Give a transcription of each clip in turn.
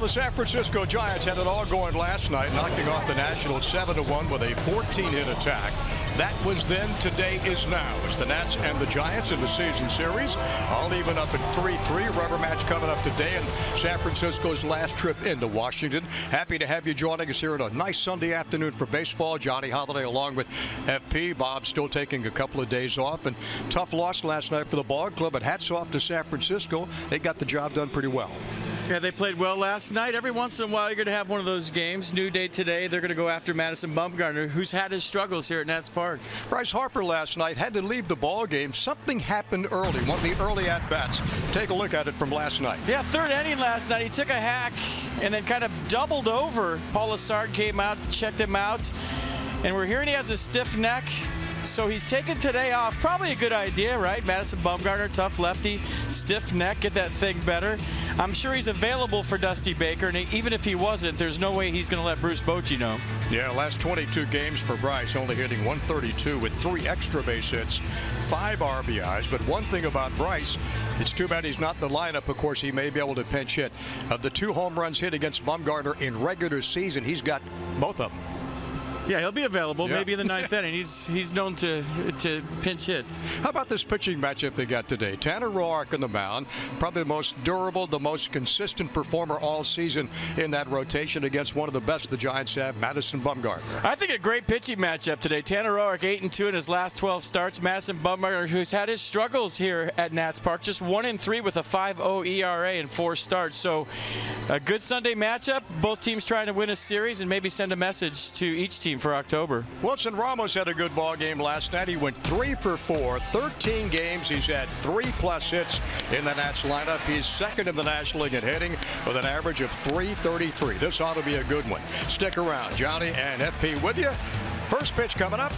the San Francisco Giants had it all going last night, knocking off the Nationals 7-1 with a 14-hit attack. That was then, today is now. It's the Nats and the Giants in the season series. All even up at 3-3. Rubber match coming up today in San Francisco's last trip into Washington. Happy to have you joining us here on a nice Sunday afternoon for baseball. Johnny Holiday along with FP. Bob still taking a couple of days off. And tough loss last night for the ball club, but hats off to San Francisco. They got the job done pretty well. Yeah, they played well last night. Every once in a while, you're going to have one of those games. New day today. They're going to go after Madison Bumgarner, who's had his struggles here at Nats Park. Bryce Harper last night had to leave the ball game. Something happened early, one of the early at-bats. Take a look at it from last night. Yeah, third inning last night. He took a hack and then kind of doubled over. Paul Lessard came out, checked him out, and we're hearing he has a stiff neck. So he's taking today off. Probably a good idea, right? Madison Bumgarner, tough lefty, stiff neck, get that thing better. I'm sure he's available for Dusty Baker, and even if he wasn't, there's no way he's going to let Bruce Bochy know. Yeah, last 22 games for Bryce, only hitting 132 with 3 extra base hits, 5 RBIs. But one thing about Bryce, it's too bad he's not in the lineup. Of course, he may be able to pinch hit. Of the 2 home runs hit against Bumgarner in regular season, he's got both of them. Yeah, he'll be available maybe in the 9th inning. He's known to pinch hit. How about this pitching matchup they got today? Tanner Roark on the mound, probably the most durable, the most consistent performer all season in that rotation against one of the best the Giants have, Madison Bumgarner. I think a great pitching matchup today. Tanner Roark 8-2 in his last 12 starts. Madison Bumgarner, who's had his struggles here at Nats Park, just 1-3 with a 5.0 ERA in 4 starts. So a good Sunday matchup. Both teams trying to win a series and maybe send a message to each team for October. Wilson Ramos had a good ball game last night. He went 3 for 4, 13 games. He's had 3+ hits in the Nats lineup. He's second in the National League in hitting with an average of .333. This ought to be a good one. Stick around. Johnny and FP with you. First pitch coming up.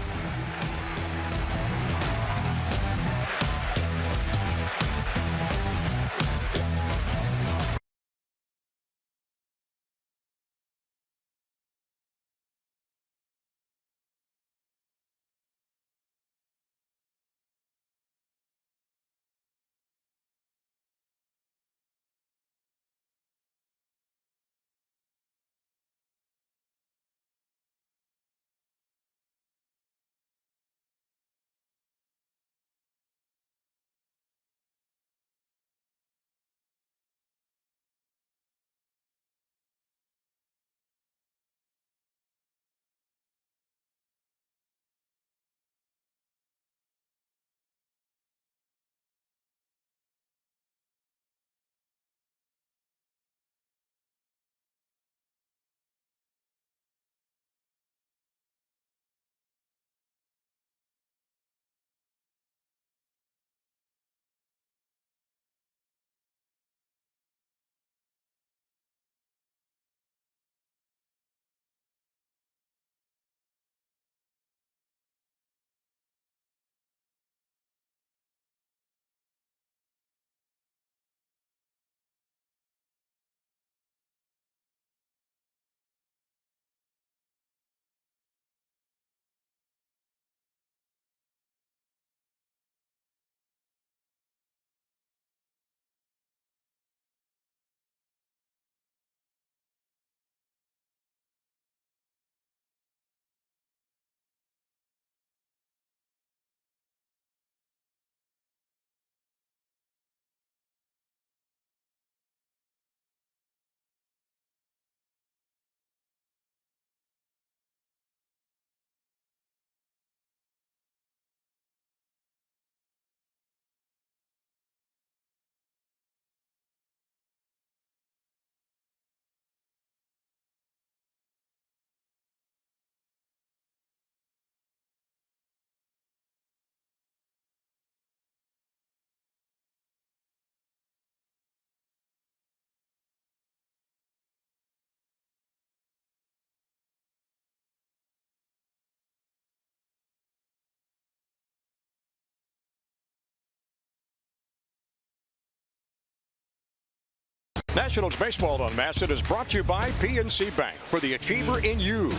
Nationals Baseball Unmasked is brought to you by PNC Bank, for the achiever in you.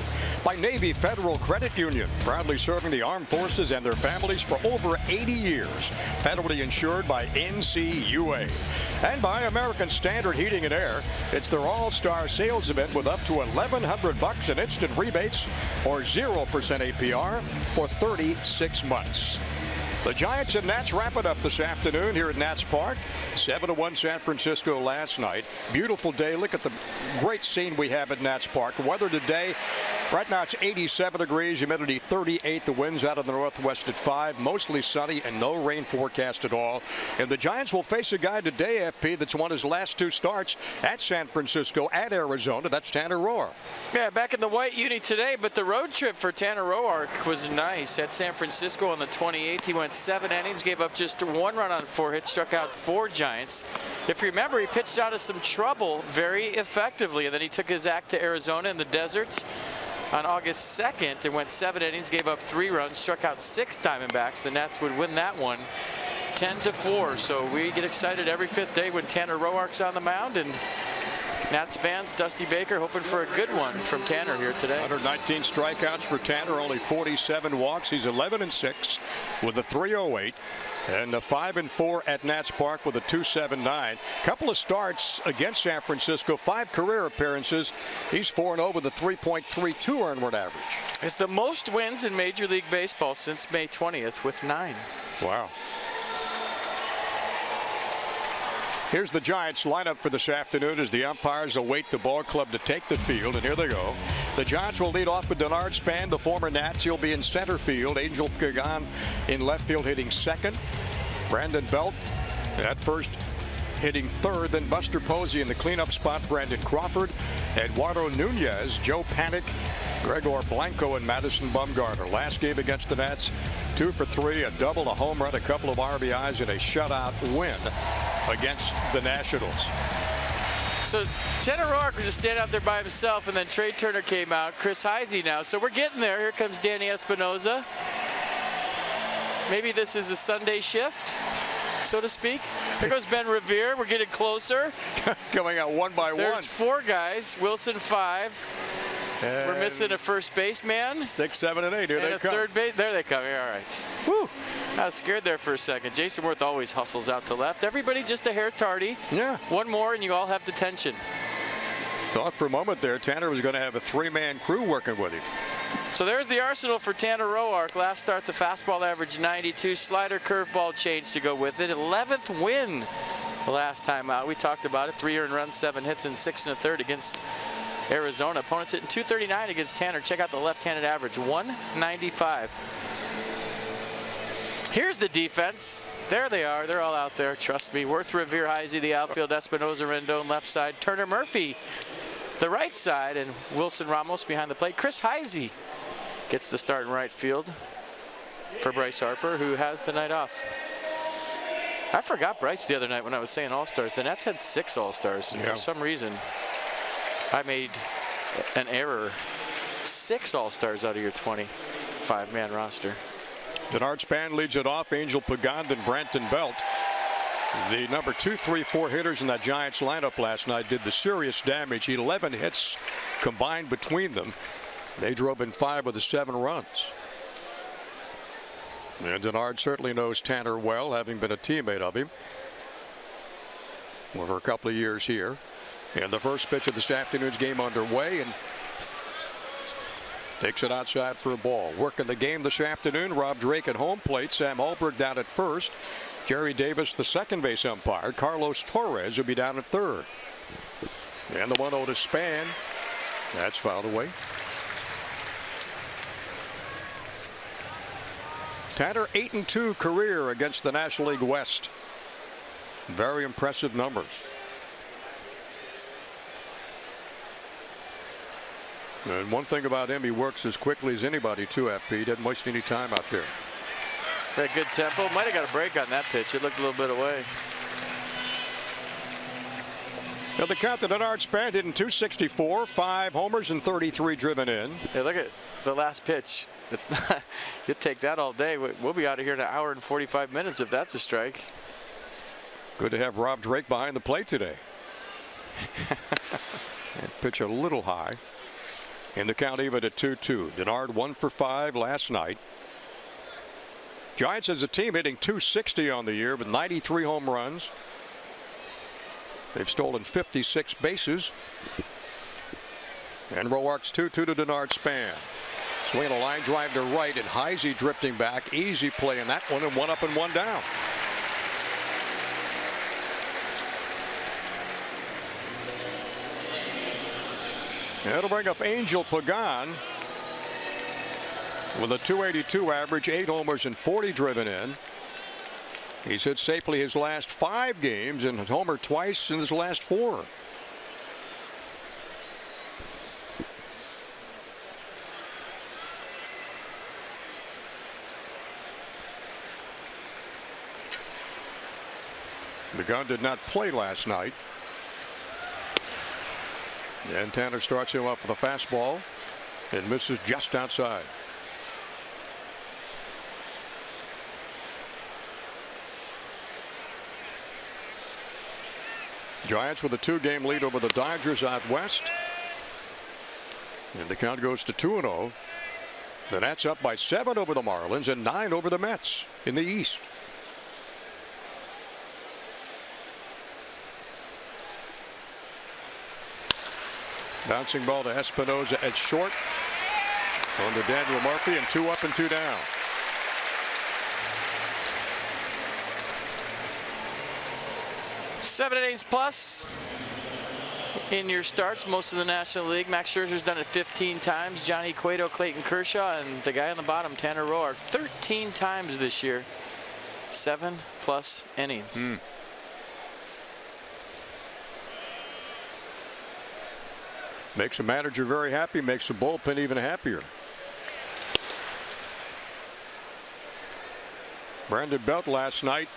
By Navy Federal Credit Union, proudly serving the armed forces and their families for over 80 years. Federally insured by NCUA. And by American Standard Heating and Air. It's their all-star sales event with up to $1,100 in instant rebates or 0% APR for 36 months. The Giants and Nats wrap it up this afternoon here at Nats Park. 7-1 San Francisco last night. Beautiful day. Look at the great scene we have at Nats Park. The weather today, right now it's 87 degrees, humidity 38. The winds out of the northwest at 5. Mostly sunny and no rain forecast at all. And the Giants will face a guy today, FP, that's won his last 2 starts at San Francisco, at Arizona. That's Tanner Roark. Yeah, back in the white uni today, but the road trip for Tanner Roark was nice. At San Francisco on the 28th, he went 7 innings, gave up just 1 run on 4 hits, struck out 4 Giants. If you remember, he pitched out of some trouble very effectively, and then he took his act to Arizona in the desert on August 2nd and went 7 innings, gave up 3 runs, struck out 6 Diamondbacks. The Nats would win that one 10-4. So we get excited every 5th day when Tanner Roark's on the mound, and Nats fans, Dusty Baker, hoping for a good one from Tanner here today. 119 strikeouts for Tanner, only 47 walks. He's 11-6 with a 3.08 and a 5-4 at Nats Park with a 2.79. Couple of starts against San Francisco, 5 career appearances. He's 4-0 with a 3.32 earned run average. It's the most wins in Major League Baseball since May 20th with 9. Wow. Here's the Giants lineup for this afternoon as the umpires await the ball club to take the field, and here they go. The Giants will lead off with Denard Span, the former Nats. He'll be in center field. Angel Pagan in left field hitting second. Brandon Belt at first hitting third. Then Buster Posey in the cleanup spot. Brandon Crawford, Eduardo Nunez, Joe Panik, Gregor Blanco, and Madison Bumgarner. Last game against the Nats, 2 for 3, a double, a home run, a couple of RBIs, and a shutout win against the Nationals. So Tanner Roark was just standing out there by himself, and then Trey Turner came out. Chris Heisey now. So we're getting there. Here comes Danny Espinosa. Maybe this is a Sunday shift, so to speak. Here goes Ben Revere. We're getting closer. Coming out one by one. There's 4 guys. Wilson 5. And we're missing a first baseman. 6, 7, and 8. Here and they a come. Third base. There they come. All right. Woo. I was scared there for a second. Jason Worth always hustles out to left. Everybody just a hair tardy. Yeah. 1 more and you all have detention. Thought for a moment there Tanner was going to have a 3-man crew working with him. So there's the arsenal for Tanner Roark. Last start, the fastball average 92. Slider curveball change to go with it. 11th win the last time out. We talked about it. 3 earned runs, 7 hits, and 6 1/3 against Arizona. Opponents hitting .239 against Tanner. Check out the left-handed average, 195. Here's the defense. There they are. They're all out there. Trust me. Worth, Revere, Heisey, the outfield. Espinosa, Rendon, left side. Turner, Murphy, the right side. And Wilson Ramos behind the plate. Chris Heisey gets the start in right field for Bryce Harper, who has the night off. I forgot Bryce the other night when I was saying All-Stars. The Nats had 6 All-Stars. And for some reason, I made an error. 6 All-Stars out of your 25-man roster. Denard Span leads it off. Angel Pagan, then Brandon Belt. The number 2, 3, 4 hitters in that Giants lineup last night did the serious damage. 11 hits combined between them. They drove in 5 of the 7 runs. And Denard certainly knows Tanner well, having been a teammate of him over a couple of years here. And the first pitch of this afternoon's game underway, and takes it outside for a ball. Working the game this afternoon, Rob Drake at home plate. Sam Holberg down at first. Jerry Davis, the second base umpire. Carlos Torres will be down at third. And the 1-0 to Span. That's fouled away. Tanner 8-2 career against the National League West. Very impressive numbers. And one thing about him, he works as quickly as anybody too, FP. He doesn't waste any time out there. That good tempo. Might have got a break on that pitch. It looked a little bit away. Now the count to Denard Span hitting .264, 5 homers and 33 driven in. Hey, look at the last pitch. It's not. You take that all day. We'll be out of here in 1 hour and 45 minutes if that's a strike. Good to have Rob Drake behind the plate today. And pitch a little high. And the count even at 2-2. Denard 1 for 5 last night. Giants as a team hitting .260 on the year with 93 home runs. They've stolen 56 bases. And Roark's 2-2 to Denard Span. Swinging a line drive to right, and Heisey drifting back. Easy play in that one, and one up and one down. That'll bring up Angel Pagan with a .282 average, 8 homers and 40 driven in. He's hit safely his last 5 games and has homered twice in his last 4. The gun did not play last night. And Tanner starts him up with a fastball and misses just outside. Giants with a 2-game lead over the Dodgers out west. And the count goes to 2-0. The Nats up by 7 over the Marlins and 9 over the Mets in the East. Bouncing ball to Espinosa at short on to Daniel Murphy, and 2 up and 2 down. Seven innings plus in your starts, most of the National League. Max Scherzer's done it 15 times. Johnny Cueto, Clayton Kershaw, and the guy on the bottom, Tanner Roark, 13 times this year. 7+ innings. Makes a manager very happy, makes the bullpen even happier. Brandon Belt last night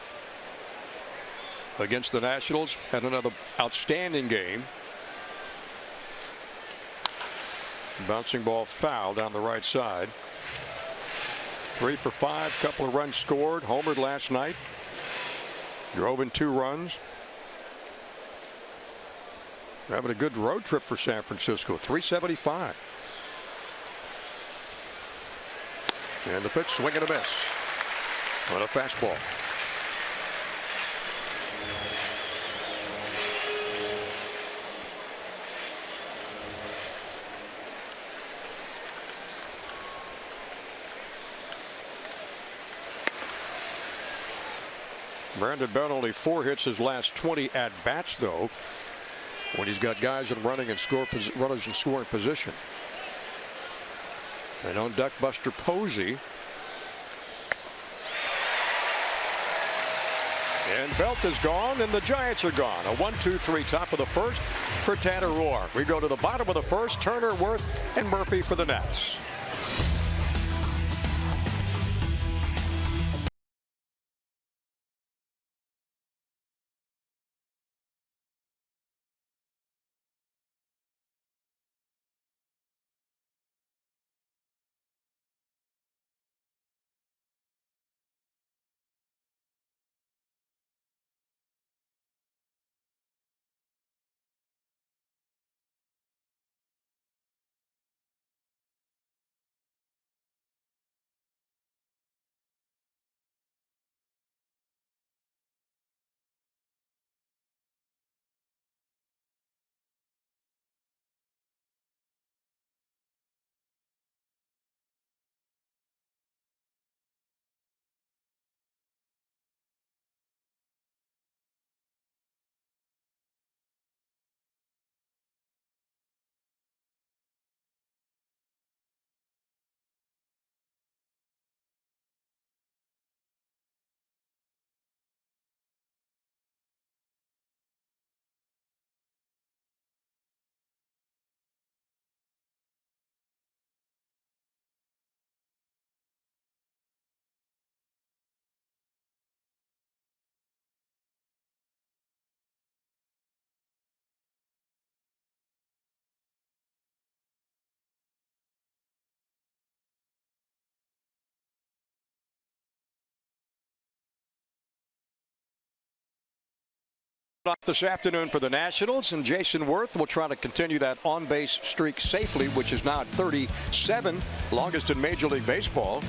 against the Nationals had another outstanding game. Bouncing ball foul down the right side. 3 for 5, couple of runs scored, homered last night. Drove in 2 runs. Having a good road trip for San Francisco. 375. And the pitch, swing and a miss on a fastball. Brandon Belt only 4 hits his last 20 at bats, though, when he's got guys in running and runners in scoring position. And on deck, Buster Posey. And Belt is gone, and the Giants are gone. A 1-2-3 top of the first for Tanner Roark. We go to the bottom of the first. Turner, Worth, and Murphy for the Nats. This afternoon for the Nationals, and Jason Worth will try to continue that on-base streak safely, which is now at 37, longest in Major League Baseball.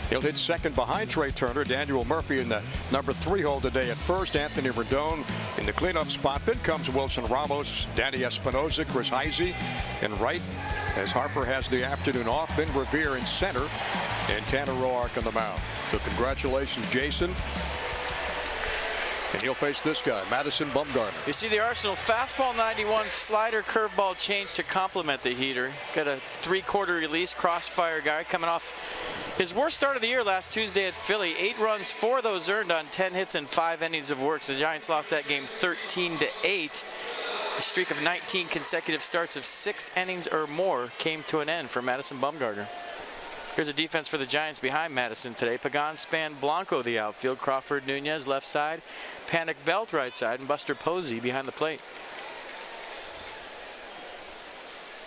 He'll hit second behind Trey Turner. Daniel Murphy in the number 3 hole today at first. Anthony Rendon in the cleanup spot. Then comes Wilson Ramos, Danny Espinosa, Chris Heisey in right as Harper has the afternoon off. Then Revere in center and Tanner Roark on the mound. So congratulations, Jason. And he'll face this guy, Madison Bumgarner. You see the Arsenal fastball 91, slider, curveball change to complement the heater. Got a 3/4 release, crossfire guy coming off his worst start of the year last Tuesday at Philly. 8 runs, 4 of those earned on 10 hits and 5 innings of work. So the Giants lost that game 13-8. A streak of 19 consecutive starts of 6 innings or more came to an end for Madison Bumgarner. Here's a defense for the Giants behind Madison today. Pagan, Span, Blanco the outfield. Crawford, Nunez left side. Panic Belt right side. And Buster Posey behind the plate.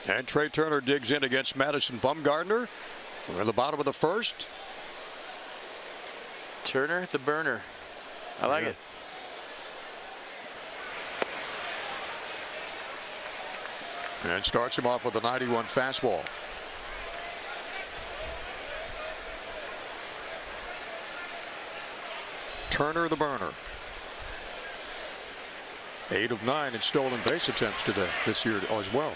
And Trey Turner digs in against Madison Bumgarner. We're in the bottom of the first. Turner the burner. I like it. And starts him off with a 91 fastball. Turner the burner. 8 of 9 in stolen base attempts today this year as well.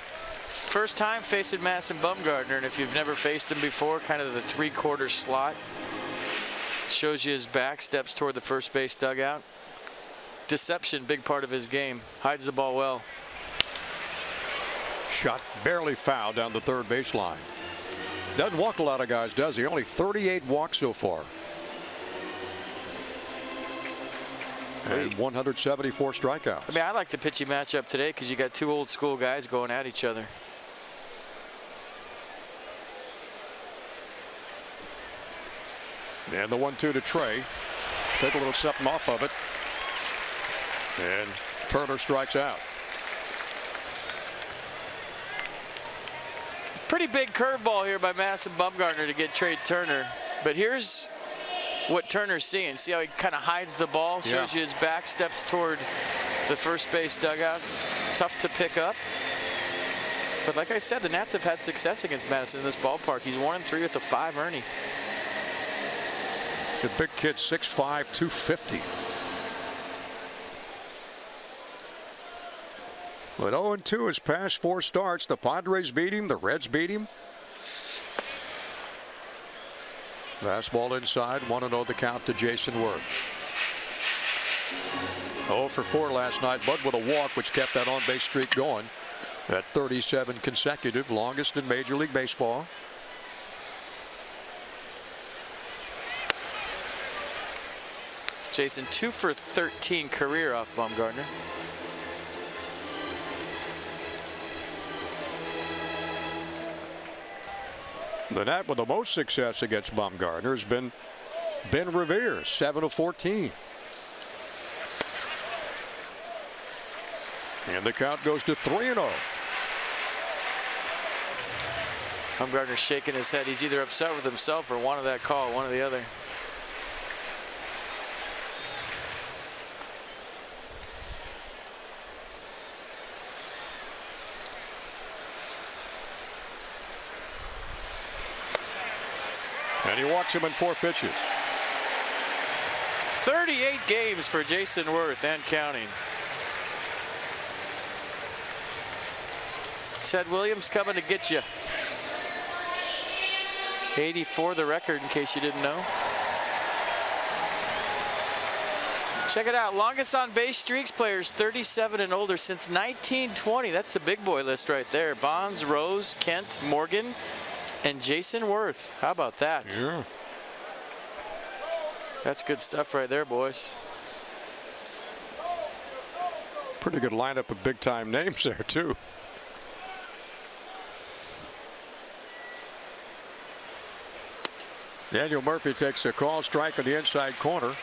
First time facing Madison Bumgarner, and if you've never faced him before, kind of the 3/4 slot. Shows you his back, steps toward the first base dugout. Deception, big part of his game. Hides the ball well. Shot barely foul down the third baseline. Doesn't walk a lot of guys, does he? Only 38 walks so far. And 174 strikeouts. I mean, I like the pitching matchup today because you got 2 old school guys going at each other. And the 1-2 to Trey. Take a little something off of it. And Turner strikes out. Pretty big curveball here by Madison Bumgarner to get Trey Turner. But here's what Turner's seeing. See how he kind of hides the ball, shows you his back, steps toward the first base dugout. Tough to pick up. But like I said, the Nats have had success against Madison in this ballpark. He's 1-3 with a 5 earning. The big kid, 6'5", 250. But 0-2 his past 4 starts. The Padres beat him. The Reds beat him. Fastball inside, 1-0 the count to Jason Worth. 0 for 4 last night, but with a walk, which kept that on-base streak going at 37 consecutive, longest in Major League Baseball. Jason 2 for 13 career off Bumgarner. The Nat with the most success against Bumgarner has been Ben Revere, 7 of 14. And the count goes to 3-0. Bumgarner's shaking his head. He's either upset with himself or wanted that call, one or the other. And he walks him in 4 pitches. 38 games for Jason Worth and counting. Ted Williams coming to get you. 84 the record, in case you didn't know. Check it out. Longest on base streaks players 37 and older since 1920. That's the big boy list right there. Bonds, Rose, Kent, Morgan, and Jason Worth. How about that? Yeah. That's good stuff right there, boys. Pretty good lineup of big time names there, too. Daniel Murphy takes a call strike on the inside corner.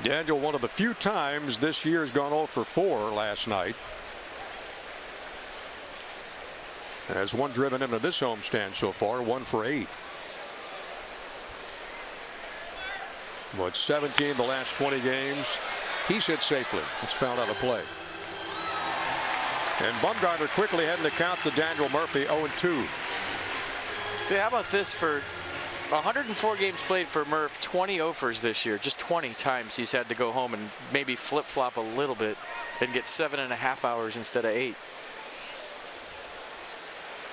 Daniel, one of the few times this year, has gone 0 for 4 last night. Has one driven into this homestand so far, 1 for 8. But 17 the last 20 games. He's hit safely. It's fouled out of play. And Bumgarner quickly heading the count to Daniel Murphy, 0-2. Dude, how about this? For 104 games played for Murph, 20 offers this year. Just 20 times he's had to go home and maybe flip-flop a little bit and get 7.5 hours instead of 8.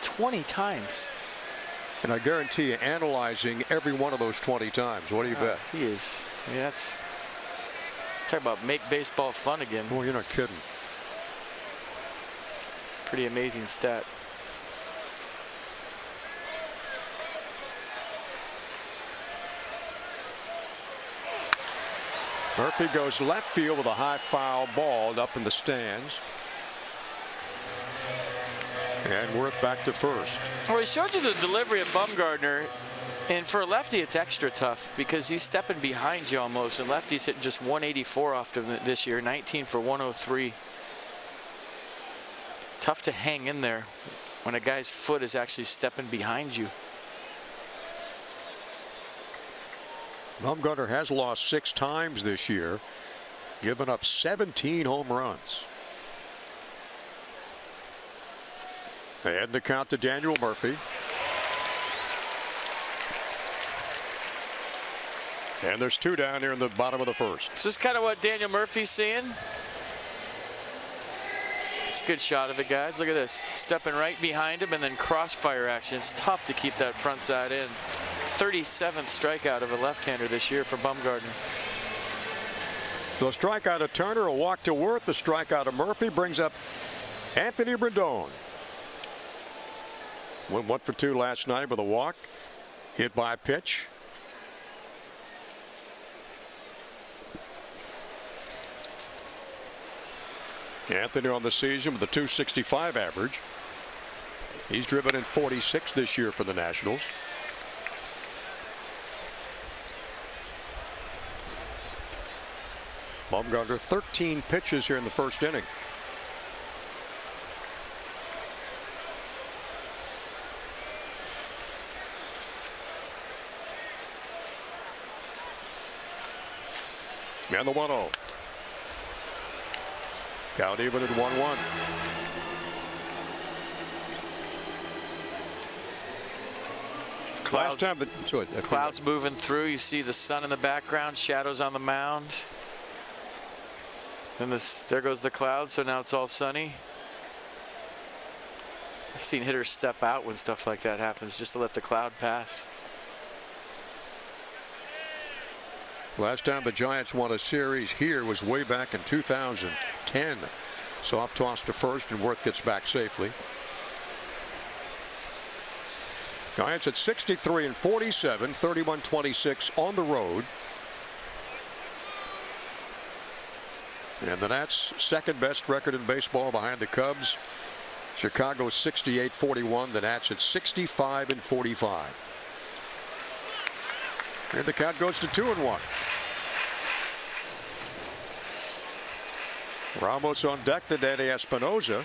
20 times. And I guarantee you, analyzing every one of those 20 times. What do you bet? He is. I mean, that's talk about make baseball fun again. Oh, you're not kidding. Pretty amazing stat. Murphy goes left field with a high foul ball up in the stands. And Worth back to first. Well, he showed you the delivery of Bumgarner, and for a lefty, it's extra tough because he's stepping behind you almost, and lefty's hitting just 184 off to him this year, 19 for 103. Tough to hang in there when a guy's foot is actually stepping behind you. Bumgarner has lost 6 times this year, given up 17 home runs. They had the count to Daniel Murphy. And there's 2 down here in the bottom of the first. Is this kind of what Daniel Murphy's seeing? It's a good shot of it, guys. Look at this. Stepping right behind him and then crossfire action. It's tough to keep that front side in. 37th strikeout of a left-hander this year for Bumgarner. So a strikeout of Turner, a walk to Worth. The strikeout of Murphy brings up Anthony Rendon. Went 1 for 2 last night with a walk. Hit by a pitch. Anthony on the season with a .265 average. He's driven in 46 this year for the Nationals. Bumgarner 13 pitches here in the first inning. And the 1-0. Count even at 1-1. Clouds, last time clouds moving through. You see the sun in the background, shadows on the mound. And there goes the cloud, so now it's all sunny. I've seen hitters step out when stuff like that happens just to let the cloud pass. Last time the Giants won a series here was way back in 2010. Soft toss to first, and Worth gets back safely. Giants at 63-47, 31-26 on the road. And the Nats' second best record in baseball behind the Cubs. Chicago 68-41. The Nats at 65-45. And the count goes to 2-1. Ramos on deck to Danny Espinosa.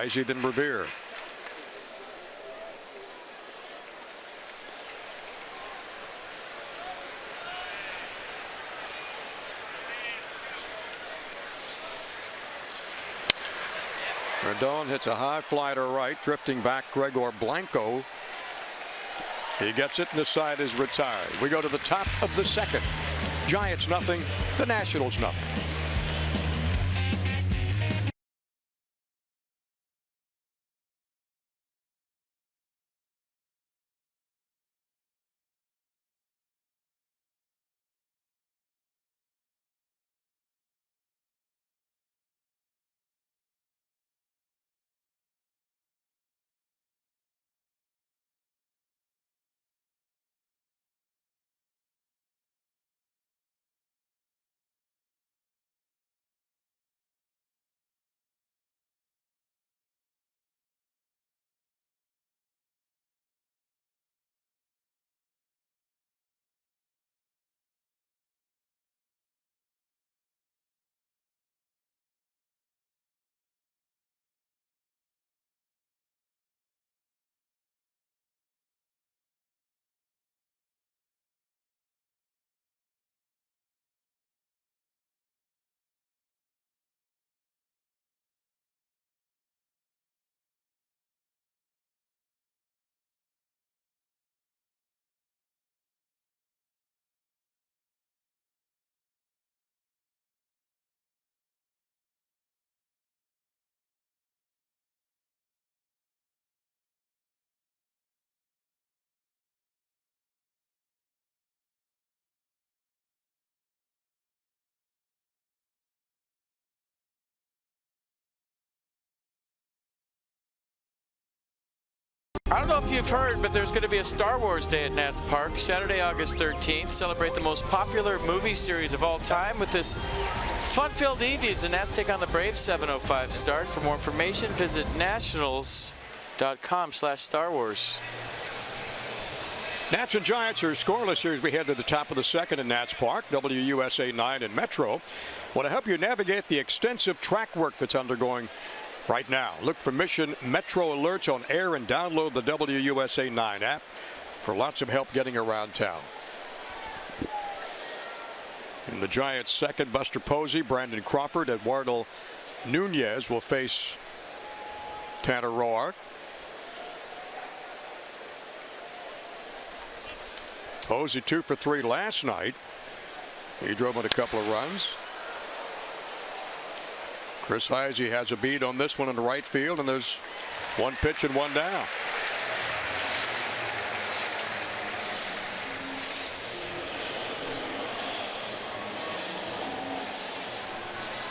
Easy than Revere. Rendon hits a high fly to right, drifting back Gregor Blanco. He gets it, and the side is retired. We go to the top of the second. Giants nothing, the Nationals nothing. I don't know if you've heard, but there's going to be a Star Wars Day at Nats Park, Saturday, August 13th. Celebrate the most popular movie series of all time with this fun-filled evening. The Nats take on the Braves, 7:05 start. For more information, visit nationals.com/Star Wars. Nats and Giants are scoreless here as we head to the top of the second in Nats Park. WUSA 9 and Metro want to help you navigate the extensive track work that's undergoing right now. Look for Mission Metro alerts on air and download the WUSA 9 app for lots of help getting around town. In the Giants' second, Buster Posey, Brandon Crawford, Eduardo Nunez will face Tanner Roark. Posey 2 for 3 last night. He drove in a couple of runs. Chris Heisey has a beat on this one in the right field, and there's one pitch and one down.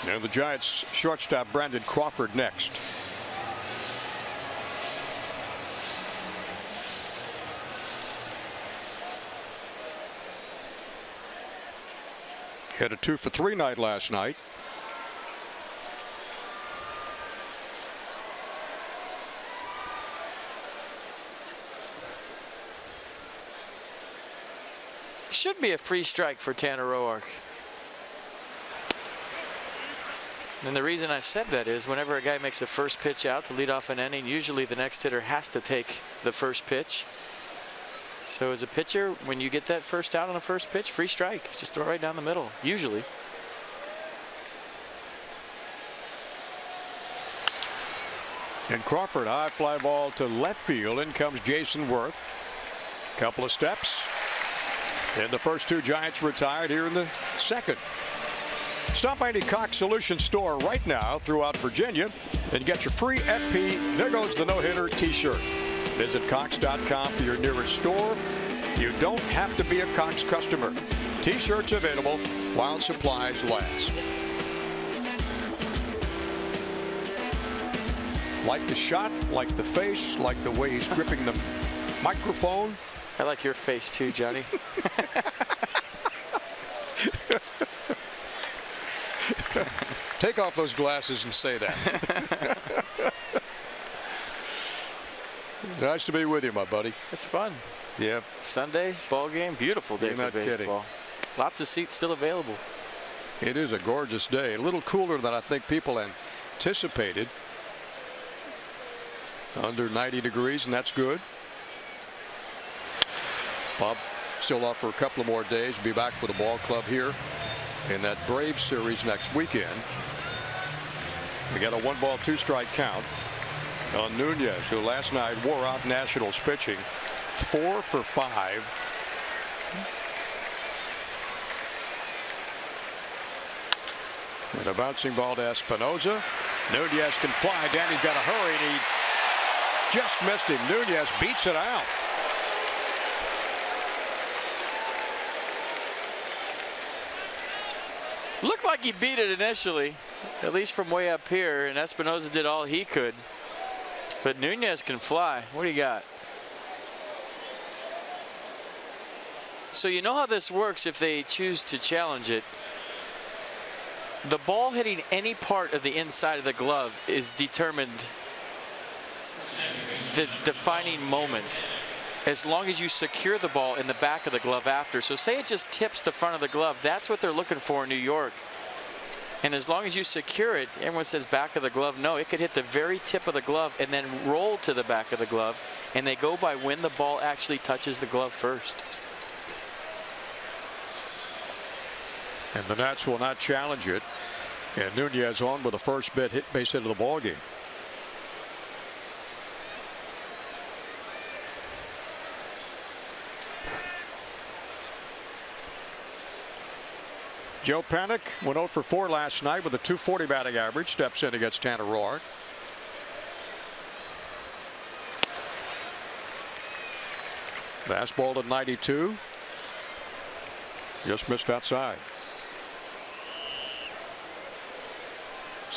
And the Giants shortstop Brandon Crawford next. Had a 2 for 3 night last night. Should be a free strike for Tanner Roark. And the reason I said that is whenever a guy makes a first pitch out to lead off an inning, usually the next hitter has to take the first pitch. So as a pitcher, when you get that first out on the first pitch, free strike. Just throw it right down the middle, usually. And Crawford, high fly ball to left field. In comes Jason Worth. Couple of steps. And the first two Giants retired here in the second. Stop by any Cox Solution store right now throughout Virginia and get your free FP There Goes the No-Hitter t-shirt. Visit Cox.com for your nearest store. You don't have to be a Cox customer. T-shirts available while supplies last. Like the shot, like the face, like the way he's gripping the microphone. I like your face too, Johnny. Take off those glasses and say that. Nice to be with you, my buddy. It's fun. Yeah. Sunday, ball game, beautiful day for baseball. Kidding. Lots of seats still available. It is a gorgeous day. A little cooler than I think people anticipated. Under 90 degrees, and that's good. Bob still off for a couple of more days. Be back with the ball club here in that Braves series next weekend. We got a 1-ball 2-strike count on Nunez, who last night wore out Nationals pitching. 4 for 5. And a bouncing ball to Espinosa. Nunez can fly. Danny's got to hurry, and he just missed him. Nunez beats it out. Looked like he beat it initially, at least from way up here, and Espinosa did all he could. But Nunez can fly. What do you got? So you know how this works if they choose to challenge it. The ball hitting any part of the inside of the glove is determined the defining moment, as long as you secure the ball in the back of the glove after. So say it just tips the front of the glove. That's what they're looking for in New York. And as long as you secure it, everyone says back of the glove. No, it could hit the very tip of the glove and then roll to the back of the glove. And they go by when the ball actually touches the glove first. And the Nats will not challenge it. And Nunez on with the first base hit of the ball game. Joe Panik went 0 for 4 last night with a .240 batting average. Steps in against Tanner Roark. Fastball to 92. Just missed outside.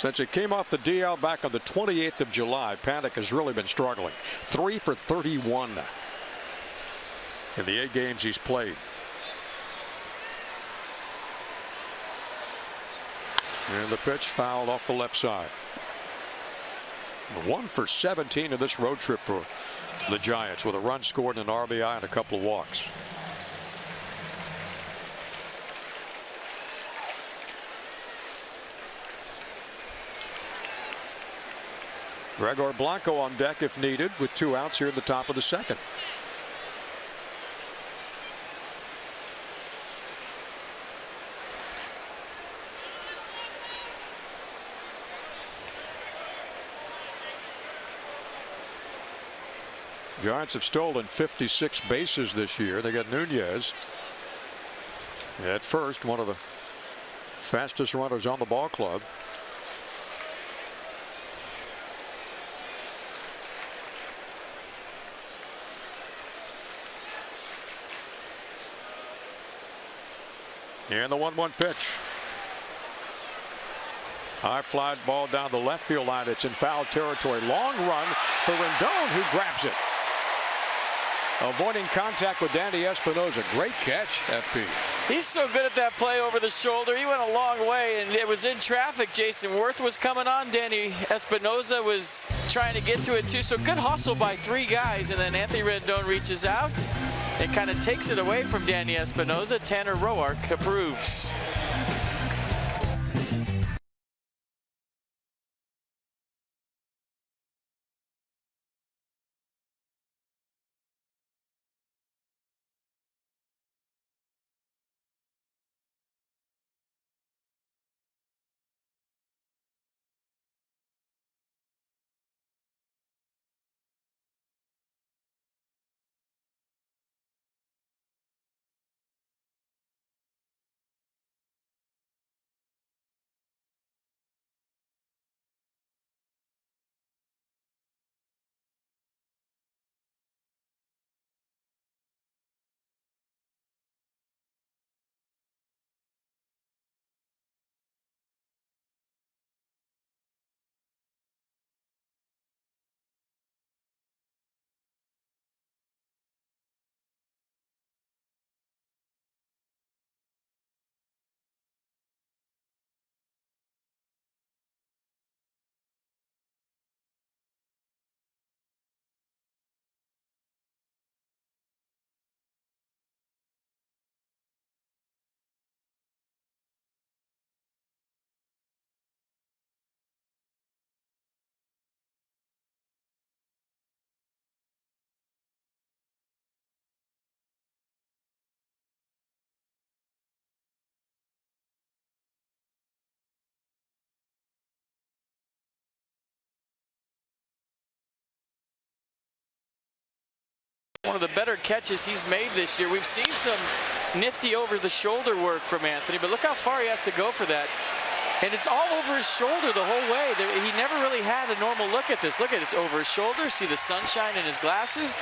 Since it came off the DL back on the 28th of July, Paddock has really been struggling. 3 for 31 in the 8 games he's played. And the pitch fouled off the left side. 1 for 17 in this road trip for the Giants, with a run scored, an RBI, and a couple of walks. Gregor Blanco on deck if needed, with 2 outs here in the top of the second. Giants have stolen 56 bases this year. They got Nunez at first, one of the fastest runners on the ball club. And the 1-1 pitch. High fly ball down the left field line. It's in foul territory. Long run for Rendon, who grabs it. Avoiding contact with Danny Espinosa. Great catch, FP. He's so good at that play over the shoulder. He went a long way, and it was in traffic. Jason Worth was coming on. Danny Espinosa was trying to get to it too. So good hustle by 3 guys, and then Anthony Rendon reaches out and kind of takes it away from Danny Espinosa. Tanner Roark approves. One of the better catches he's made this year. We've seen some nifty over-the-shoulder work from Anthony, but look how far he has to go for that. And it's all over his shoulder the whole way. He never really had a normal look at this. Look at it, it's over his shoulder. See the sunshine in his glasses.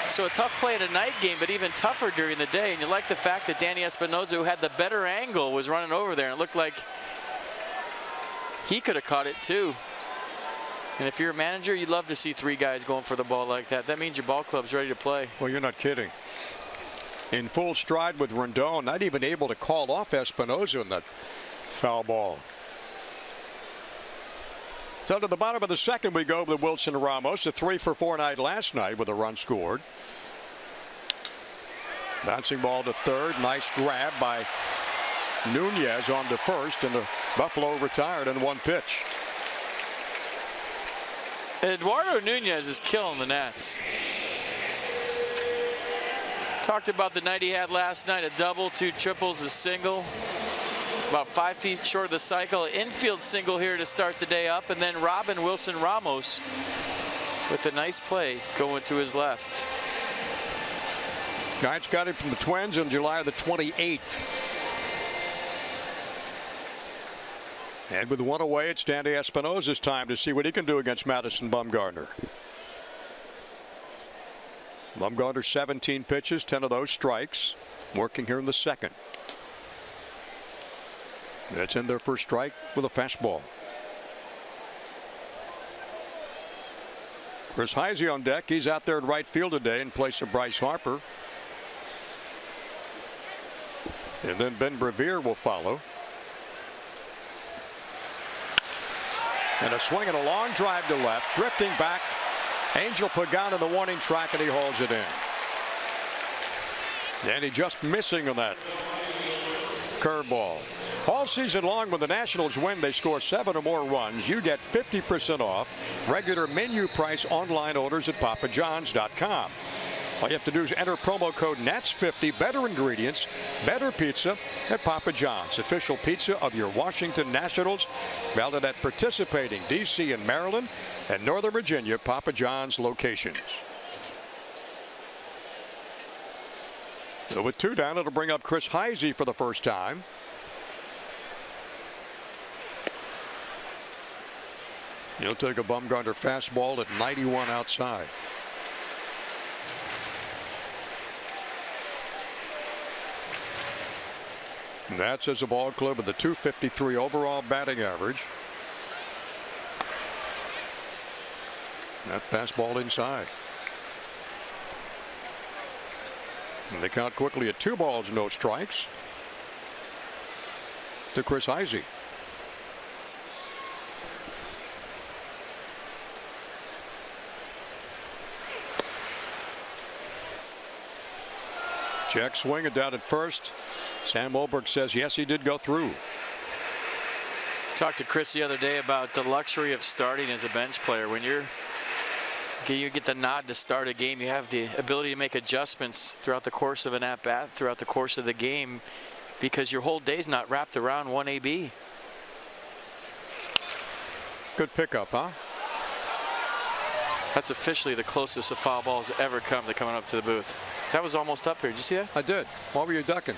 So a tough play in a night game, but even tougher during the day. And you like the fact that Danny Espinosa, who had the better angle, was running over there. And it looked like he could have caught it too. And if you're a manager, you'd love to see 3 guys going for the ball like that. That means your ball club's ready to play. Well, you're not kidding. In full stride with Rendon, not even able to call off Espinosa in that foul ball. So to the bottom of the second we go with Wilson Ramos. A 3 for 4 night last night with a run scored. Bouncing ball to third. Nice grab by Nunez on to first, and the Buffalo retired in 1 pitch. Eduardo Nunez is killing the Nats. Talked about the night he had last night, a double, 2 triples, a single. About 5 feet short of the cycle. Infield single here to start the day up, and then Robin Wilson Ramos with a nice play going to his left. Giants got it from the Twins on July the 28th. And with 1 away, it's Danny Espinosa's time to see what he can do against Madison Bumgarner. Bumgarner 17 pitches, 10 of those strikes. Working here in the second. That's in there for a strike with a fastball. Chris Heisey on deck. He's out there in right field today in place of Bryce Harper. And then Ben Brevere will follow. And a swing and a long drive to left. Drifting back. Angel Pagan in the warning track, and he hauls it in. And he just missing on that curveball. All season long, when the Nationals win, they score 7 or more runs. You get 50% off regular menu price online orders at papajohns.com. All you have to do is enter promo code NATS50. Better ingredients, better pizza at Papa John's. Official pizza of your Washington Nationals. Valid at participating D.C. and Maryland and Northern Virginia Papa John's locations. So with 2 down, it'll bring up Chris Heisey for the first time. He'll take a Bumgarner fastball at 91 outside. And that's as a ball club with a .253 overall batting average. That fastball inside. And they count quickly at 2 balls, no strikes to Chris Heisey. Check swing and down at first. Sam Olberg says yes, he did go through. Talked to Chris the other day about the luxury of starting as a bench player. When you get the nod to start a game, you have the ability to make adjustments throughout the course of an at-bat, throughout the course of the game, because your whole day's not wrapped around one AB. Good pickup, huh? That's officially the closest a foul ball has ever come to coming up to the booth. That was almost up here. Did you see that? I did. Why were you ducking?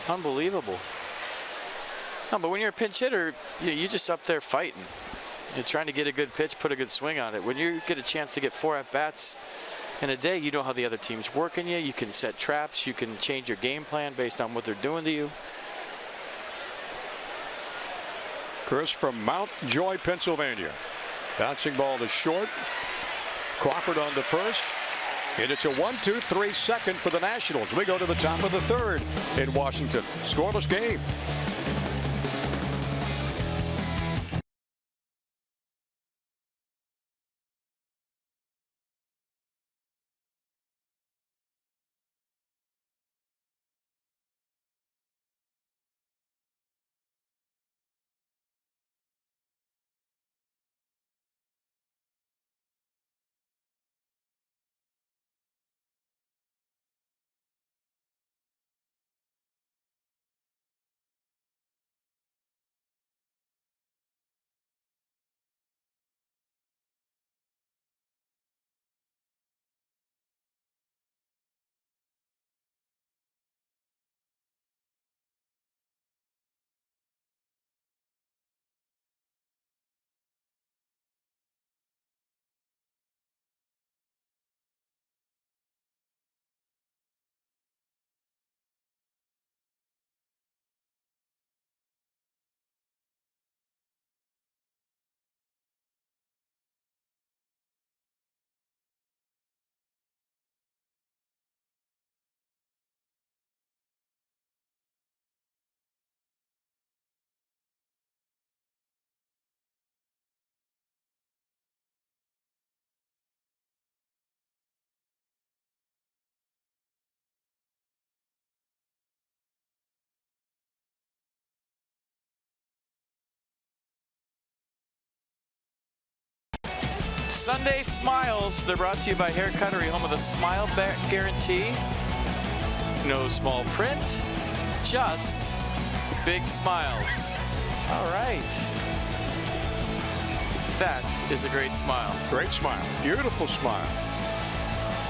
Unbelievable. No, but when you're a pinch hitter, you're just up there fighting. You're trying to get a good pitch, put a good swing on it. When you get a chance to get 4 at-bats in a day, you know how the other team's working you. You can set traps. You can change your game plan based on what they're doing to you. Chris from Mount Joy, Pennsylvania. Bouncing ball to short. Crawford on the first. And it's a 1-2-3 second for the Nationals. We go to the top of the 3rd in Washington. Scoreless game. Sunday Smiles. They're brought to you by Hair Cuttery, home of the Smile Guarantee. No small print, just big smiles. All right. That is a great smile. Great smile. Beautiful smile.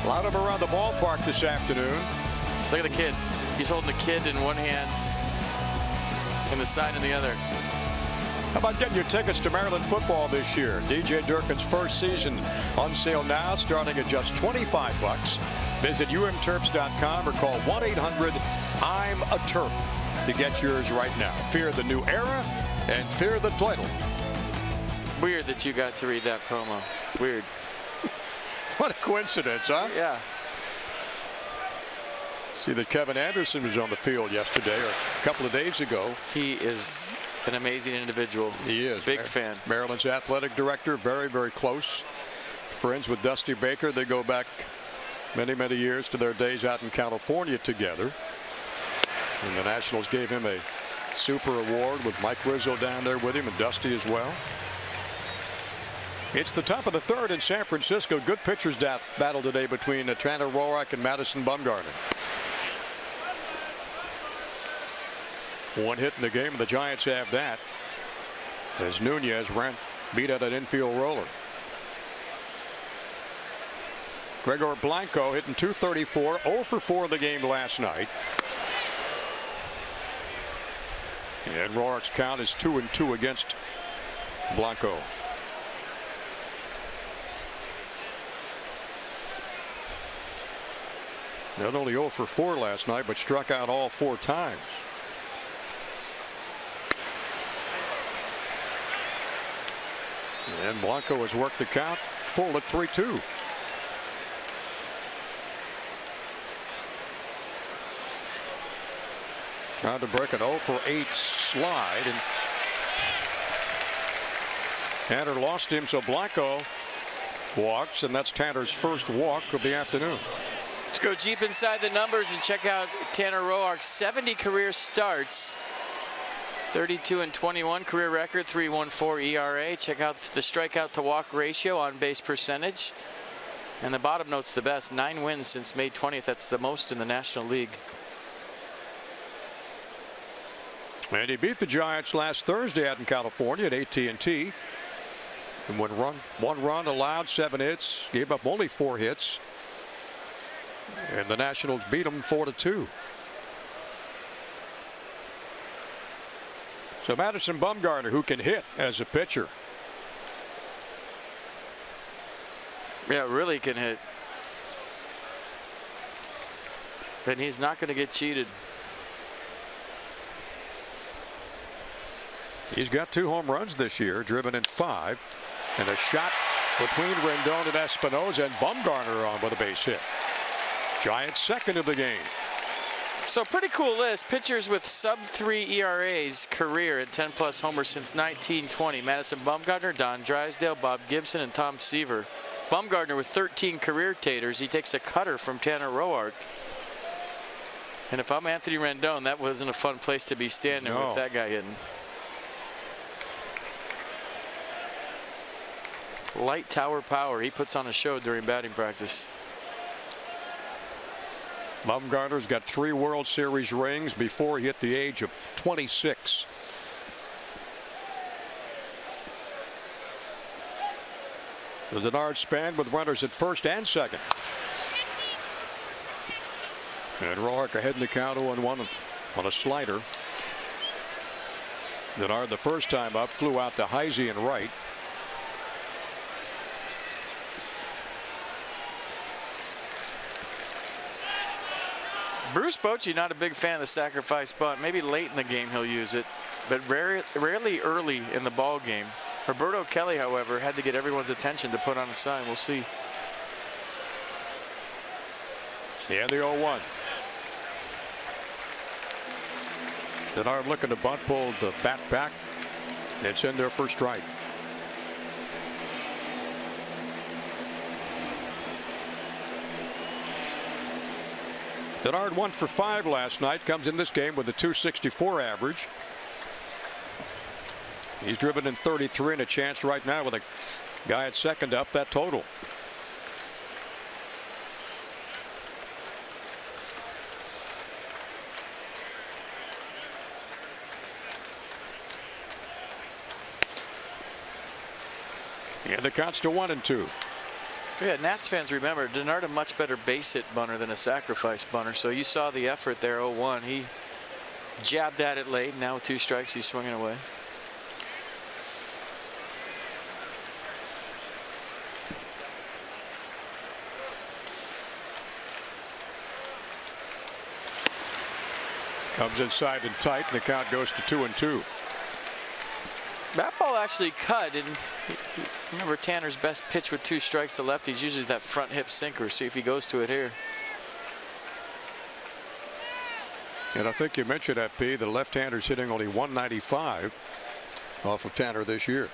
A lot of them around the ballpark this afternoon. Look at the kid. He's holding the kid in one hand and the sign in the other. How about getting your tickets to Maryland football this year? DJ Durkin's first season on sale now, starting at just $25. Visit umterps.com or call 1-800-I'm-A-Terp to get yours right now. Fear the new era and fear the title. Weird that you got to read that promo. Weird. What a coincidence, huh? Yeah. See that Kevin Anderson was on the field yesterday or a couple of days ago. He is an amazing individual. He is. Big fan. Maryland's athletic director, very, very close. Friends with Dusty Baker. They go back many, many years to their days out in California together. And the Nationals gave him a super award with Mike Rizzo down there with him and Dusty as well. It's the top of the third in San Francisco. Good pitchers battle today between Tanner Roark and Madison Bumgarner. One hit in the game, and the Giants have that as Nunez beat out an infield roller. Gregor Blanco hitting .234, 0 for 4 in the game last night. And Roark's count is 2-2 against Blanco. Not only 0 for 4 last night, but struck out all 4 times. And Blanco has worked the count full at 3-2. Trying to break an 0 for 8 slide, and Tanner lost him, so Blanco walks, and that's Tanner's first walk of the afternoon. Let's go deep inside the numbers and check out Tanner Roark's 70 career starts. 32-21 career record, 3.14 ERA. Check out the strikeout to walk ratio, on base percentage. And the bottom note's the best, 9 wins since May 20th. That's the most in the National League. And he beat the Giants last Thursday out in California at AT&T. And when one run allowed, 7 hits, gave up only 4 hits. And the Nationals beat them 4-2. So Madison Bumgarner, who can hit as a pitcher. Yeah, really can hit. And he's not going to get cheated. He's got 2 home runs this year, driven in 5. And a shot between Rendon and Espinosa, and Bumgarner on with a base hit. Giants second of the game. So pretty cool list. Pitchers with sub-3 ERAs career at 10+ homers since 1920. Madison Bumgarner, Don Drysdale, Bob Gibson, and Tom Seaver. Bumgarner with 13 career taters. He takes a cutter from Tanner Roark. And if I'm Anthony Rendon, that wasn't a fun place to be standing with that guy hitting. Light tower power. He puts on a show during batting practice. Bumgarner's got 3 World Series rings before he hit the age of 26. The Denard span with runners at first and second. And Roark ahead in the count 0-1 on a slider. Denard the first time up flew out to Heisey and right. Bruce Bochy not a big fan of the sacrifice bunt. Maybe late in the game he'll use it, but rarely early in the ball game. Roberto Kelly, however, had to get everyone's attention to put on a sign. We'll see. Yeah, the 0-1. Denard looking to bunt, pulled the bat back. It's in there for strike. Denard 1 for 5 last night. Comes in this game with a .264 average. He's driven in 33 and a chance right now with a guy at second up that total. And the count's to 1-2. Yeah, Nats fans remember Denard a much better base hit bunter than a sacrifice bunter. So you saw the effort there. 0-1. He jabbed at it late. Now with 2 strikes, he's swinging away. Comes inside and tight, and the count goes to 2-2. That ball actually cut, and remember Tanner's best pitch with 2 strikes to lefty is usually that front hip sinker. See if he goes to it here. And I think you mentioned that, P. The left-hander's hitting only 195 off of Tanner this year.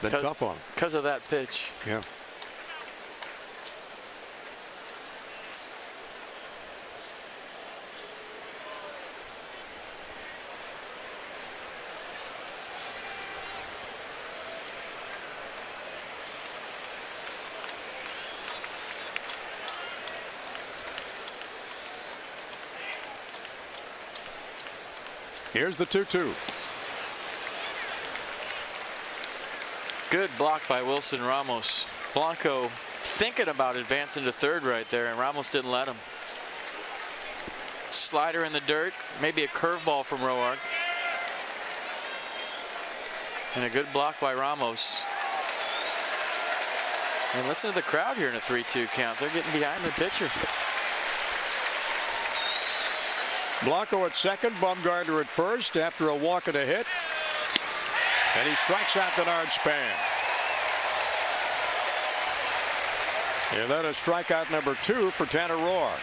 Been tough on him. Because of that pitch. Yeah. Here's the 2-2. Good block by Wilson Ramos. Blanco thinking about advancing to third right there, and Ramos didn't let him. Slider in the dirt, maybe a curveball from Roark. And a good block by Ramos. And listen to the crowd here in a 3-2 count. They're getting behind the pitcher. Blanco at second, Bumgarner at first after a walk and a hit. And he strikes out Denard Span. And then a strikeout number 2 for Tanner Roark.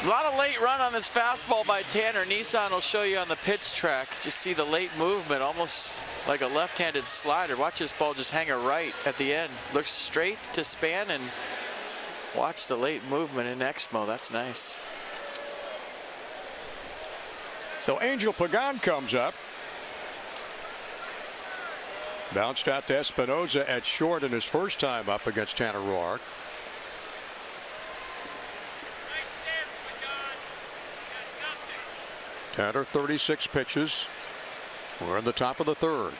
A lot of late run on this fastball by Tanner. Nissan will show you on the pitch track. Just see the late movement, almost like a left-handed slider. Watch this ball just hang a right at the end. Looks straight to Span, and watch the late movement in Exmo. That's nice. So Angel Pagan comes up. Bounced out to Espinoza at short in his first time up against Tanner Roark. Tanner, 36 pitches. We're in the top of the third.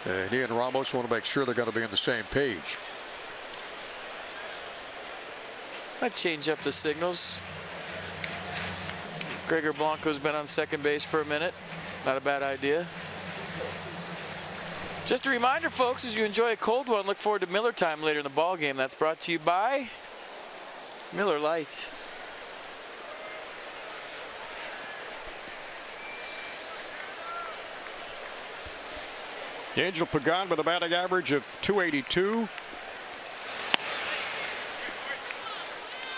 And he and Ramos want to make sure they're going to be on the same page. I'd change up the signals. Gregor Blanco's been on second base for a minute. Not a bad idea. Just a reminder, folks, as you enjoy a cold one, look forward to Miller Time later in the ball game. That's brought to you by Miller Lite. Angel Pagan with a batting average of .282.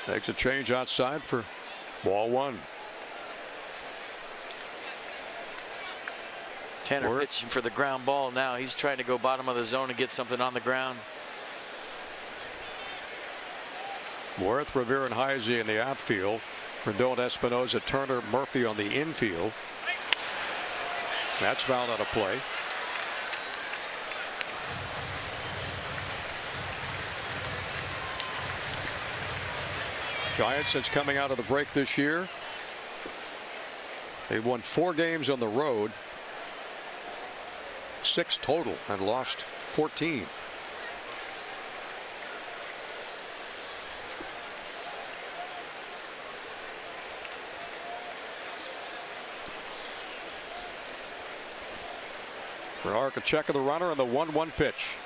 Takes a change outside for ball 1. Tanner pitching for the ground ball now. He's trying to go bottom of the zone and get something on the ground. Worth, Rivera, and Heisey in the outfield. Rendon, Espinoza, Turner, Murphy on the infield. That's fouled out of play. Giants, since coming out of the break this year, they've won 4 games on the road. 6 total and lost 14. Roark a check of the runner on the 1-1 pitch.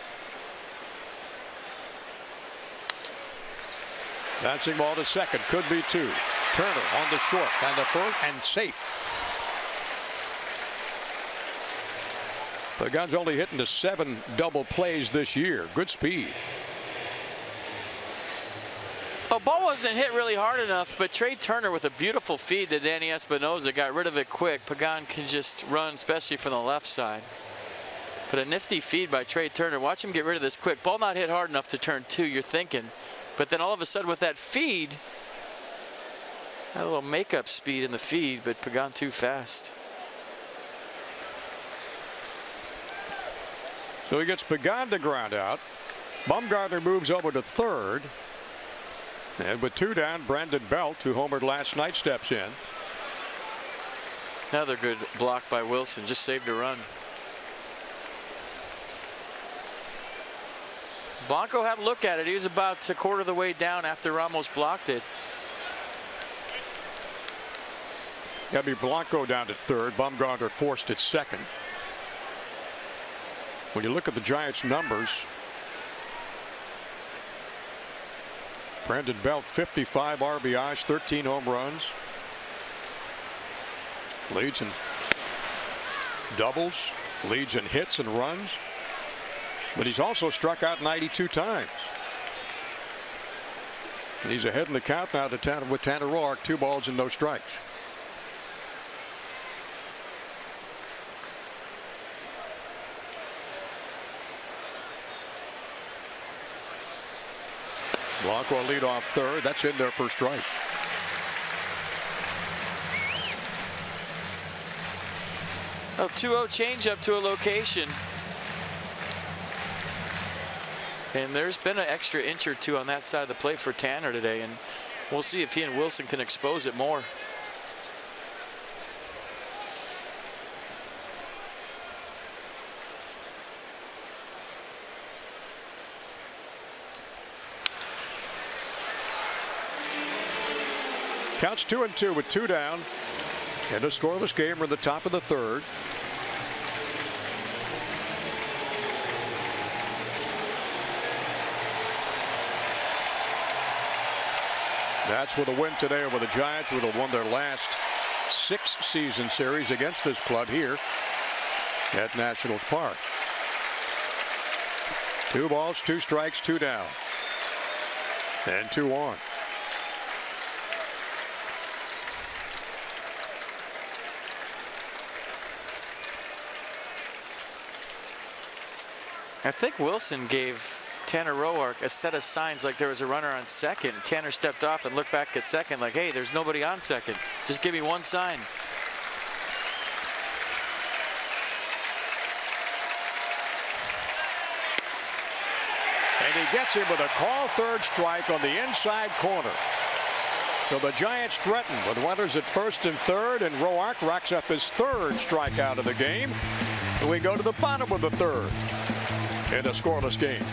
Bouncing ball to second, could be 2. Turner on the short and the first, and safe. Pagan's only hitting to 7 double plays this year. Good speed. The ball wasn't hit really hard enough, but Trey Turner with a beautiful feed to Danny Espinoza got rid of it quick. Pagan can just run, especially from the left side. But a nifty feed by Trey Turner. Watch him get rid of this quick. Ball not hit hard enough to turn 2, you're thinking. But then all of a sudden with that feed, had a little makeup speed in the feed, but Pagan too fast. So he gets Pagan to ground out. Bumgarner moves over to third. And with 2 down, Brandon Belt, who homered last night, steps in. Another good block by Wilson. Just saved a run. Blanco had a look at it. He was about a quarter of the way down after Ramos blocked it. Got to be Blanco down at third. Bumgarner forced at second. When you look at the Giants' numbers, Brandon Belt, 55 RBIs, 13 home runs. Leads in doubles, leads in hits and runs. But he's also struck out 92 times. And he's ahead in the count now with Tanner Roark, 2 balls and no strikes. Blanco lead off third. That's in there for strike. A 2-0 changeup to a location. And there's been an extra inch or two on that side of the plate for Tanner today, and we'll see if he and Wilson can expose it more. Counts 2-2 with 2 down. And a scoreless game. We're in the top of the third. That's with a win today over the Giants, who have won their last 6 season series against this club here at Nationals Park. 2 balls, 2 strikes, 2 down. And 2 on. I think Wilson gave Tanner Roark a set of signs like there was a runner on second. Tanner stepped off and looked back at second like, hey, there's nobody on second. Just give me one sign. And he gets him with a call third strike on the inside corner. So the Giants threaten with runners at first and third, and Roark racks up his 3rd strikeout of the game. And we go to the bottom of the third in a scoreless game.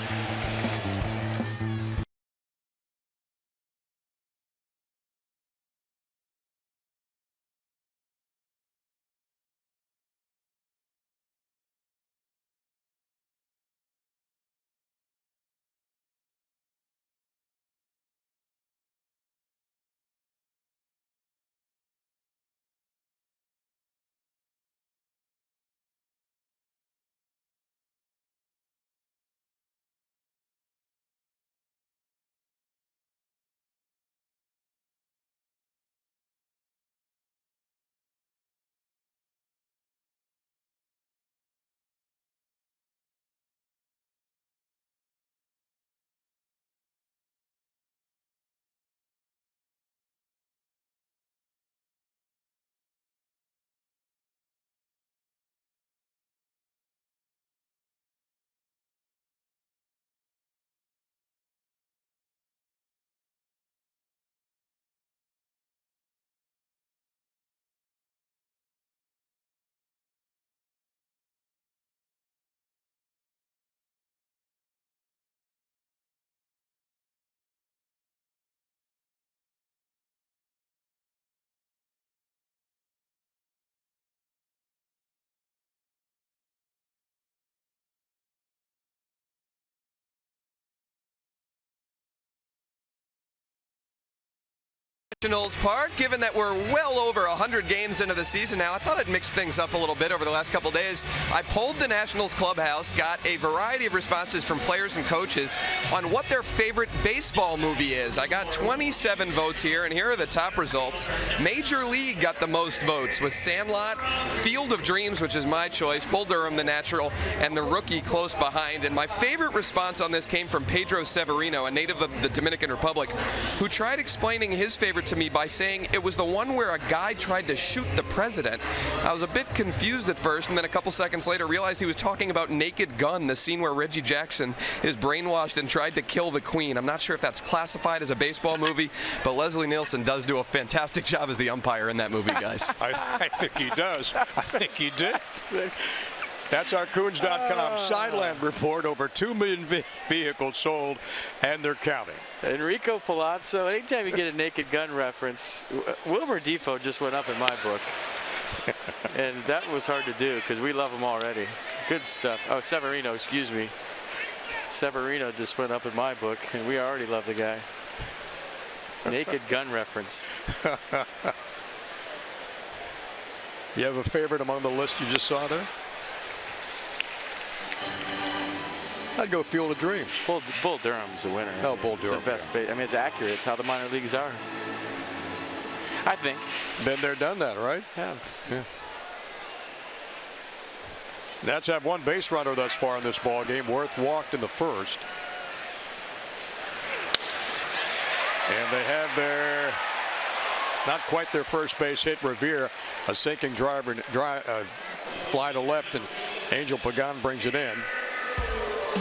Nationals Park. Given that we're well over 100 games into the season now, I thought I'd mix things up a little bit over the last couple days. I polled the Nationals clubhouse, got a variety of responses from players and coaches on what their favorite baseball movie is. I got 27 votes here, and here are the top results. Major League got the most votes with Sandlot, Field of Dreams, which is my choice, Bull Durham, The Natural, and The Rookie close behind. And my favorite response on this came from Pedro Severino, a native of the Dominican Republic, who tried explaining his favorite to me by saying it was the one where a guy tried to shoot the president. I was a bit confused at first, and then a couple seconds later realized he was talking about Naked Gun, the scene where Reggie Jackson is brainwashed and tried to kill the Queen. I'm not sure if that's classified as a baseball movie, but Leslie Nielsen does do a fantastic job as the umpire in that movie, guys. I think he does. I think he did. That's our Coons.com Sideland report. Over 2 million vehicles sold, and they're counting. Enrico Palazzo, anytime you get a Naked Gun reference, Wilmer Defoe just went up in my book. And that was hard to do because we love him already. Good stuff. Oh, Severino, excuse me. Severino just went up in my book, and we already love the guy. Naked Gun reference. You have a favorite among the list you just saw there? I'd go Field of Dreams. Bull Durham's the winner. Oh, Bull Durham. It's the best. I mean, it's accurate. It's how the minor leagues are. I think. Been there, done that, right? Yeah. Nats have one base runner thus far in this ball game. Worth walked in the first. And they have their, not quite their first base hit. Revere, a sinking fly to left, and Angel Pagan brings it in.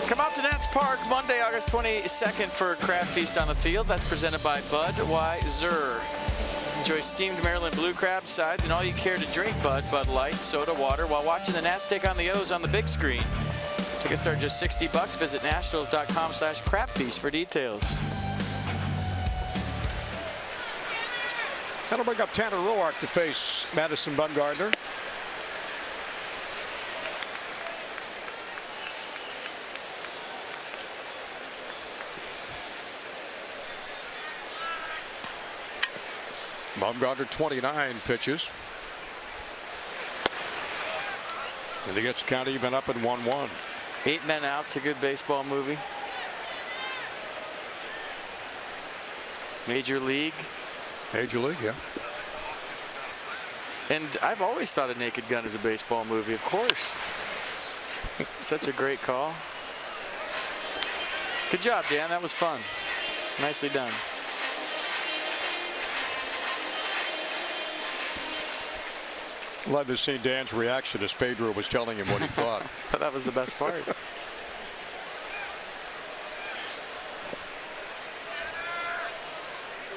Come out to Nats Park Monday, August 22nd for Crab Feast on the Field. That's presented by Budweiser. Enjoy steamed Maryland blue crab sides and all you care to drink, Bud Light, soda, water, while watching the Nats take on the O's on the big screen. Tickets start just $60. Visit nationals.com/crabfeast for details. That'll bring up Tanner Roark to face Madison Bumgarner. Bumgarner 29 pitches. And he gets count even up at 1-1. 8 Men Out's a good baseball movie. Major League. Major League, yeah. And I've always thought of Naked Gun as a baseball movie, of course. Such a great call. Good job, Dan. That was fun. Nicely done. Love to see Dan's reaction as Pedro was telling him what he thought. That was the best part.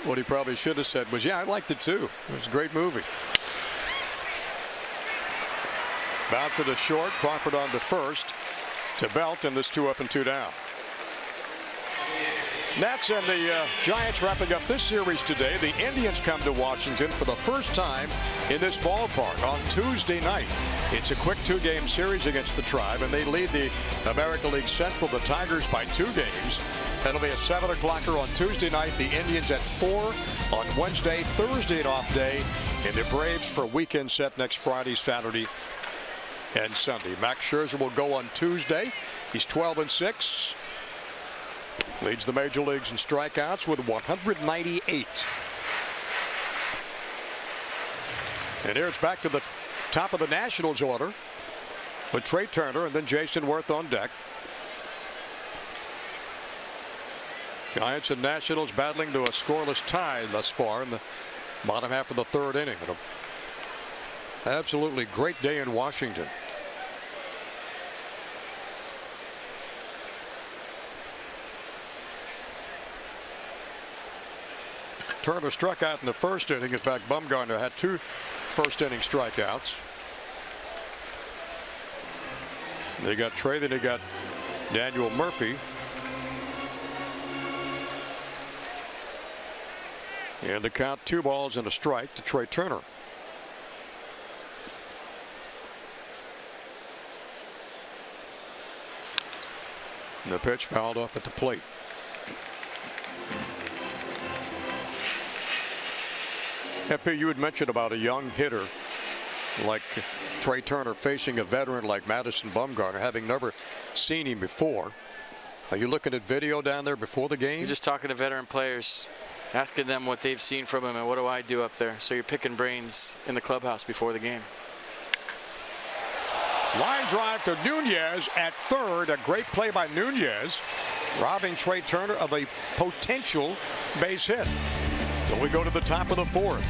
What he probably should have said was, yeah, I liked it too. It was a great movie. Bounce to the short. Crawford on to first. To Belt, and this 2 up and 2 down. Nats and the Giants wrapping up this series today. The Indians come to Washington for the first time in this ballpark on Tuesday night. It's a quick 2-game series against the Tribe, and they lead the American League Central, the Tigers, by 2 games. That'll be a 7 o'clocker on Tuesday night. The Indians at 4 on Wednesday. Thursday an off day. And the Braves for a weekend set next Friday, Saturday, and Sunday. Max Scherzer will go on Tuesday. He's 12-6. Leads the major leagues in strikeouts with 198. And here it's back to the top of the Nationals order with Trey Turner and then Jason Worth on deck. Giants and Nationals battling to a scoreless tie thus far in the bottom half of the 3rd inning. An absolutely great day in Washington. Turner struck out in the first inning. In fact, Bumgarner had 2 first-inning strikeouts. They got Trey, then they got Daniel Murphy. And the count 2 balls and a strike to Trey Turner. And the pitch fouled off at the plate. FP, you had mentioned about a young hitter like Trey Turner facing a veteran like Madison Bumgarner, having never seen him before. Are you looking at video down there before the game? You're just talking to veteran players, asking them what they've seen from him and what do I do up there. So you're picking brains in the clubhouse before the game. Line drive to Nunez at third. A great play by Nunez, robbing Trey Turner of a potential base hit. So we go to the top of the 4th.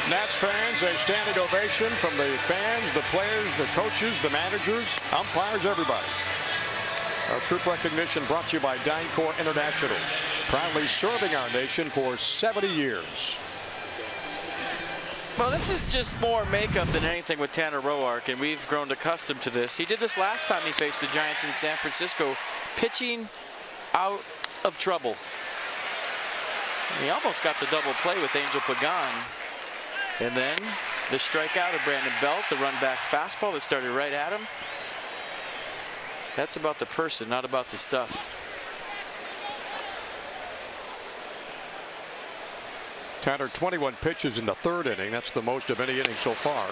Nats fans, a standing ovation from the fans, the players, the coaches, the managers, umpires, everybody. Our troop recognition brought to you by DynCorp International, proudly serving our nation for 70 years. Well, this is just more makeup than anything with Tanner Roark, and we've grown accustomed to this. He did this last time he faced the Giants in San Francisco, pitching out of trouble. He almost got the double play with Angel Pagan. And then the strikeout of Brandon Belt, the run back fastball that started right at him. That's about the person, not about the stuff. Tanner, 21 pitches in the third inning. That's the most of any inning so far.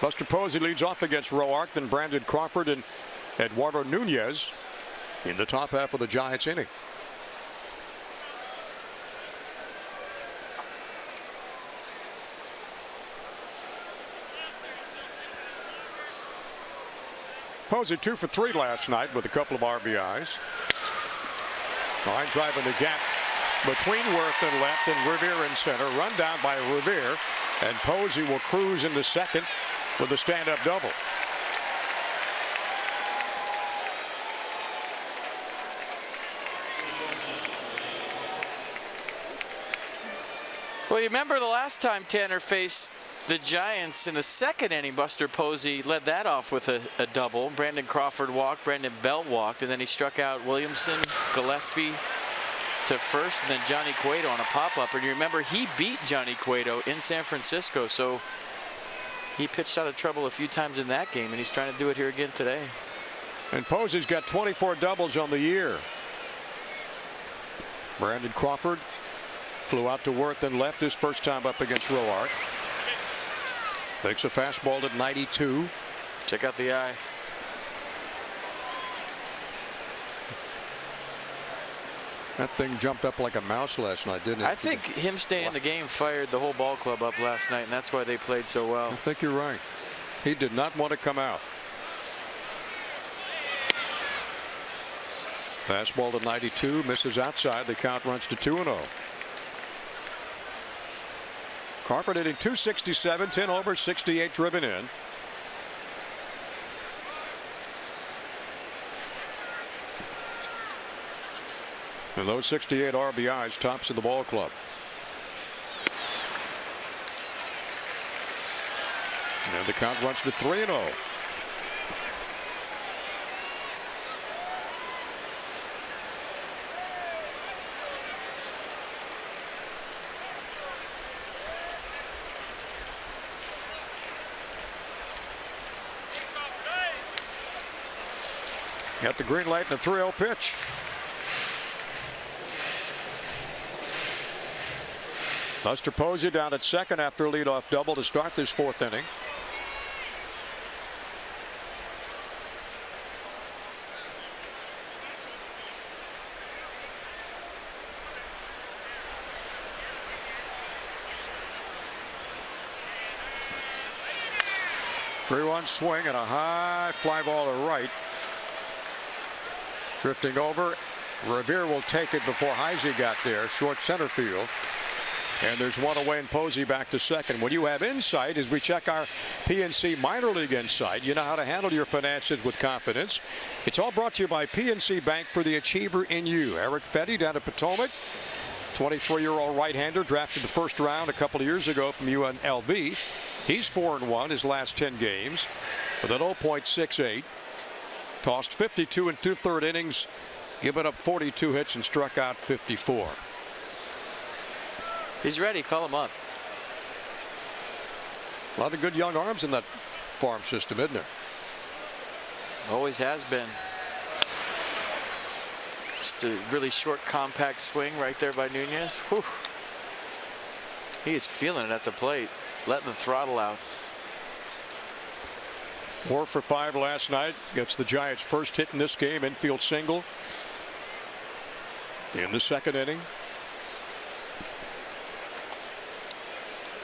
Buster Posey leads off against Roark, then Brandon Crawford and Eduardo Nunez in the top half of the Giants inning. Posey 2 for 3 last night with a couple of RBIs. Line drive in the gap between Worth and left and Revere in center. Run down by Revere, and Posey will cruise into second with a stand-up double. Well, you remember the last time Tanner faced the Giants in the second inning, Buster Posey led that off with a double. Brandon Crawford walked, Brandon Belt walked, and then he struck out Williamson, Gillespie to first, and then Johnny Cueto on a pop-up. And you remember he beat Johnny Cueto in San Francisco, so he pitched out of trouble a few times in that game, and he's trying to do it here again today. And Posey's got 24 doubles on the year. Brandon Crawford flew out to Worth and left his first time up against Roark. Takes a fastball at 92. Check out the eye. That thing jumped up like a mouse last night, didn't it? I think him staying in the game fired the whole ball club up last night, and that's why they played so well. I think you're right. He did not want to come out. Fastball to 92, misses outside. The count runs to 2-0. Crawford hitting .267, 10 homers, 68 driven in. And those 68 RBIs, tops of the ball club. And the count runs to 3-0. Got the green light and a 3-0 pitch. Buster Posey down at second after a leadoff double to start this fourth inning. Three-one swing and a high fly ball to right. Drifting over. Revere will take it before Heisey got there. Short center field. And there's one away and Posey back to second. When you have insight, as we check our PNC minor league insight, you know how to handle your finances with confidence. It's all brought to you by PNC Bank for the achiever in you. Eric Fetty down at Potomac. 23-year-old right-hander drafted the first round a couple of years ago from UNLV. He's 4-1 his last 10 games with an 0.68. Tossed 52 in 2/3 innings, given up 42 hits and struck out 54. He's ready. Call him up. A lot of good young arms in that farm system, isn't there? Always has been. Just a really short, compact swing right there by Nunez. Whew. He is feeling it at the plate, letting the throttle out. 4 for 5 last night. Gets the Giants' first hit in this game. Infield single in the second inning.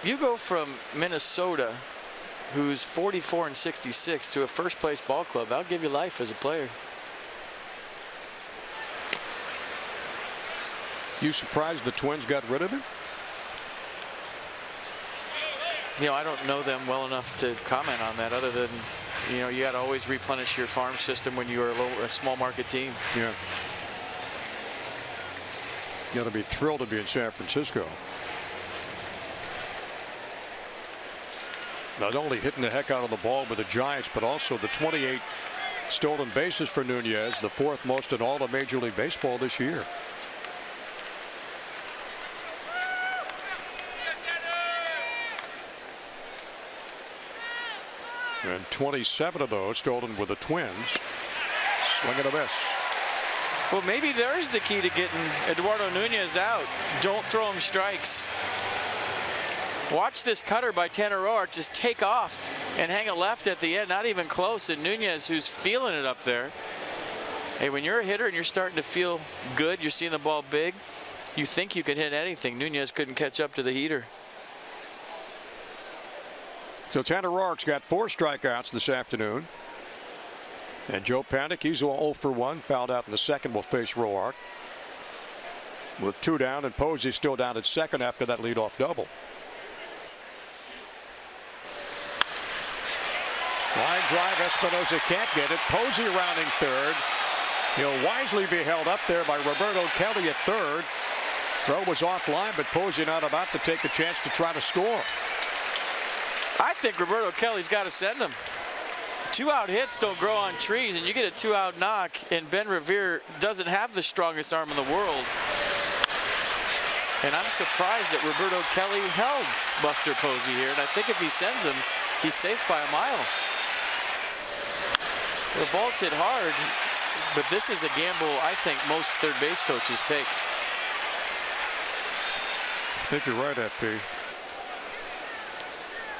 You go from Minnesota, who's 44-66, to a first-place ball club. That'll give you life as a player. You surprised the Twins got rid of him? I don't know them well enough to comment on that, other than, you got to always replenish your farm system when you are a small market team. Yeah. You got to be thrilled to be in San Francisco. Not only hitting the heck out of the ball with the Giants, but also the 28 stolen bases for Nunez, the 4th most in all of Major League Baseball this year. And 27 of those stolen with the Twins. Swing and a miss. Well, maybe there's the key to getting Eduardo Nunez out. Don't throw him strikes. Watch this cutter by Tanner Roark just take off and hang a left at the end, not even close. And Nunez, who's feeling it up there. Hey, when you're a hitter and you're starting to feel good, you're seeing the ball big, you think you can hit anything. Nunez couldn't catch up to the heater. So Tanner Roark's got 4 strikeouts this afternoon. And Joe Panik, he's 0 for 1, fouled out in the second, will face Roark. With 2 down, and Posey still down at second after that leadoff double. Line drive, Espinosa can't get it. Posey rounding third. He'll wisely be held up there by Roberto Kelly at third. Throw was offline, but Posey not about to take a chance to try to score. I think Roberto Kelly's got to send him. 2-out hits don't grow on trees, and you get a 2-out knock, and Ben Revere doesn't have the strongest arm in the world. And I'm surprised that Roberto Kelly held Buster Posey here, and I think if he sends him, he's safe by a mile. The ball's hit hard, but this is a gamble I think most third base coaches take. I think you're right, FP.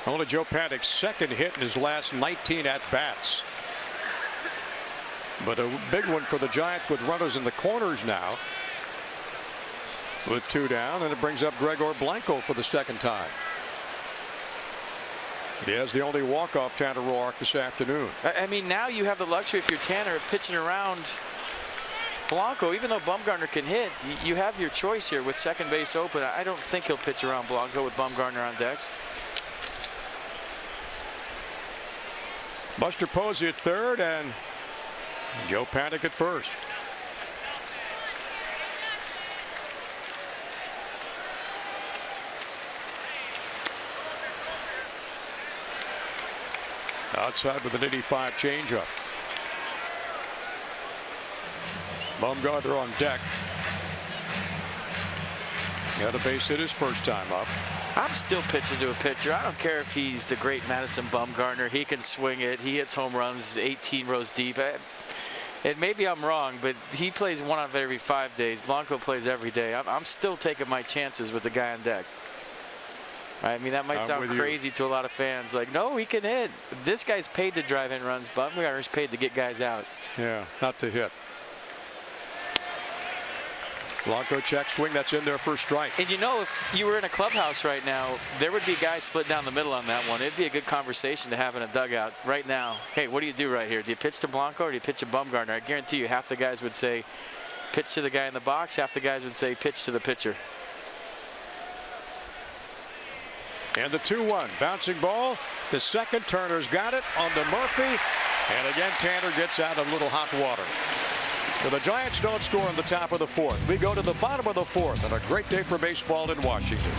Only Joe Panik's second hit in his last 19 at-bats. But a big one for the Giants with runners in the corners now. With 2 down, and it brings up Gregor Blanco for the second time. He has the only walk-off Tanner Roark this afternoon. I mean, now you have the luxury, if you're Tanner, of pitching around Blanco. Even though Bumgarner can hit, you have your choice here with second base open. I don't think he'll pitch around Blanco with Bumgarner on deck. Buster Posey at third and Joe Panik at first. Outside with an 85 changeup. Bumgarner on deck. Got a base hit his first time up. I'm still pitching to a pitcher. I don't care if he's the great Madison Bumgarner. He can swing it. He hits home runs 18 rows deep. And maybe I'm wrong, but he plays 1 out of every 5 days. Blanco plays every day. I'm still taking my chances with the guy on deck. I mean, that might sound crazy to a lot of fans. Like, no, he can hit. This guy's paid to drive in runs. Bumgarner's paid to get guys out. Yeah, not to hit. Blanco check swing. That's in there for a strike. And if you were in a clubhouse right now, there would be guys split down the middle on that one. It'd be a good conversation to have in a dugout right now. Hey, what do you do right here? Do you pitch to Blanco or do you pitch to Bumgarner? I guarantee you half the guys would say pitch to the guy in the box. Half the guys would say pitch to the pitcher. And the 2-1 bouncing ball. The second, Turner's got it on to Murphy. And again, Tanner gets out of a little hot water. So the Giants don't score in the top of the 4th. We go to the bottom of the 4th, and a great day for baseball in Washington.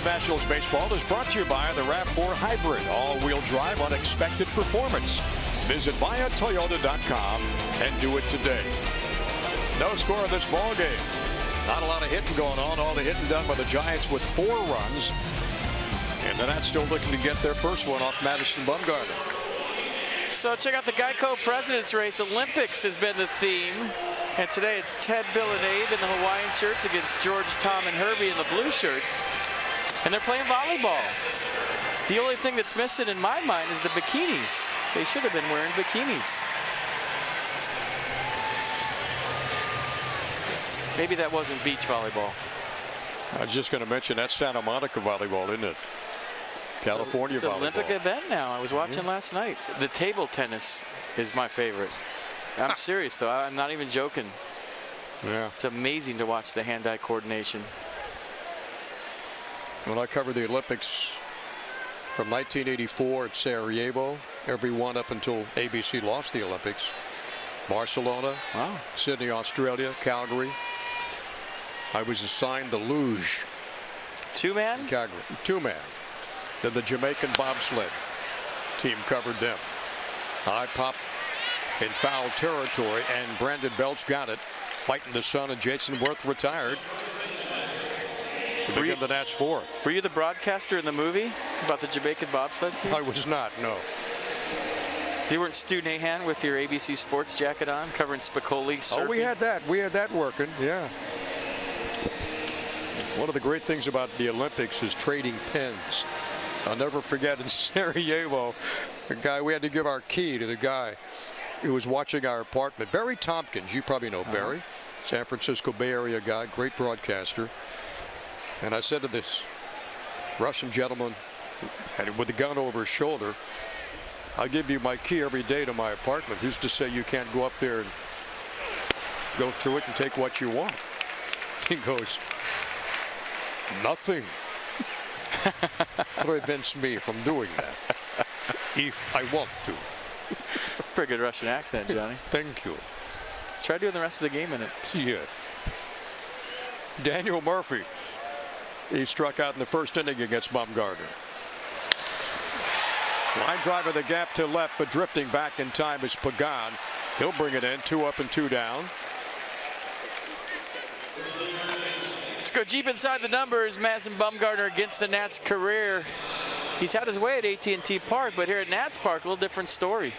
Nationals baseball is brought to you by the RAV4 Hybrid all-wheel drive unexpected performance. Visit buyatoyota.com and do it today. No score in this ball game. Not a lot of hitting going on. All the hitting done by the Giants with 4 runs. And the Nats still looking to get their first one off Madison Bumgarner. So check out the Geico President's Race. Olympics has been the theme. And today it's Ted, Bill, and Abe in the Hawaiian shirts against George, Tom, and Herbie in the blue shirts. And they're playing volleyball. The only thing that's missing in my mind is the bikinis. They should have been wearing bikinis. Maybe that wasn't beach volleyball. I was just going to mention that's Santa Monica volleyball, isn't it? California it's volleyball. It's an Olympic event now. I was watching last night. The table tennis is my favorite. I'm serious, though. I'm not even joking. Yeah. It's amazing to watch the hand-eye coordination. When I covered the Olympics from 1984 at Sarajevo, every one up until ABC lost the Olympics. Barcelona, wow. Sydney, Australia, Calgary. I was assigned the luge. 2-man? Calgary. 2-man. Then the Jamaican bobsled team covered them. I popped in foul territory, and Brandon Belch got it. Fighting the sun, and Jason Worth retired to begin the Nats 4. Were you the broadcaster in the movie about the Jamaican bobsled team? I was not, no. You weren't Stu Nahan with your ABC Sports jacket on, covering Spicoli surfing? Oh, we had that. We had that working, yeah. One of the great things about the Olympics is trading pens. I'll never forget in Sarajevo, we had to give our key to the guy who was watching our apartment. Barry Tompkins, you probably know Barry. San Francisco Bay Area guy, great broadcaster. And I said to this Russian gentleman with the gun over his shoulder, I'll give you my key every day to my apartment. Who's to say you can't go up there and go through it and take what you want? He goes, nothing prevents me from doing that if I want to. Pretty good Russian accent, Johnny. Thank you. Try doing the rest of the game in it. Yeah. Daniel Murphy. He struck out in the first inning against Bumgarner. Line drive of the gap to left, but drifting back in time is Pagan. He'll bring it in. 2 up and 2 down. Let's go deep inside the numbers. Madison Bumgarner against the Nats career. He's had his way at AT&T Park, but here at Nats Park, a little different story.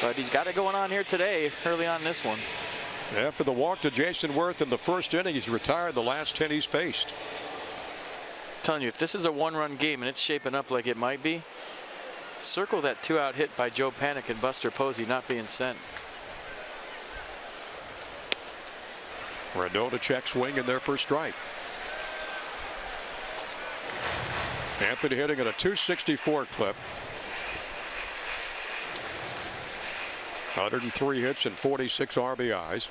But he's got it going on here today, early on in this one. After the walk to Jason Worth in the first inning, he's retired the last 10 he's faced. I'm telling you, if this is a 1-run game and it's shaping up like it might be, circle that 2-out hit by Joe Panik and Buster Posey not being sent. Rendon to check swing in there for a strike. Anthony hitting at a .264 clip. 103 hits and 46 RBIs.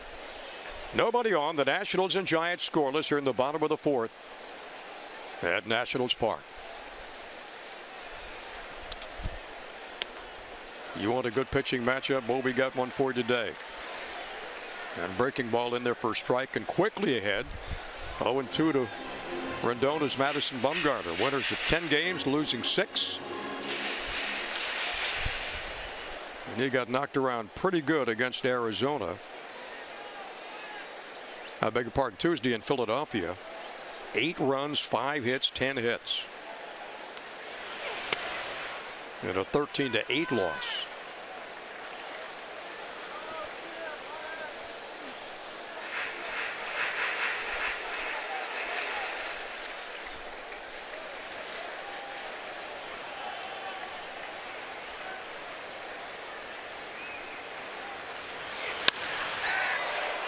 Nobody on. The Nationals and Giants scoreless here in the bottom of the 4th at Nationals Park. You want a good pitching matchup? Well, we got one for you today. And breaking ball in there for a strike and quickly ahead. 0-2 to Rendon is Madison Bumgarner. Winners of 10 games, losing 6. And he got knocked around pretty good against Arizona. I beg your pardon, Tuesday in Philadelphia. 8 runs, 5 hits, 10 hits. And a 13-8 loss.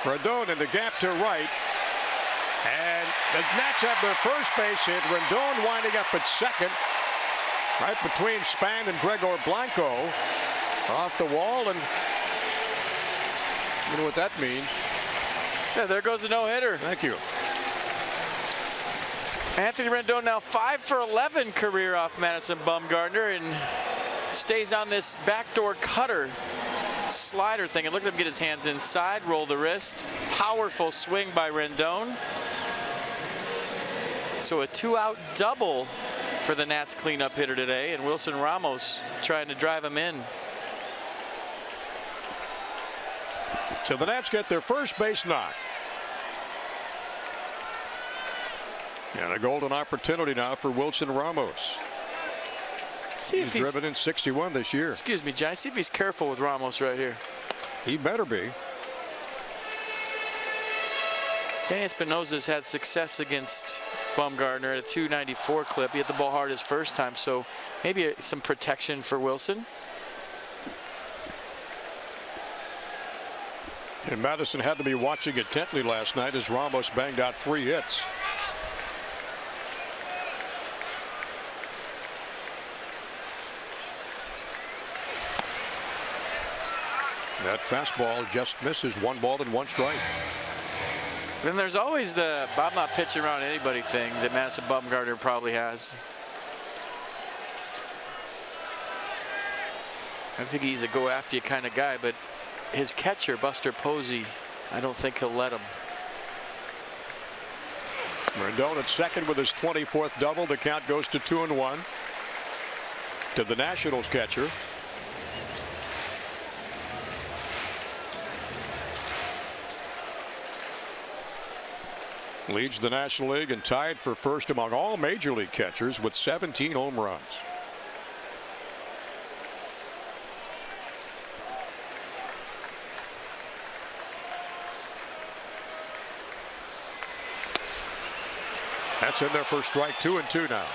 Rendon in the gap to right. And the Nats have their first base hit. Rendon winding up at second. Right between Span and Gregor Blanco. Off the wall, and you know what that means. Yeah, there goes a no-hitter. Thank you. Anthony Rendon now 5 for 11 career off Madison Bumgarner and stays on this backdoor cutter slider thing. And look at him get his hands inside, roll the wrist. Powerful swing by Rendon. So a 2-out double for the Nats cleanup hitter today, and Wilson Ramos trying to drive him in. So the Nats get their first base knock. And a golden opportunity now for Wilson Ramos. See if he's driven in 61 this year. Excuse me, John. See if he's careful with Ramos right here. He better be. Danny Espinosa's had success against Bumgarner at a 294 clip. He hit the ball hard his first time, so maybe some protection for Wilson. And Madison had to be watching intently last night as Ramos banged out 3 hits. That fastball just misses. 1 ball and 1 strike. Then there's always the I'm not pitching around anybody thing that Madison Bumgarner probably has. I think he's a go after you kind of guy, but his catcher Buster Posey, I don't think he'll let him. Rendon at second with his 24th double. The count goes to 2-1 to the Nationals catcher. Leads the National League and tied for first among all major league catchers with 17 home runs. That's in there for strike. 2-2 now.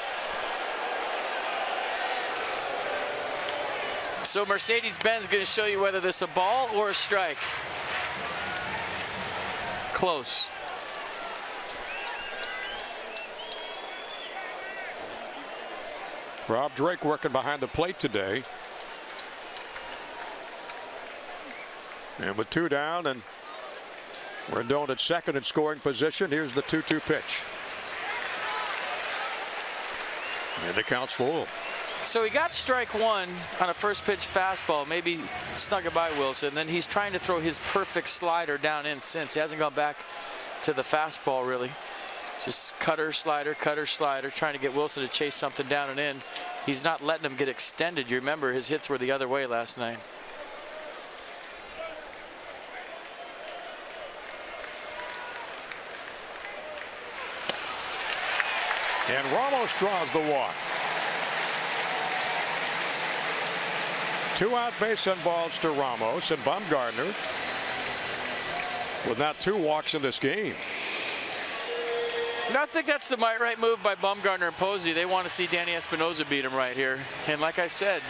So Mercedes-Benz going to show you whether this is a ball or a strike. Close. Rob Drake working behind the plate today. And with 2 down and Rendon at second in scoring position. Here's the 2-2 pitch. And the count's full. So he got strike 1 on a first pitch fastball, maybe snuck it by Wilson. Then he's trying to throw his perfect slider down in since. He hasn't gone back to the fastball really. Just cutter, slider, trying to get Wilson to chase something down and in. He's not letting him get extended. You remember his hits were the other way last night. And Ramos draws the walk. 2 out base on balls to Ramos, and Bumgarner with now 2 walks in this game. I think that's the right move by Bumgarner and Posey. They want to see Danny Espinosa beat him right here. And like I said,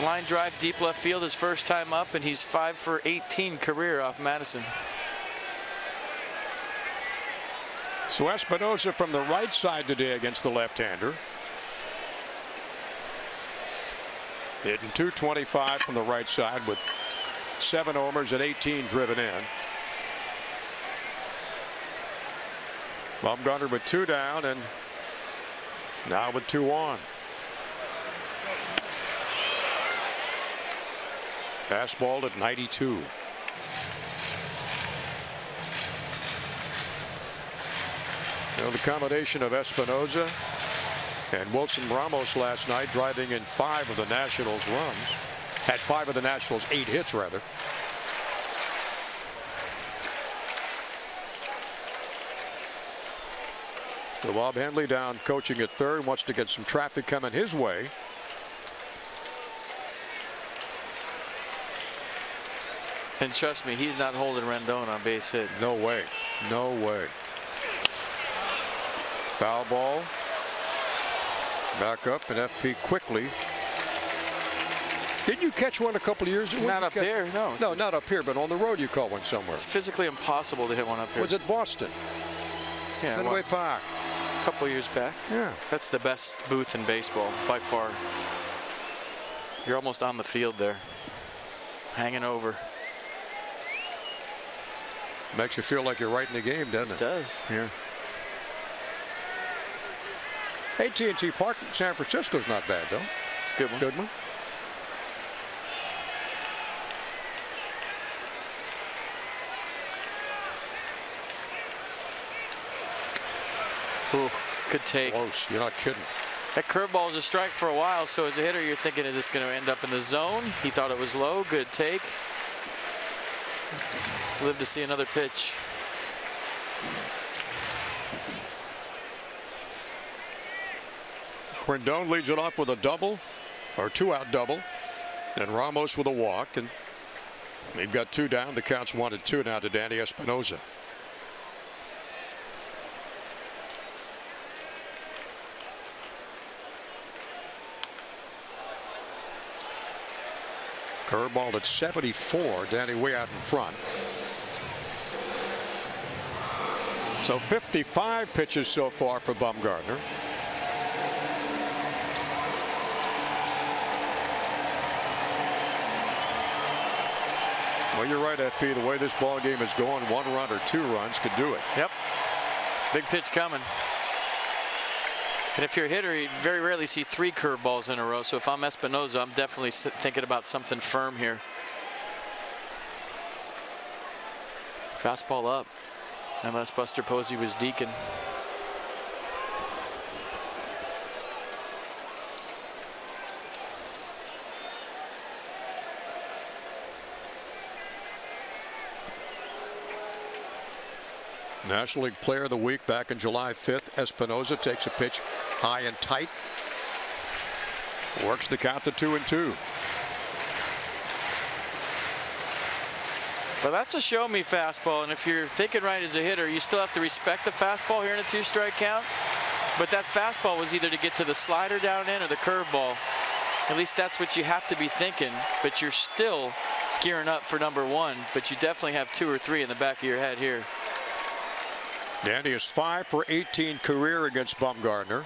line drive deep left field his first time up, and he's 5 for 18 career off Madison. So Espinosa from the right side today against the left-hander. Hitting .225 from the right side with 7 homers and 18 driven in. Bumgarner with 2 down and now with 2 on. Fastball at 92. Well, the combination of Espinosa and Wilson Ramos last night driving in 5 of the Nationals' runs. Had 5 of the Nationals' 8 hits rather. So Bob Henley down coaching at third, wants to get some traffic coming his way. And trust me, he's not holding Rendon on base hit. No way. No way. Foul ball. Back up and FP quickly. Didn't you catch one a couple of years ago? Not up here, no. No, not up here, but on the road you caught one somewhere. It's physically impossible to hit one up here. Was it Boston? Yeah, Fenway Park. A couple years back. Yeah. That's the best booth in baseball by far. You're almost on the field there. Hanging over. Makes you feel like you're right in the game, doesn't it? It does. Yeah. AT&T Park in San Francisco's not bad, though. It's a good one. Good one. Ooh, good take. Close. You're not kidding. That curveball was a strike for a while, so as a hitter, you're thinking, is this going to end up in the zone? He thought it was low. Good take. Live to see another pitch. Rendon leads it off with a double, or 2-out double, and Ramos with a walk, and they've got 2 down. The count's 1-2 now to Danny Espinosa. Curveball at 74. Danny way out in front. So 55 pitches so far for Bumgarner. Well, you're right, FP. The way this ball game is going, 1 run or 2 runs could do it. Yep. Big pitch coming. And if you're a hitter, you very rarely see 3 curveballs in a row. So if I'm Espinosa, I'm definitely thinking about something firm here. Fastball up, unless Buster Posey was deacon. National League Player of the Week back in July 5th. Espinosa takes a pitch high and tight. Works the count to 2-2. But that's a show me fastball, and if you're thinking right as a hitter, you still have to respect the fastball here in a 2-strike count. But that fastball was either to get to the slider down in or the curveball. At least that's what you have to be thinking, but you're still gearing up for number 1, but you definitely have 2 or 3 in the back of your head here. Danny is 5 for 18 career against Bumgarner.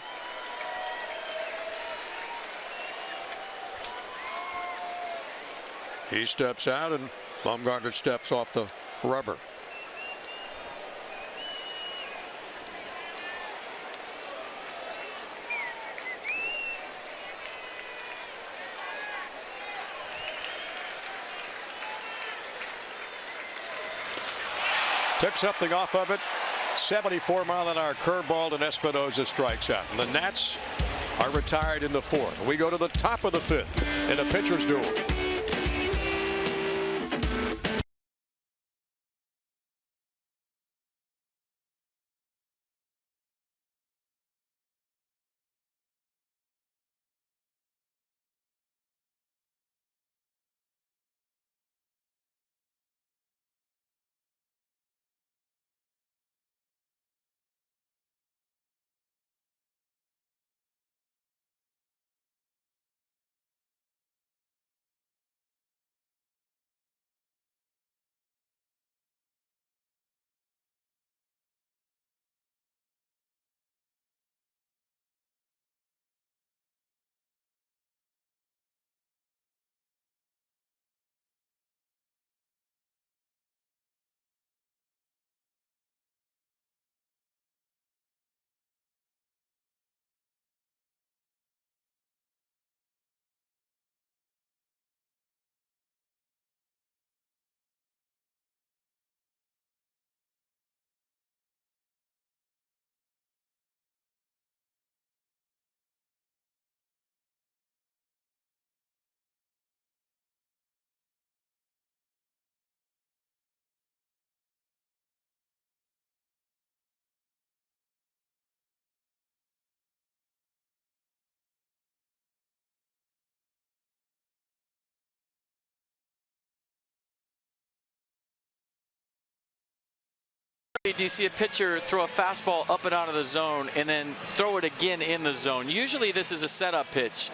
He steps out and Bumgarner steps off the rubber. Took something off of it. 74-mile-an-hour curveball, and Espinosa strikes out. And the Nats are retired in the 4th. We go to the top of the 5th in a pitcher's duel. Do you see a pitcher throw a fastball up and out of the zone and then throw it again in the zone? Usually this is a setup pitch.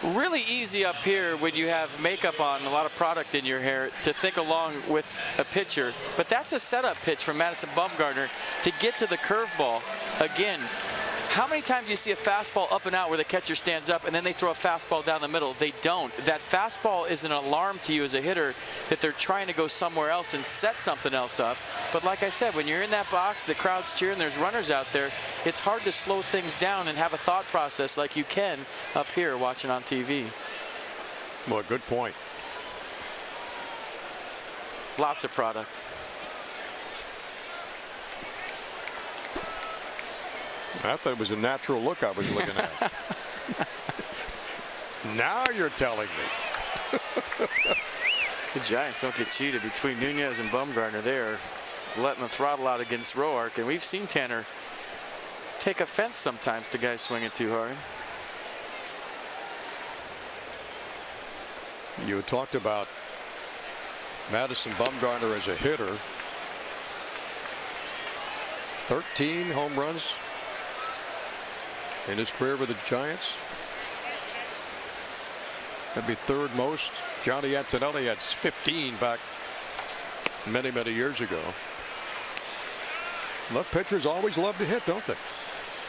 Really easy up here when you have makeup on, a lot of product in your hair, to think along with a pitcher. But that's a setup pitch from Madison Bumgarner to get to the curveball. Again, how many times do you see a fastball up and out where the catcher stands up and then they throw a fastball down the middle? They don't. That fastball is an alarm to you as a hitter that they're trying to go somewhere else and set something else up. But like I said, when you're in that box, the crowd's cheering, there's runners out there, it's hard to slow things down and have a thought process like you can up here watching on TV. Well, good point. Lots of product. I thought it was a natural look I was looking at. Now you're telling me. The Giants don't get cheated. Between Nunez and Bumgarner, they're letting the throttle out against Roark, and we've seen Tanner take offense sometimes to guys swinging too hard. You had talked about Madison Bumgarner as a hitter. 13 home runs in his career with the Giants. That'd be third most. Johnny Antonelli had 15 back many years ago. Look, pitchers always love to hit, don't they?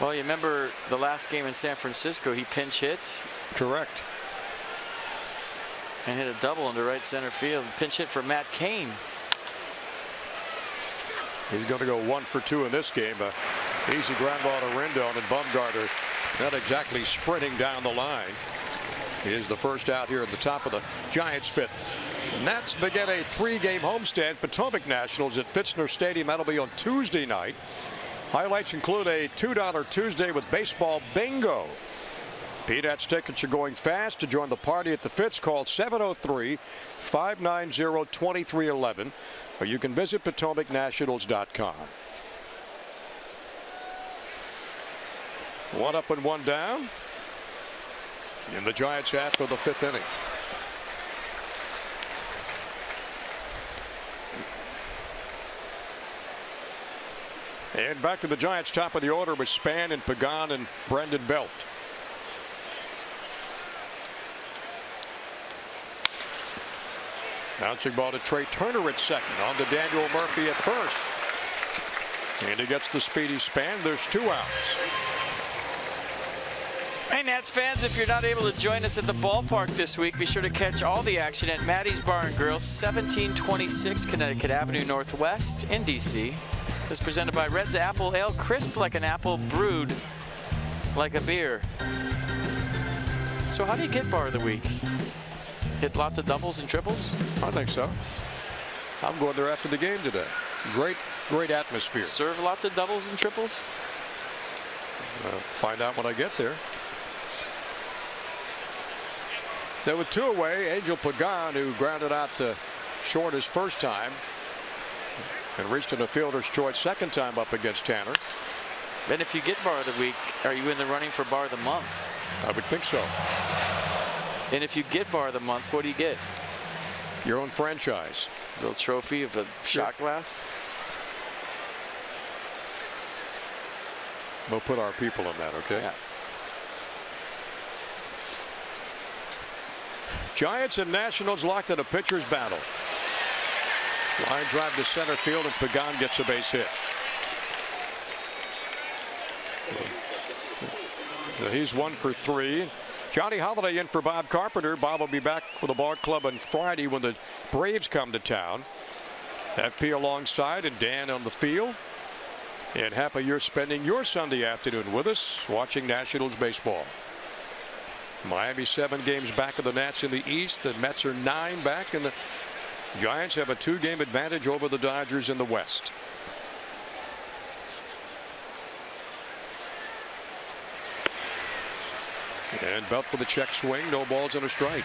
Well, you remember the last game in San Francisco, he pinch hit. Correct. And hit a double into right center field. Pinch hit for Matt Cain. He's going to go 1 for 2 in this game. Easy ground ball to Rendon, and Bumgarner not exactly sprinting down the line. Is the first out here at the top of the Giants' fifth. Nats begin a 3-game homestand. Potomac Nationals at Fitzner Stadium. That'll be on Tuesday night. Highlights include a $2 Tuesday with baseball bingo. Peanuts tickets are going fast. To join the party at the Fitz, call 703-590-2311, or you can visit PotomacNationals.com. 1 up and 1 down in the Giants half of the 5th inning. And back to the Giants, top of the order with Span and Pagan and Brendan Belt. Bouncing ball to Trey Turner at second. On to Daniel Murphy at first. And he gets the speedy Span. There's 2 outs. Hey, Nats fans, if you're not able to join us at the ballpark this week, be sure to catch all the action at Maddie's Bar and Grill, 1726 Connecticut Avenue Northwest in D.C. This is presented by Red's Apple Ale, crisp like an apple, brewed like a beer. So how do you get Bar of the Week? Hit lots of doubles and triples? I think so. I'm going there after the game today. Great atmosphere. Serve lots of doubles and triples? Find out when I get there. So with 2 away, Angel Pagan, who grounded out to short his first time and reached in a fielder's choice second time up against Tanner. Then if you get Bar of the Week, are you in the running for Bar of the Month? I would think so. And if you get Bar of the Month, what do you get? Your own franchise. A little trophy of a shot glass? We'll put our people in that, okay? Yeah. Giants and Nationals locked in a pitcher's battle. Line drive to center field, and Pagan gets a base hit. So he's 1 for 3. Johnny Holiday in for Bob Carpenter. Bob will be back with the ball club on Friday when the Braves come to town. FP alongside and Dan on the field. And happy you're spending your Sunday afternoon with us watching Nationals baseball. Miami 7 games back of the Nats in the East. The Mets are 9 back, and the Giants have a 2-game advantage over the Dodgers in the West. And Belt with a check swing. No balls and a strike.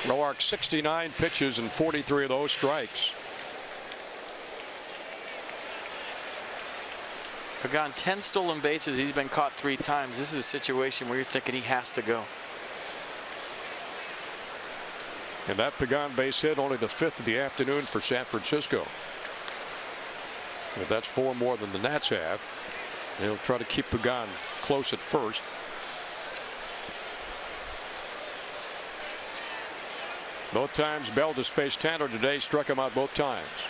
Roark 69 pitches and 43 of those strikes. Pagan 10 stolen bases. He's been caught 3 times. This is a situation where you're thinking he has to go. And that Pagan base hit, only the 5th of the afternoon for San Francisco. If that's 4 more than the Nats have, they'll try to keep Pagan close at first. Both times Belt has faced Tanner today, struck him out both times.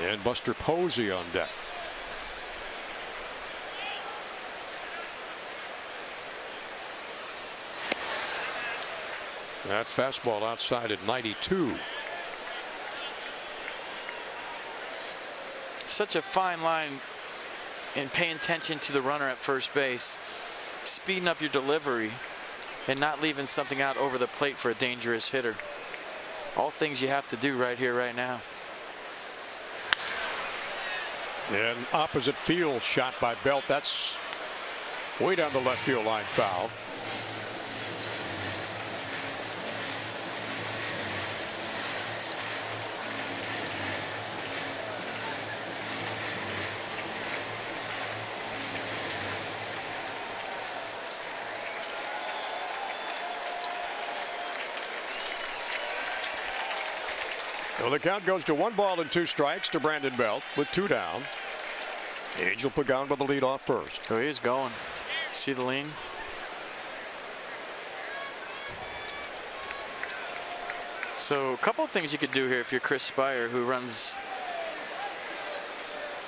And Buster Posey on deck. That fastball outside at 92. Such a fine line in paying attention to the runner at first base, speeding up your delivery, and not leaving something out over the plate for a dangerous hitter. All things you have to do right here, right now. And opposite field shot by Belt. That's way down the left field line foul. Well, the count goes to 1 ball and 2 strikes to Brandon Belt with 2 down. Angel Pagan with the lead off first. Oh, he's going. See the lean? So a couple of things you could do here if you're Chris Spire, who runs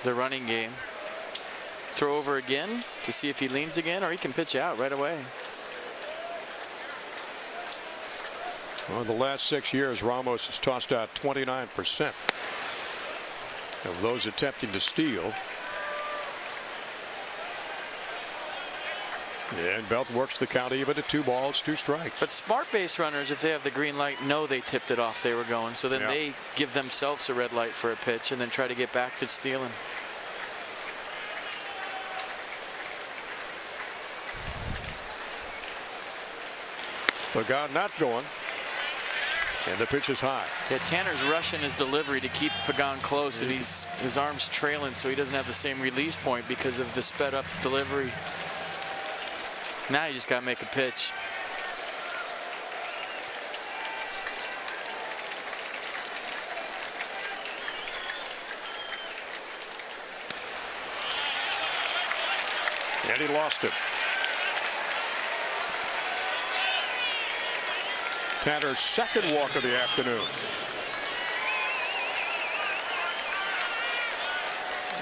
the running game. Throw over again to see if he leans again, or he can pitch out right away. Well, the last 6 years, Ramos has tossed out 29% of those attempting to steal. And Belt works the count even at 2 balls, 2 strikes. But smart base runners, if they have the green light, know they tipped it off they were going. So then they give themselves a red light for a pitch and then try to get back to stealing. Pagan not going. And the pitch is high. Yeah, Tanner's rushing his delivery to keep Pagan close, and his arms trailing, so he doesn't have the same release point because of the sped up delivery. Now you just got to make a pitch. And he lost it. Tanner's second walk of the afternoon.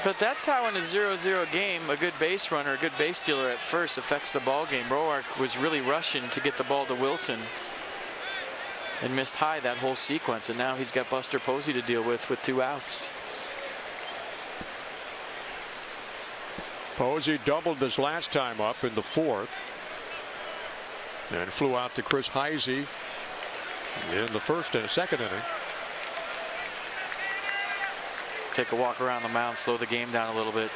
But that's how in a 0-0 game, a good base runner, a good base stealer at first affects the ball game. Roark was really rushing to get the ball to Wilson and missed high that whole sequence. And now he's got Buster Posey to deal with 2 outs. Posey doubled this last time up in the 4th. And flew out to Chris Heisey in the 1st and 2nd inning. Take a walk around the mound, slow the game down a little bit.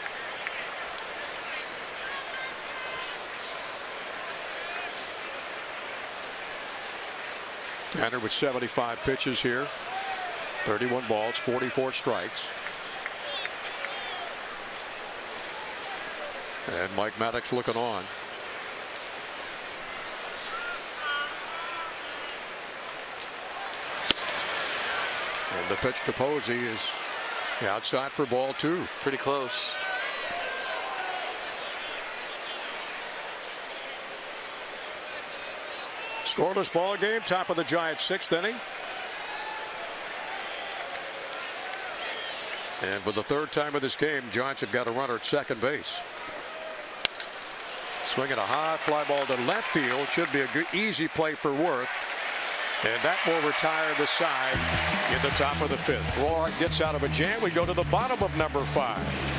Tanner with 75 pitches here. 31 balls, 44 strikes. And Mike Maddox looking on. And the pitch to Posey is outside for ball 2. Pretty close. Scoreless ball game, top of the Giants' 6th inning. And for the 3rd time of this game, Giants have got a runner at second base. Swinging a high fly ball to left field. Should be a good, easy play for Worth. And that will retire the side in the top of the 5th. Roark gets out of a jam. We go to the bottom of number 5.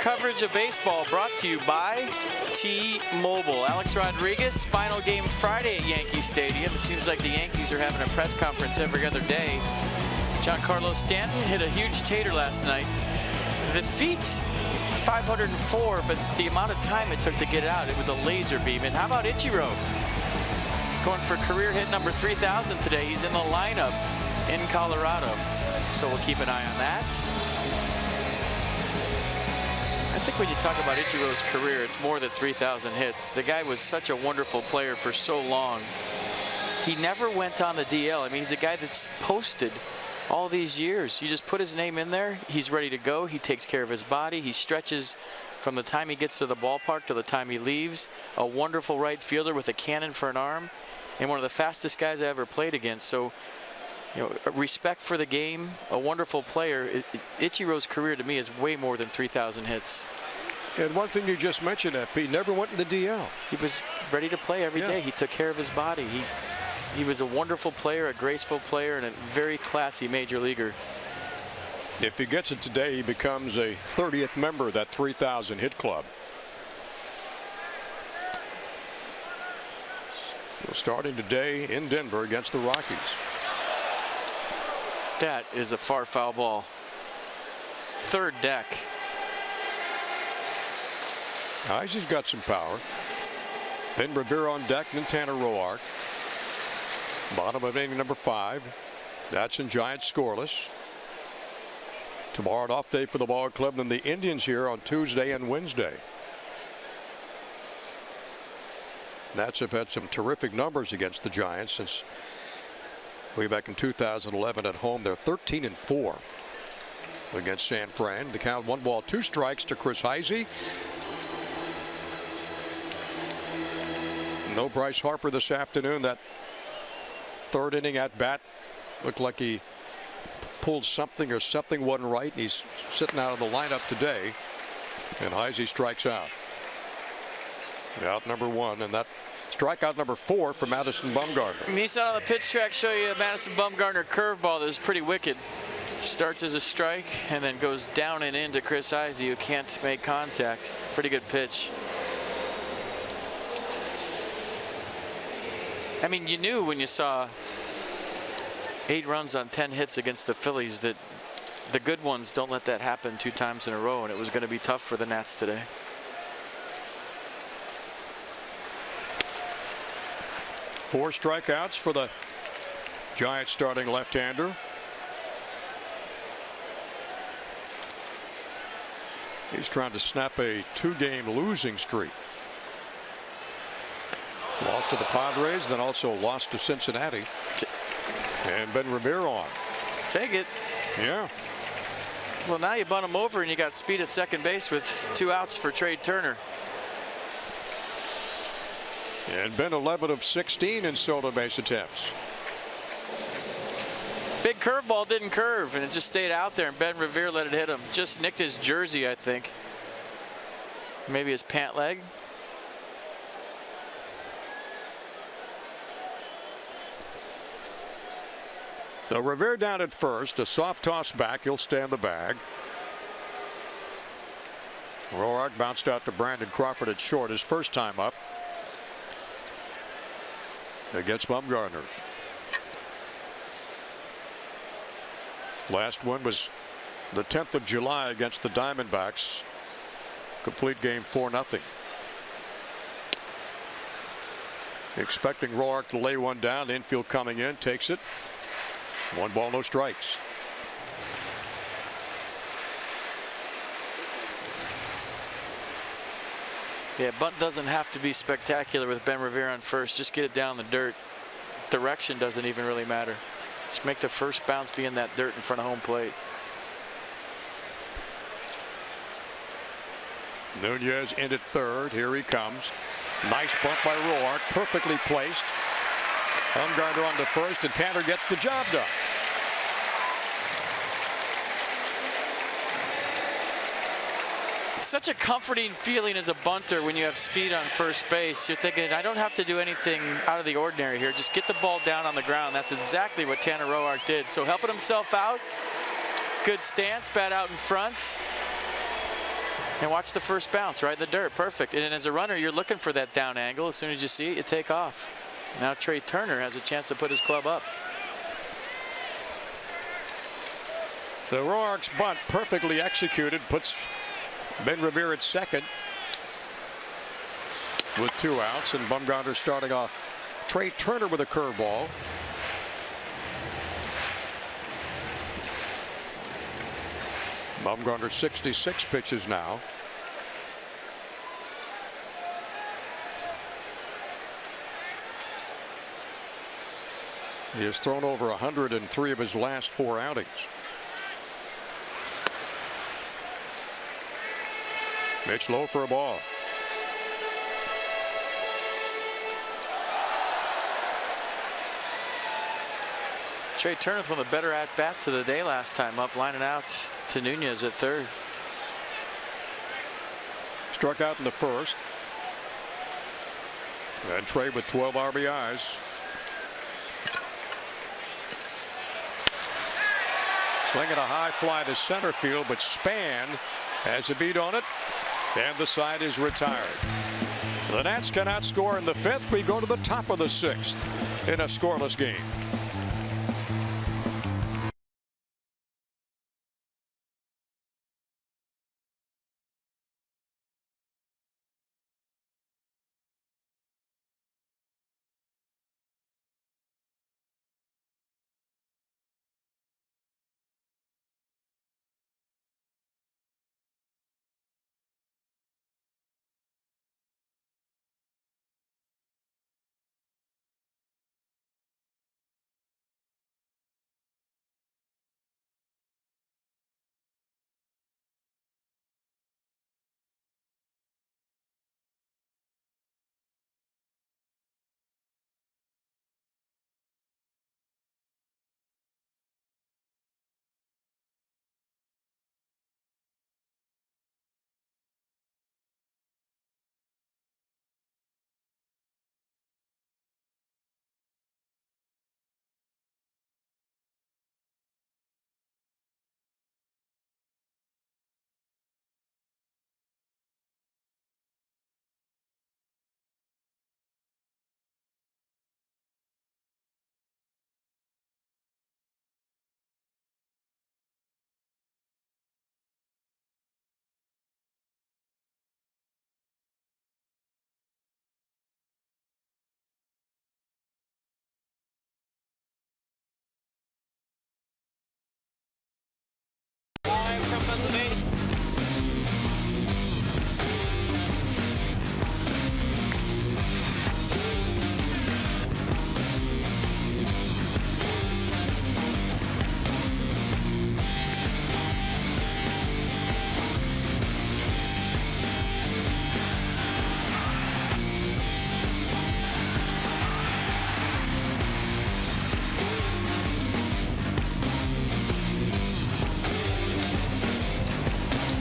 coverage of baseball brought to you by T-Mobile. Alex Rodriguez, final game Friday at Yankee Stadium. It seems like the Yankees are having a press conference every other day. Giancarlo Stanton hit a huge tater last night. The feet, 504, but the amount of time it took to get it out, it was a laser beam. And how about Ichiro? Going for career hit number 3,000 today. He's in the lineup in Colorado. So we'll keep an eye on that. I think when you talk about Ichiro's career, it's more than 3,000 hits. The guy was such a wonderful player for so long. He never went on the DL. I mean, he's a guy that's posted all these years. You just put his name in there, he's ready to go. He takes care of his body. He stretches from the time he gets to the ballpark to the time he leaves. A wonderful right fielder with a cannon for an arm, and one of the fastest guys I ever played against. So, you know, respect for the game, a wonderful player. Ichiro's career to me is way more than 3,000 hits. And one thing you just mentioned, FP, he never went in the DL. He was ready to play every day. He took care of his body. He was a wonderful player, a graceful player, and a very classy major leaguer. If he gets it today, he becomes a 30th member of that 3,000 hit club. So starting today in Denver against the Rockies. That is a far foul ball. Third deck. He's got some power. Ben Revere on deck, then Tanner Roark. Bottom of inning number 5. That's in Giants scoreless. Tomorrow an off day for the ball club, then the Indians here on Tuesday and Wednesday. Nats have had some terrific numbers against the Giants since way back in 2011 at home. They're 13-4 against San Fran. The count 1 ball 2 strikes to Chris Heisey. No Bryce Harper this afternoon. That third inning at bat looked like he pulled something or something wasn't right. He's sitting out of the lineup today, and Heisey strikes out. Out number 1, and that strikeout number 4 for Madison Bumgarner. Me saw on the pitch track show you a Madison Bumgarner curveball that was pretty wicked. Starts as a strike and then goes down and into Chris Heisey, who can't make contact. Pretty good pitch. I mean, you knew when you saw 8 runs on 10 hits against the Phillies that the good ones don't let that happen 2 times in a row, and it was going to be tough for the Nats today. Four strikeouts for the Giants starting left-hander. He's trying to snap a 2-game losing streak. Lost to the Padres, then also lost to Cincinnati. And Ben Revere on. Take it. Yeah. Well, now you bunt him over and you got speed at second base with 2 outs for Trey Turner. And Ben 11 of 16 in solo base attempts. Big curveball didn't curve, and it just stayed out there, and Ben Revere let it hit him. Just nicked his jersey, I think. Maybe his pant leg. So Revere down at first, a soft toss back. He'll stay in the bag. Roark bounced out to Brandon Crawford at short his first time up against Bumgarner. Last one was the 10th of July against the Diamondbacks. Complete game 4-0. Expecting Roark to lay one down. The infield coming in, takes it. 1 ball, no strikes. Yeah, bunt doesn't have to be spectacular with Ben Revere on first. Just get it down in the dirt. Direction doesn't even really matter. Just make the first bounce be in that dirt in front of home plate. Nunez in at third. Here he comes. Nice bunt by Roark. Perfectly placed. Bumgarner on to first, and Tanner gets the job done. It's such a comforting feeling as a bunter when you have speed on first base. You're thinking, I don't have to do anything out of the ordinary here. Just get the ball down on the ground. That's exactly what Tanner Roark did. So helping himself out. Good stance, bat out in front. And watch the first bounce right in the dirt. Perfect. And as a runner, you're looking for that down angle. As soon as you see it, you take off. Now Trey Turner has a chance to put his club up. So Roark's bunt, perfectly executed, puts Ben Revere at second with 2 outs, and Bumgarner starting off. Trey Turner with a curveball. Bumgarner 66 pitches now. He has thrown over 103 of his last 4 outings. Pitch low for a ball. Trey Turner with one of the better at-bats of the day last time up, lining out to Nunez at third. Struck out in the first. And Trey with 12 RBIs. Swinging a high fly to center field, but Span has a beat on it, and the side is retired. The Nats cannot score in the 5th. We go to the top of the 6th in a scoreless game.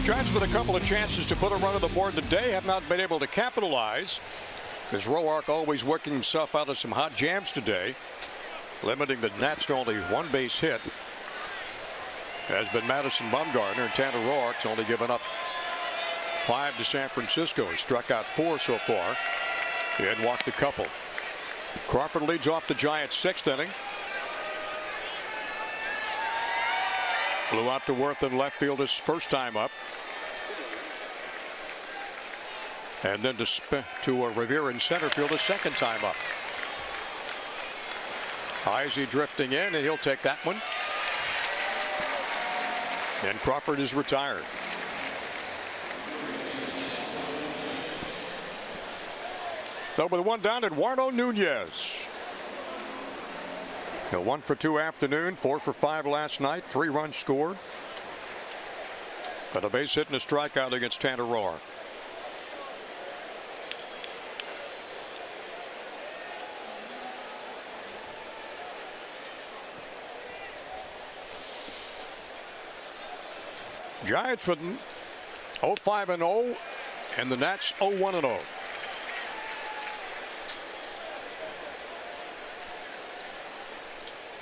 Giants with a couple of chances to put a run on the board today have not been able to capitalize, because Roark always working himself out of some hot jams today, limiting the Nats to only 1 base hit. Has been Madison Bumgarner, and Tanner Roark's only given up 5 to San Francisco. He struck out 4 so far. He had walked a couple. Crawford leads off the Giants' 6th inning. Blew out to Worth in left field his first time up. And then to Revere in center field his second time up. Heisey drifting in, and he'll take that one. And Crawford is retired. So with 1 down, Eduardo Nunez. A 1 for 2 afternoon, 4 for 5 last night, 3 runs scored. But a base hit and a strikeout against Tanner Roark. Giants with 0-5-0, and the Nats 0-1-0.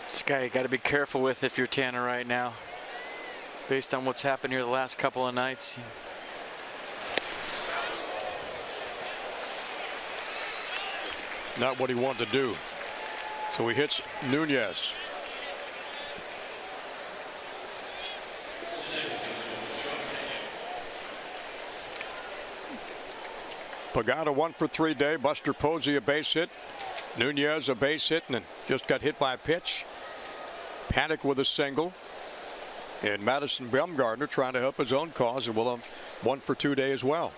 This guy you got to be careful with if you're Tanner right now, based on what's happened here the last couple of nights. not what he wanted to do. So he hits Nunez. Pagano 1 for 3 day. Buster Posey a base hit. Nunez a base hit and just got hit by a pitch. Panik with a single. And Madison Bumgarner trying to help his own cause, and will 1 for 2 day as well.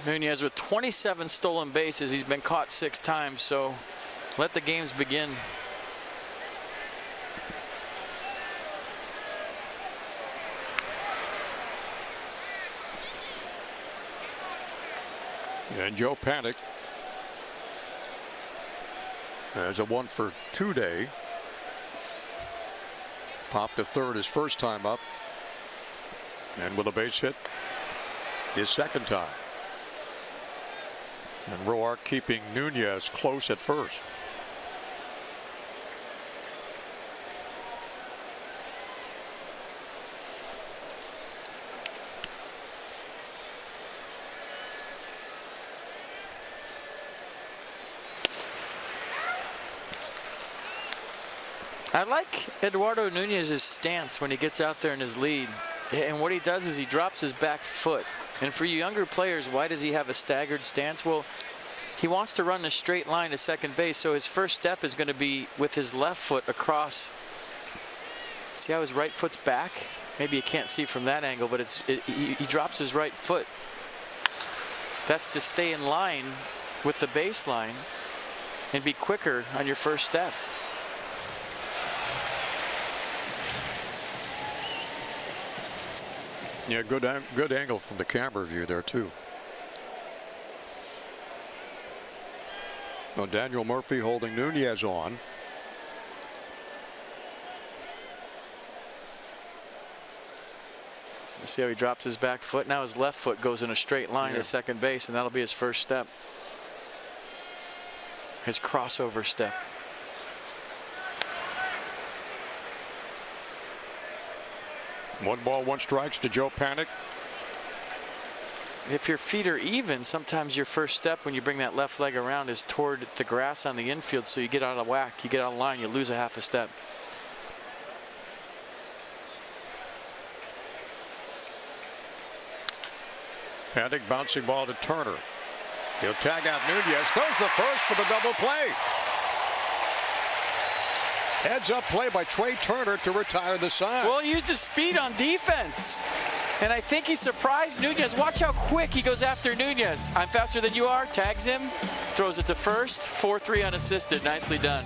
Nunez with 27 stolen bases. He's been caught 6 times, so let the games begin. And Joe Panik has a 1 for 2 day. Popped to third his first time up, and with a base hit his second time. And Roark keeping Nunez close at first. I like Eduardo Nunez's stance when he gets out there in his lead. And what he does is he drops his back foot. And for you younger players, why does he have a staggered stance? Well, he wants to run a straight line to second base, so his first step is going to be with his left foot across. See how his right foot's back? Maybe you can't see from that angle, but he drops his right foot. That's to stay in line with the baseline and be quicker on your first step. Yeah, good angle from the camera view there too. Now Daniel Murphy holding Nunez on. See how he drops his back foot? Now his left foot goes in a straight line to second base, and that'll be his first step. His crossover step. One ball, 1 strikes to Joe Panik. If your feet are even, sometimes your first step when you bring that left leg around is toward the grass on the infield, so you get out of whack, you get out of line, you lose a half a step. Panik bouncing ball to Turner. He'll tag out Nunez. Throws the first for the double play. Heads up play by Trey Turner to retire the side. Well, he used his speed on defense. And I think he surprised Nunez. Watch how quick he goes after Nunez. I'm faster than you are. Tags him. Throws it to first. 4-3 unassisted. Nicely done.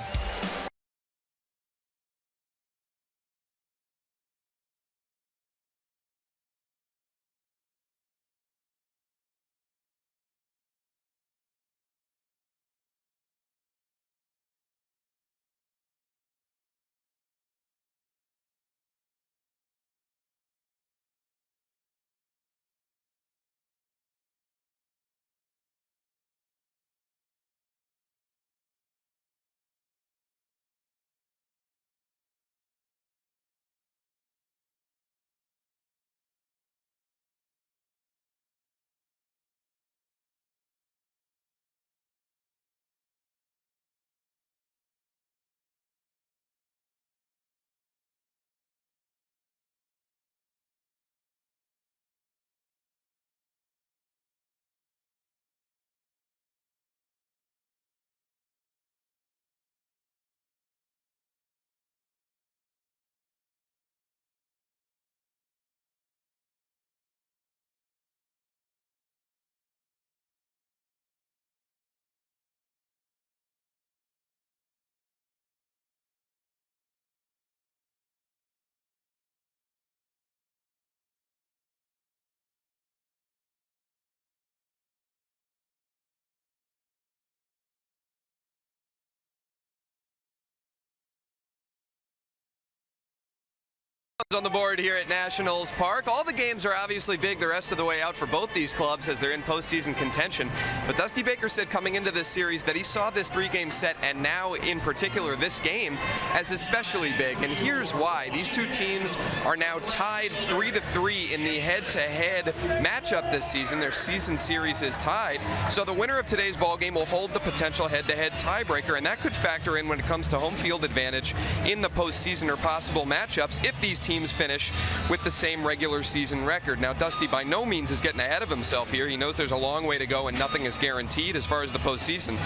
On the board here at Nationals Park. All the games are obviously big the rest of the way out for both these clubs as they're in postseason contention. But Dusty Baker said coming into this series that he saw this 3-game set, and now in particular this game, as especially big. And here's why. These two teams are now tied 3-3 in the head-to-head matchup this season. Their season series is tied. So the winner of today's ball game will hold the potential head-to-head tiebreaker, and that could factor in when it comes to home field advantage in the postseason or possible matchups if these teams finish with the same regular season record. Now, Dusty by no means is getting ahead of himself here. He knows there's a long way to go and nothing is guaranteed as far as the postseason,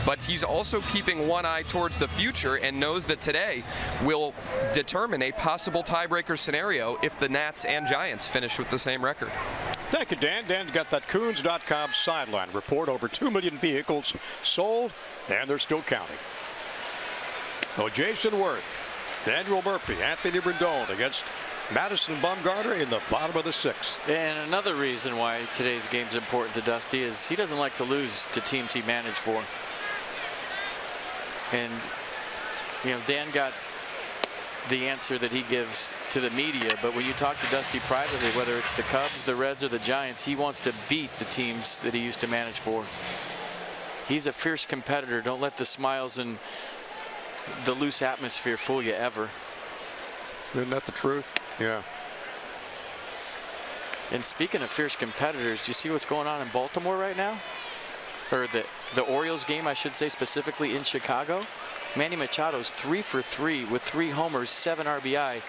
but he's also keeping one eye towards the future and knows that today will determine a possible tiebreaker scenario if the Nats and Giants finish with the same record. Thank you, Dan. Dan's got that Coons.com sideline report. Over 2 million vehicles sold, and they're still counting. So Jason Worth, Daniel Murphy, Anthony Rendon against Madison Bumgarner in the bottom of the 6th. And another reason why today's game is important to Dusty is he doesn't like to lose to teams he managed for. And, you know, Dan got the answer that he gives to the media, but when you talk to Dusty privately, whether it's the Cubs, the Reds, or the Giants, he wants to beat the teams that he used to manage for. He's a fierce competitor. Don't let the smiles and the loose atmosphere fool you ever. Isn't that the truth? Yeah. And speaking of fierce competitors, do you see what's going on in Baltimore right now? Or the Orioles game, I should say, specifically in Chicago. Manny Machado's 3 for 3 with 3 homers, 7 RBI,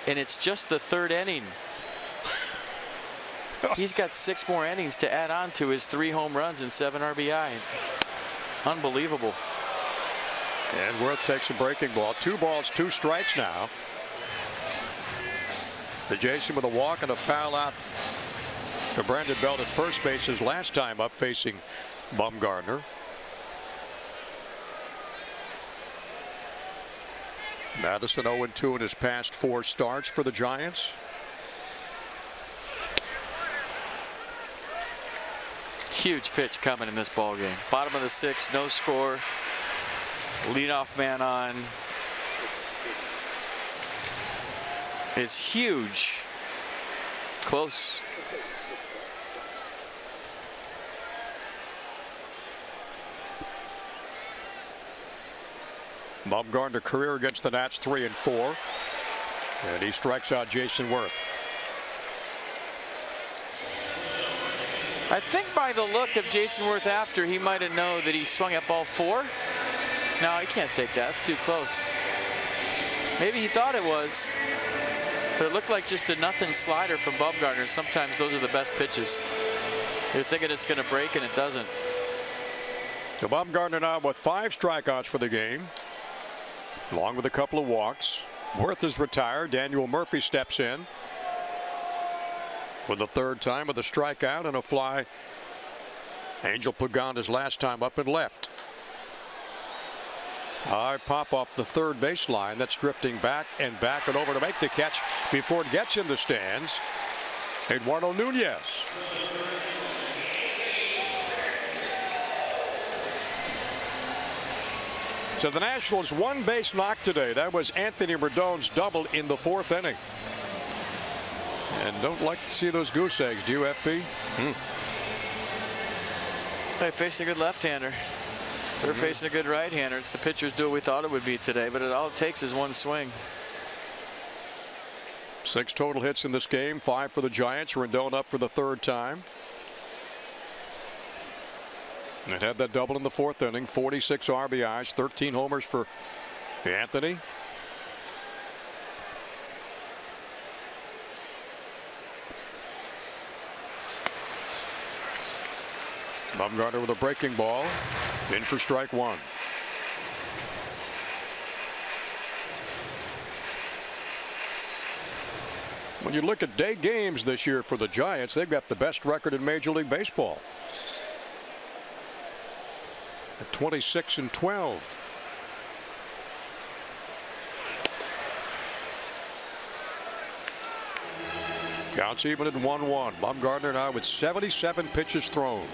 and it's just the 3rd inning. He's got 6 more innings to add on to his 3 home runs and 7 RBI. Unbelievable. And Worth takes a breaking ball. 2 balls, 2 strikes now. The Jason with a walk and a foul out to Brandon Belt at first base his last time up facing Bumgarner. Madison 0-2 in his past 4 starts for the Giants. Huge pitch coming in this ball game. Bottom of the 6th, no score. Leadoff man on. It's huge. Close. Bumgarner career against the Nats 3 and 4. And he strikes out Jason Worth. I think by the look of Jason Worth after, he might have known that he swung at ball 4. No, he can't take that. It's too close. Maybe he thought it was. But it looked like just a nothing slider from Bumgarner. Sometimes those are the best pitches. You're thinking it's going to break, and it doesn't. So Bumgarner now with 5 strikeouts for the game, along with a couple of walks. Worth is retired. Daniel Murphy steps in for the 3rd time with a strikeout and a fly. Angel Paganda's last time up and left. High pop off the 3rd baseline. That's drifting back and over to make the catch before it gets in the stands. Eduardo Nunez. So the Nationals 1 base knock today. That was Anthony Rendon's double in the 4th inning. And don't like to see those goose eggs, do you, FP? They face a good left-hander. They're facing a good right-hander. It's the pitchers do what we thought it would be today, but all it takes is 1 swing. 6 total hits in this game, 5 for the Giants. Rendon up for the 3rd time. And had that double in the 4th inning, 46 RBIs, 13 homers for Anthony. Bumgarner with a breaking ball, in for strike 1. When you look at day games this year for the Giants, they've got the best record in Major League Baseball. At 26 and 12. Counts even at 1-1. Bumgarner now with 77 pitches thrown.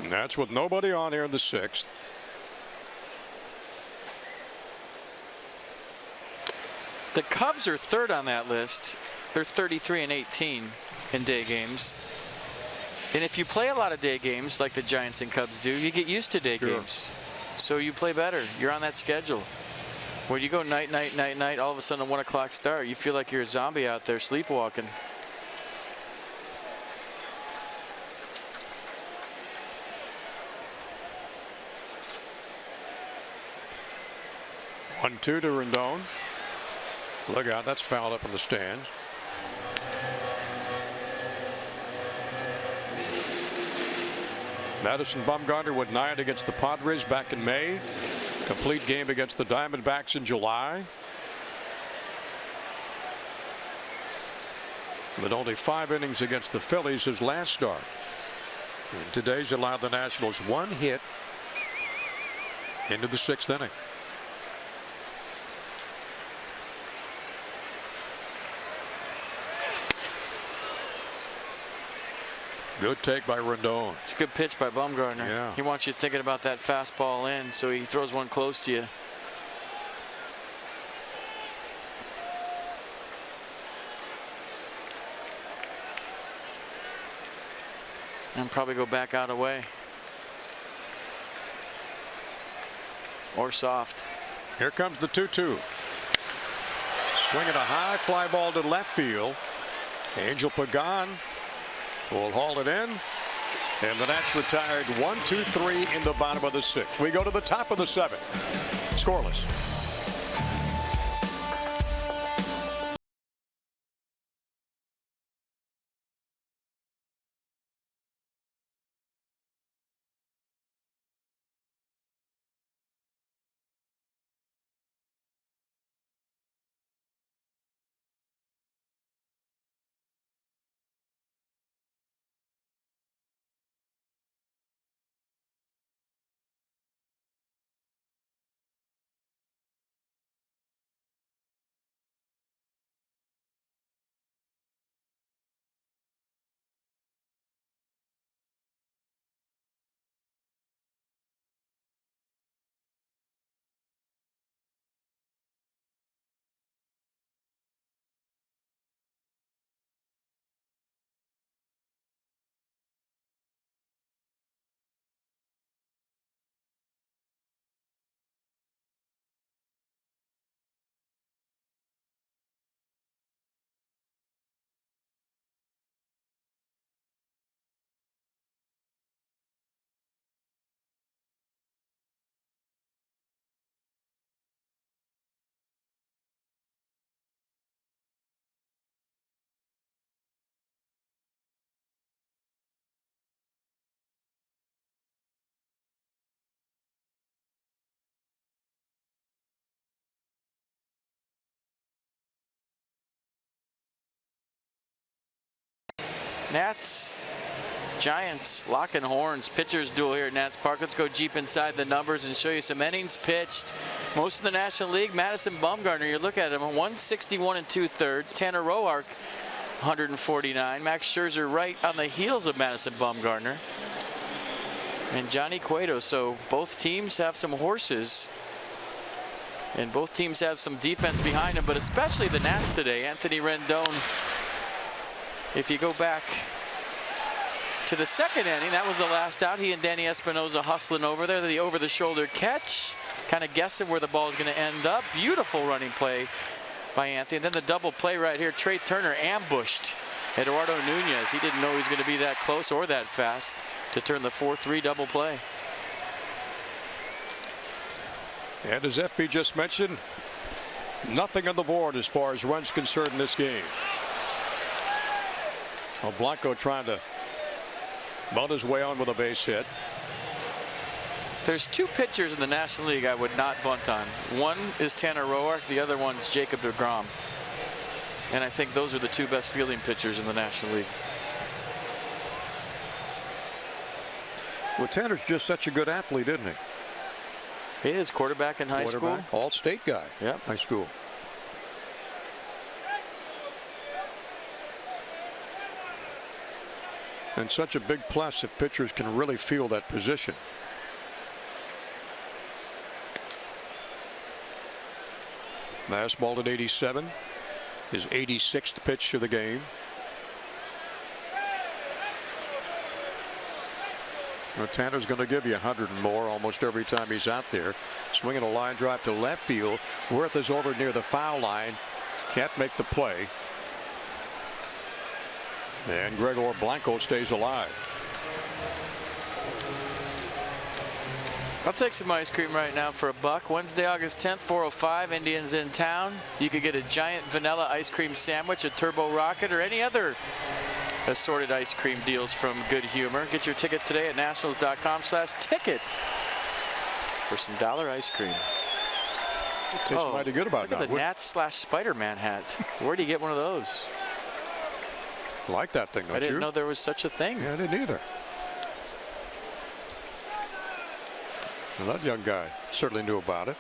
And that's with nobody on here in the 6th. The Cubs are 3rd on that list. They're 33-18 in day games. And if you play a lot of day games like the Giants and Cubs do, you get used to day games. So you play better. You're on that schedule. When you go night, night, night, night, all of a sudden a 1 o'clock start, you feel like you're a zombie out there sleepwalking. One, two to Rendon. Look out, that's fouled up in the stands. Madison Bumgarner with 9 against the Padres back in May. Complete game against the Diamondbacks in July. With only 5 innings against the Phillies his last start. And today's allowed the Nationals 1 hit into the 6th inning. Good take by Rendon. It's a good pitch by Bumgarner. Yeah. He wants you thinking about that fastball in, so he throws one close to you. And probably go back out away. Or soft. Here comes the 2-2. Swinging a high fly ball to left field. Angel Pagan will haul it in. And the Nats retired 1-2-3 in the bottom of the 6th. We go to the top of the 7th. Scoreless. Nats, Giants, locking horns. Pitchers duel here at Nats Park. Let's go deep inside the numbers and show you some innings pitched. Most of the National League, Madison Bumgarner, you look at him, 161 2/3. Tanner Roark, 149. Max Scherzer right on the heels of Madison Bumgarner. And Johnny Cueto. So both teams have some horses. And both teams have some defense behind them, but especially the Nats today. Anthony Rendon. If you go back to the 2nd inning, that was the last out. He and Danny Espinosa hustling over there. The over-the-shoulder catch, kind of guessing where the ball is going to end up. Beautiful running play by Anthony. And then the double play right here. Trey Turner ambushed Eduardo Nunez. He didn't know he was going to be that close or that fast to turn the 4-3 double play. And as FP just mentioned, nothing on the board as far as runs concerned in this game. Well, Blanco trying to bunt his way on with a base hit. There's 2 pitchers in the National League I would not bunt on. One is Tanner Roark, the other one's Jacob deGrom. And I think those are the 2 best fielding pitchers in the National League. Well, Tanner's just such a good athlete, isn't he? He is quarterback in high school. All-state guy. Yep. High school. And such a big plus if pitchers can really feel that position. Fastball at 87. His 86th pitch of the game. Well, Tanner's going to give you 100 and more almost every time he's out there. Swinging a line drive to left field. Werth is over near the foul line. Can't make the play. And Gregor Blanco stays alive. I'll take some ice cream right now for $1. Wednesday, August 10th, 4:05. Indians in town. You could get a giant vanilla ice cream sandwich, a Turbo Rocket, or any other assorted ice cream deals from Good Humor. Get your ticket today at nationals.com/ticket for some dollar ice cream. It tastes mighty good about look at the Nats/Spider-Man hat. Where do you get one of those? Like that thing, don't you? I didn't know there was such a thing. Yeah, I didn't either. Well, that young guy certainly knew about it.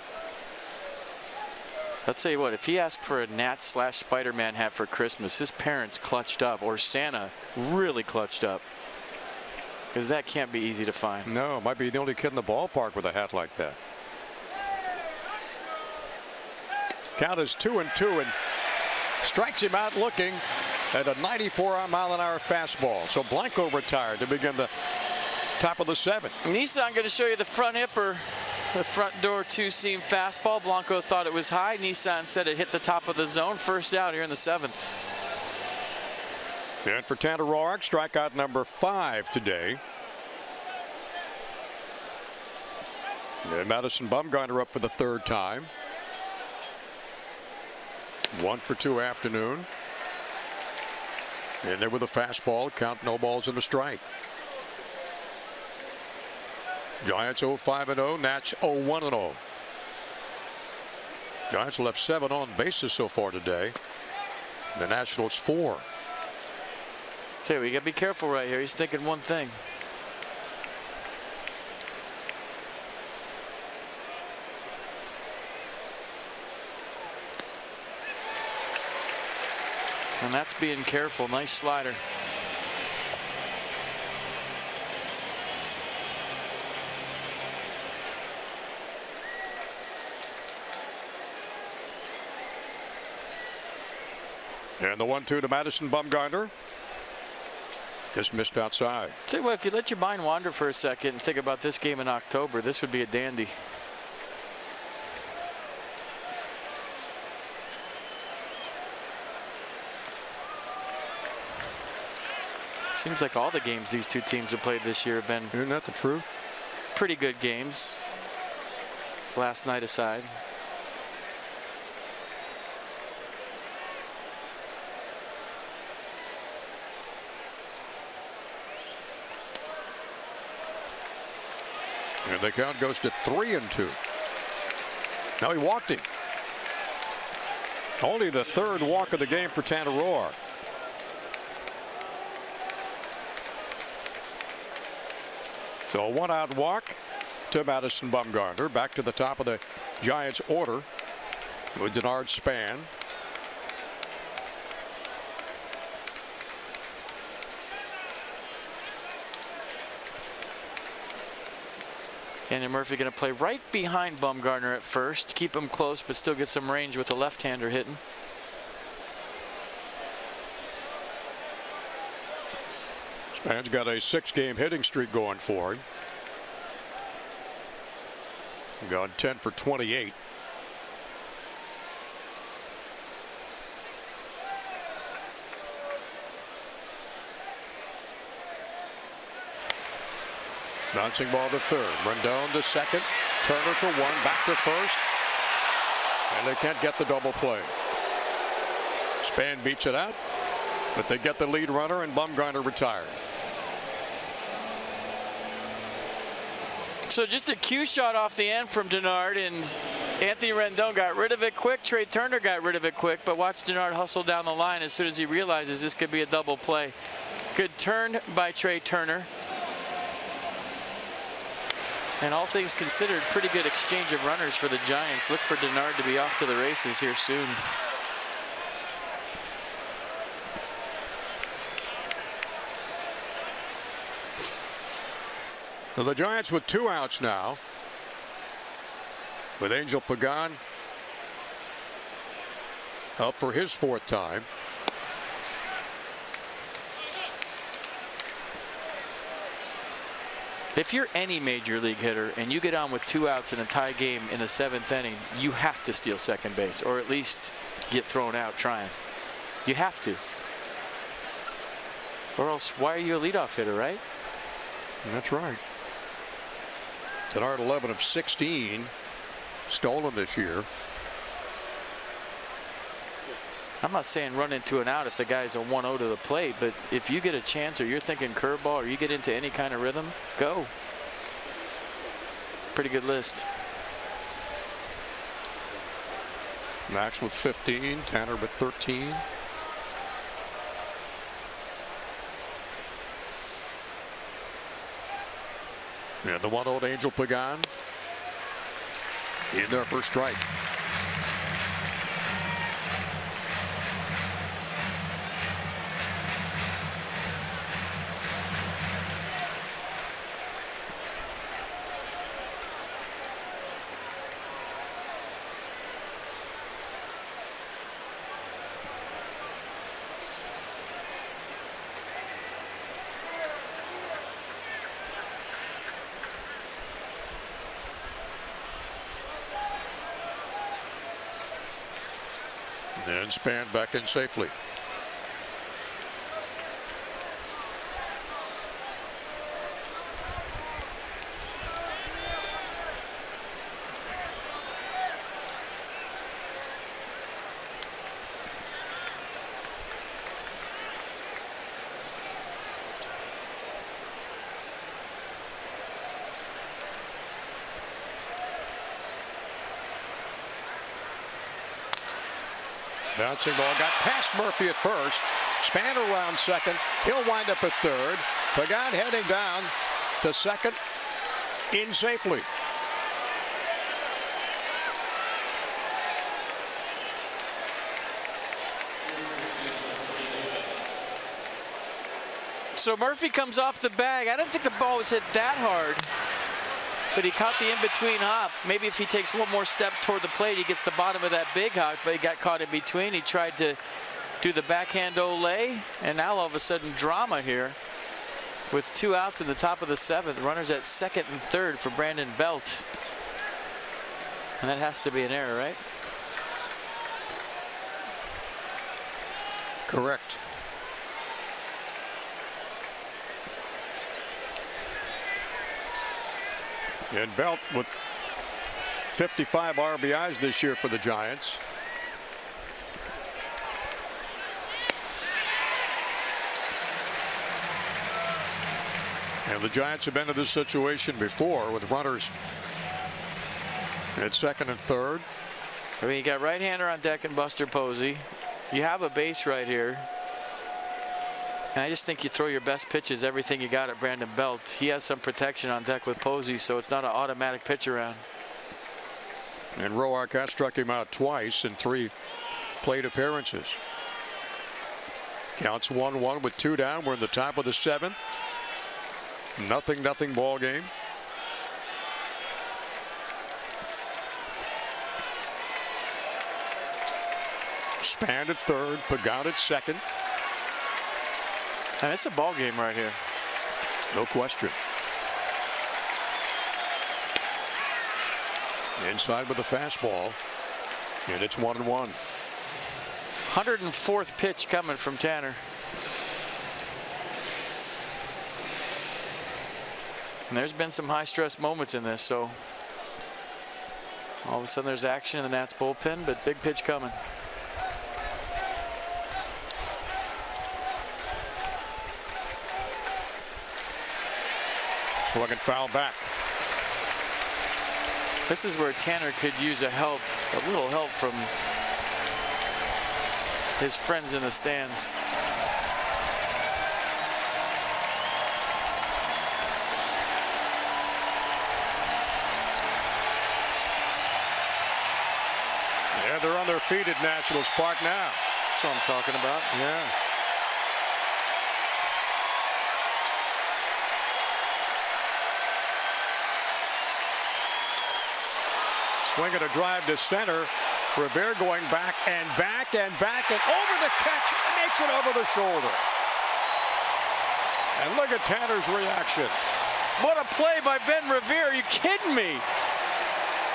I'll tell you what, if he asked for a Nats/Spider-Man hat for Christmas, his parents clutched up, or Santa really clutched up, because that can't be easy to find. No, might be the only kid in the ballpark with a hat like that. Count is 2-2, and strikes him out looking at a 94-mile-an-hour fastball. So Blanco retired to begin the top of the 7th. Nissan going to show you the front hipper. The front door two-seam fastball. Blanco thought it was high. Nissan said it hit the top of the zone. First out here in the 7th. And for Tanner Roark, strikeout number 5 today. And Madison Bumgarner up for the 3rd time. 1 for 2 afternoon. And there with a fastball. Count no balls and a strike. Giants 0-5-0. Nats 0-1-0. Giants left 7 on bases so far today. The Nationals 4. Tell you, we got to be careful right here. He's thinking one thing. And that's being careful. Nice slider. And the 1-2 to Madison Bumgarner. Just missed outside. Tell you what, if you let your mind wander for a second and think about this game in October, this would be a dandy. Seems like all the games these two teams have played this year have been. Isn't that the truth? Pretty good games. Last night aside. And the count goes to 3-2. Now he walked him. Only the 3rd walk of the game for Tanner Roark. So a 1-out walk to Madison Bumgarner. Back to the top of the Giants order with Denard Span. Daniel Murphy going to play right behind Bumgarner at first. Keep him close, but still get some range with a left-hander hitting. Span's got a 6-game hitting streak going for him. Gone 10 for 28. Bouncing ball to 3rd. Rendon to 2nd. Turner for 1. Back to 1st. And they can't get the double play. Span beats it out. But they get the lead runner, and Bumgarner retired. So just a cue shot off the end from Denard, and Anthony Rendon got rid of it quick. Trey Turner got rid of it quick, but watch Denard hustle down the line as soon as he realizes this could be a double play. Good turn by Trey Turner. And all things considered, pretty good exchange of runners for the Giants. Look for Denard to be off to the races here soon. So the Giants with 2 outs now, with Angel Pagan up for his 4th time. If you're any major league hitter and you get on with 2 outs in a tie game in the 7th inning, you have to steal second base, or at least get thrown out trying. You have to. Or else, why are you a leadoff hitter, right? That's right. Denard 11 of 16 stolen this year. I'm not saying run into an out if the guy's a 1-0 to the plate, but if you get a chance or you're thinking curveball or you get into any kind of rhythm, go. Pretty good list. Max with 15, Tanner with 13. And the 1-0 Angel Pagan in there for strike. And Span back in safely. Bouncing ball got past Murphy at first. Span around second. He'll wind up at third. Pagan heading down to second in safely. So Murphy comes off the bag. I don't think the ball was hit that hard, but he caught the in-between hop. Maybe if he takes one more step toward the plate, he gets the bottom of that big hop, but he got caught in between. He tried to do the backhand Olay, and now all of a sudden drama here with 2 outs in the top of the 7th. Runners at second and third for Brandon Belt. And that has to be an error, right? Correct. And Belt with 55 RBIs this year for the Giants. And the Giants have been in this situation before with runners at second and third. I mean, you got right-hander on deck and Buster Posey. You have a base right here. And I just think you throw your best pitches, everything you got at Brandon Belt. He has some protection on deck with Posey, so it's not an automatic pitch around. And Roe Arquette struck him out twice in 3 plate appearances. Counts 1-1 with 2 down. We're in the top of the 7th. Nothing ball game. Span at third, Pagan at second. And it's a ball game right here. No question. Inside with the fastball. And it's 1-1. 104th pitch coming from Tanner. And there's been some high-stress moments in this, so all of a sudden there's action in the Nats bullpen, but big pitch coming. Swung and foul back. This is where Tanner could use a little help from his friends in the stands. Yeah, they're on their feet at Nationals Park now. That's what I'm talking about. Yeah. swinging a drive to center. Revere going back and back and back and over the catch. Makes it over the shoulder. And look at Tanner's reaction. What a play by Ben Revere. Are you kidding me?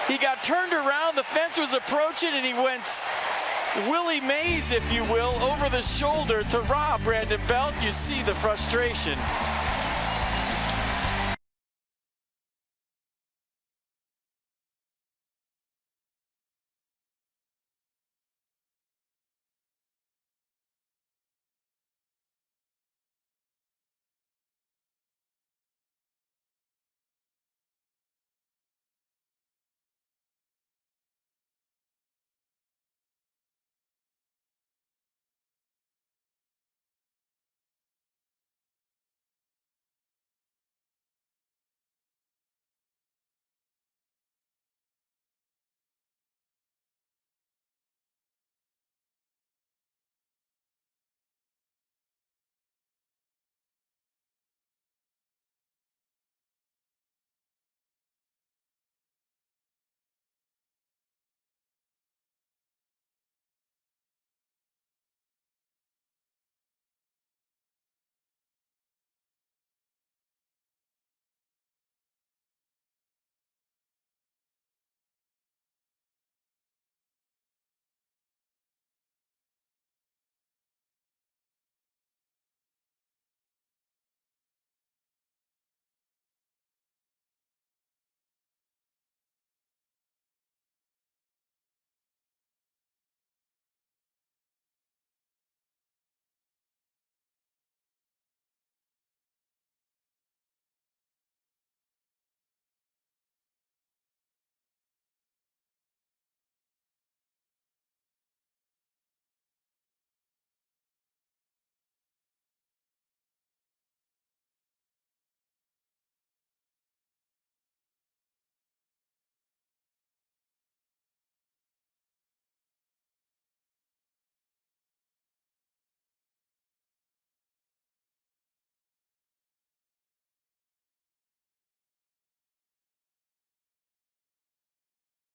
He got turned around. The fence was approaching, and he went Willie Mays, if you will, over the shoulder to rob Brandon Belt. You see the frustration.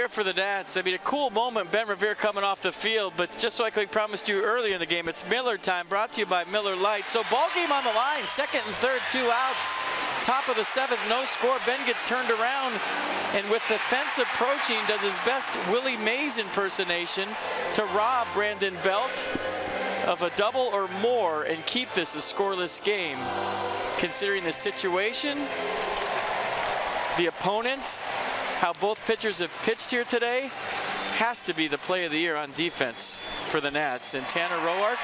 For the Nats. I mean, a cool moment, Ben Revere coming off the field, but just like we promised you earlier in the game, it's Miller time, brought to you by Miller Lite. So ball game on the line, second and third, 2 outs. Top of the 7th, no score. Ben gets turned around, and with the fence approaching, does his best Willie Mays impersonation to rob Brandon Belt of a double or more and keep this a scoreless game. Considering the situation, the opponent, how both pitchers have pitched here today, has to be the play of the year on defense for the Nats. And Tanner Roark,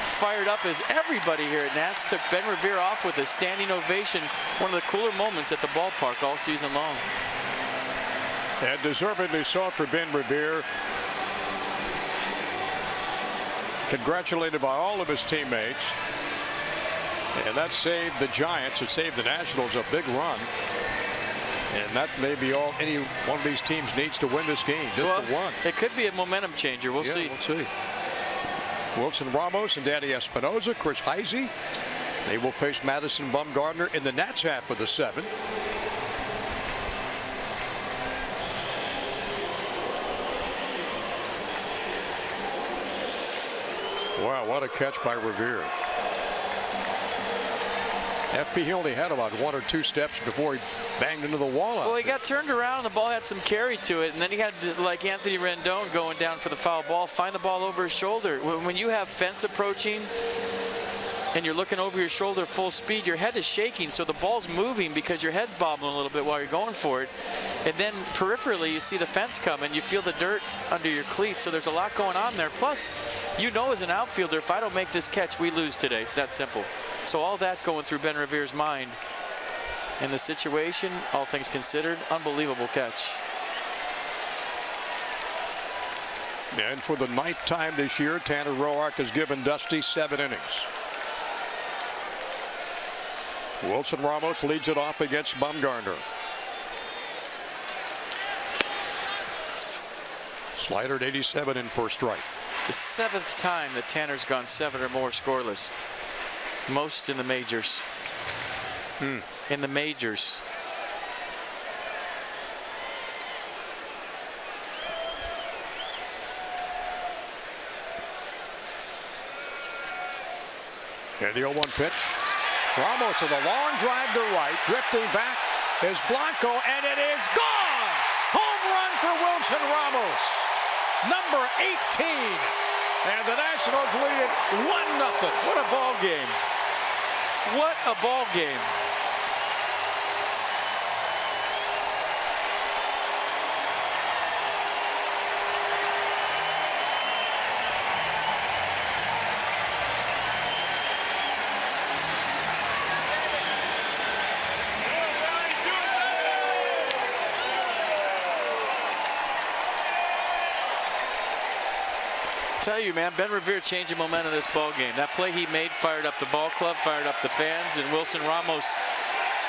fired up as everybody here at Nats, took Ben Revere off with a standing ovation. One of the cooler moments at the ballpark all season long. And deservedly so for Ben Revere. Congratulated by all of his teammates. And that saved the Giants. It saved the Nationals a big run. And that may be all any one of these teams needs to win this game, just the one. It could be a momentum changer. We'll see. We'll see. Wilson Ramos and Danny Espinosa, Chris Heisey. They will face Madison Bumgarner in the Nats half of the 7th. Wow, what a catch by Revere. FP, he only had about 1 or 2 steps before he banged into the wall. Well, he got turned around and the ball had some carry to it, and then he had to, like Anthony Rendon going down for the foul ball, find the ball over his shoulder. When you have fence approaching and you're looking over your shoulder full speed, your head is shaking, so the ball's moving because your head's bobbling a little bit while you're going for it. And then peripherally, you see the fence coming, you feel the dirt under your cleats, so there's a lot going on there. Plus, you know as an outfielder, if I don't make this catch, we lose today. It's that simple. So all that going through Ben Revere's mind. In the situation, all things considered, unbelievable catch. And for the 9th time this year, Tanner Roark has given Dusty 7 innings. Wilson Ramos leads it off against Bumgarner. Slider at 87 in for a strike. The 7th time that Tanner's gone 7 or more scoreless. Most in the majors. In the majors. And the 0-1 pitch. Ramos with a long drive to right. Drifting back is Blanco, and it is gone! Home run for Wilson Ramos. Number 18. And the Nationals lead it 1-0. What a ball game. What a ball game. Tell you, man, Ben Revere changed the momentum of this ball game. That play he made fired up the ball club, fired up the fans, and Wilson Ramos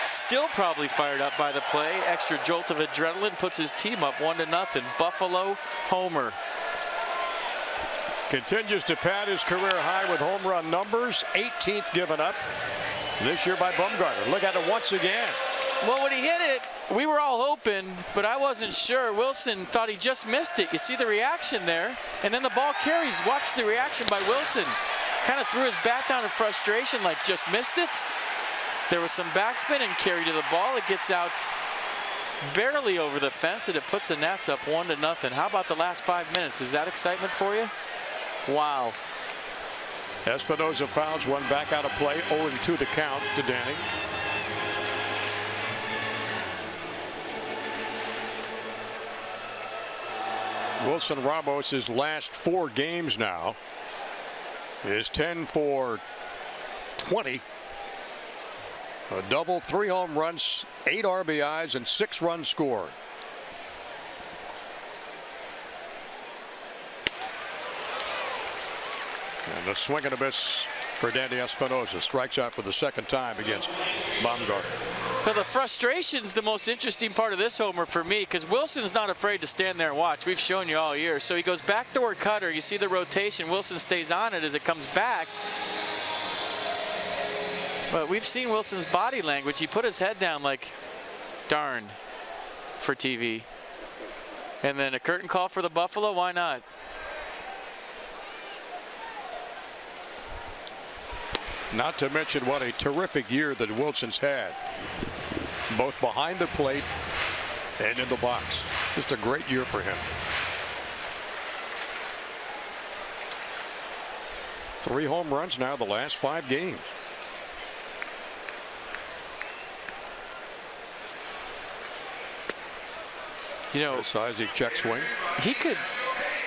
still probably fired up by the play. Extra jolt of adrenaline puts his team up 1-0. Buffalo homer. Continues to pad his career high with home run numbers. 18th given up this year by Bumgarner. Look at it once again. Well, when he hit it, we were all hoping, but I wasn't sure. Wilson thought he just missed it. You see the reaction there, and then the ball carries. Watch the reaction by Wilson. Kind of threw his bat down in frustration, like just missed it. There was some backspin and carry to the ball. It gets out barely over the fence, and it puts the Nats up 1-0. How about the last 5 minutes? Is that excitement for you? Wow. Espinosa fouls one back out of play. 0-2 the count to Danny. Wilson Ramos' last 4 games now is 10 for 20. A double, 3 home runs, 8 RBIs, and 6 runs scored. And the swing and a miss for Danny Espinosa. Strikes out for the 2nd time against Bumgarner. Well, the frustration's the most interesting part of this homer for me, because Wilson's not afraid to stand there and watch. We've shown you all year. So he goes backdoor cutter. You see the rotation. Wilson stays on it as it comes back. But we've seen Wilson's body language. He put his head down like, darn, for TV. And then a curtain call for the Buffalo. Why not? Not to mention what a terrific year that Wilson's had, both behind the plate and in the box. Just a great year for him. 3 home runs now the last 5 games. You know, Isaac check swing. He could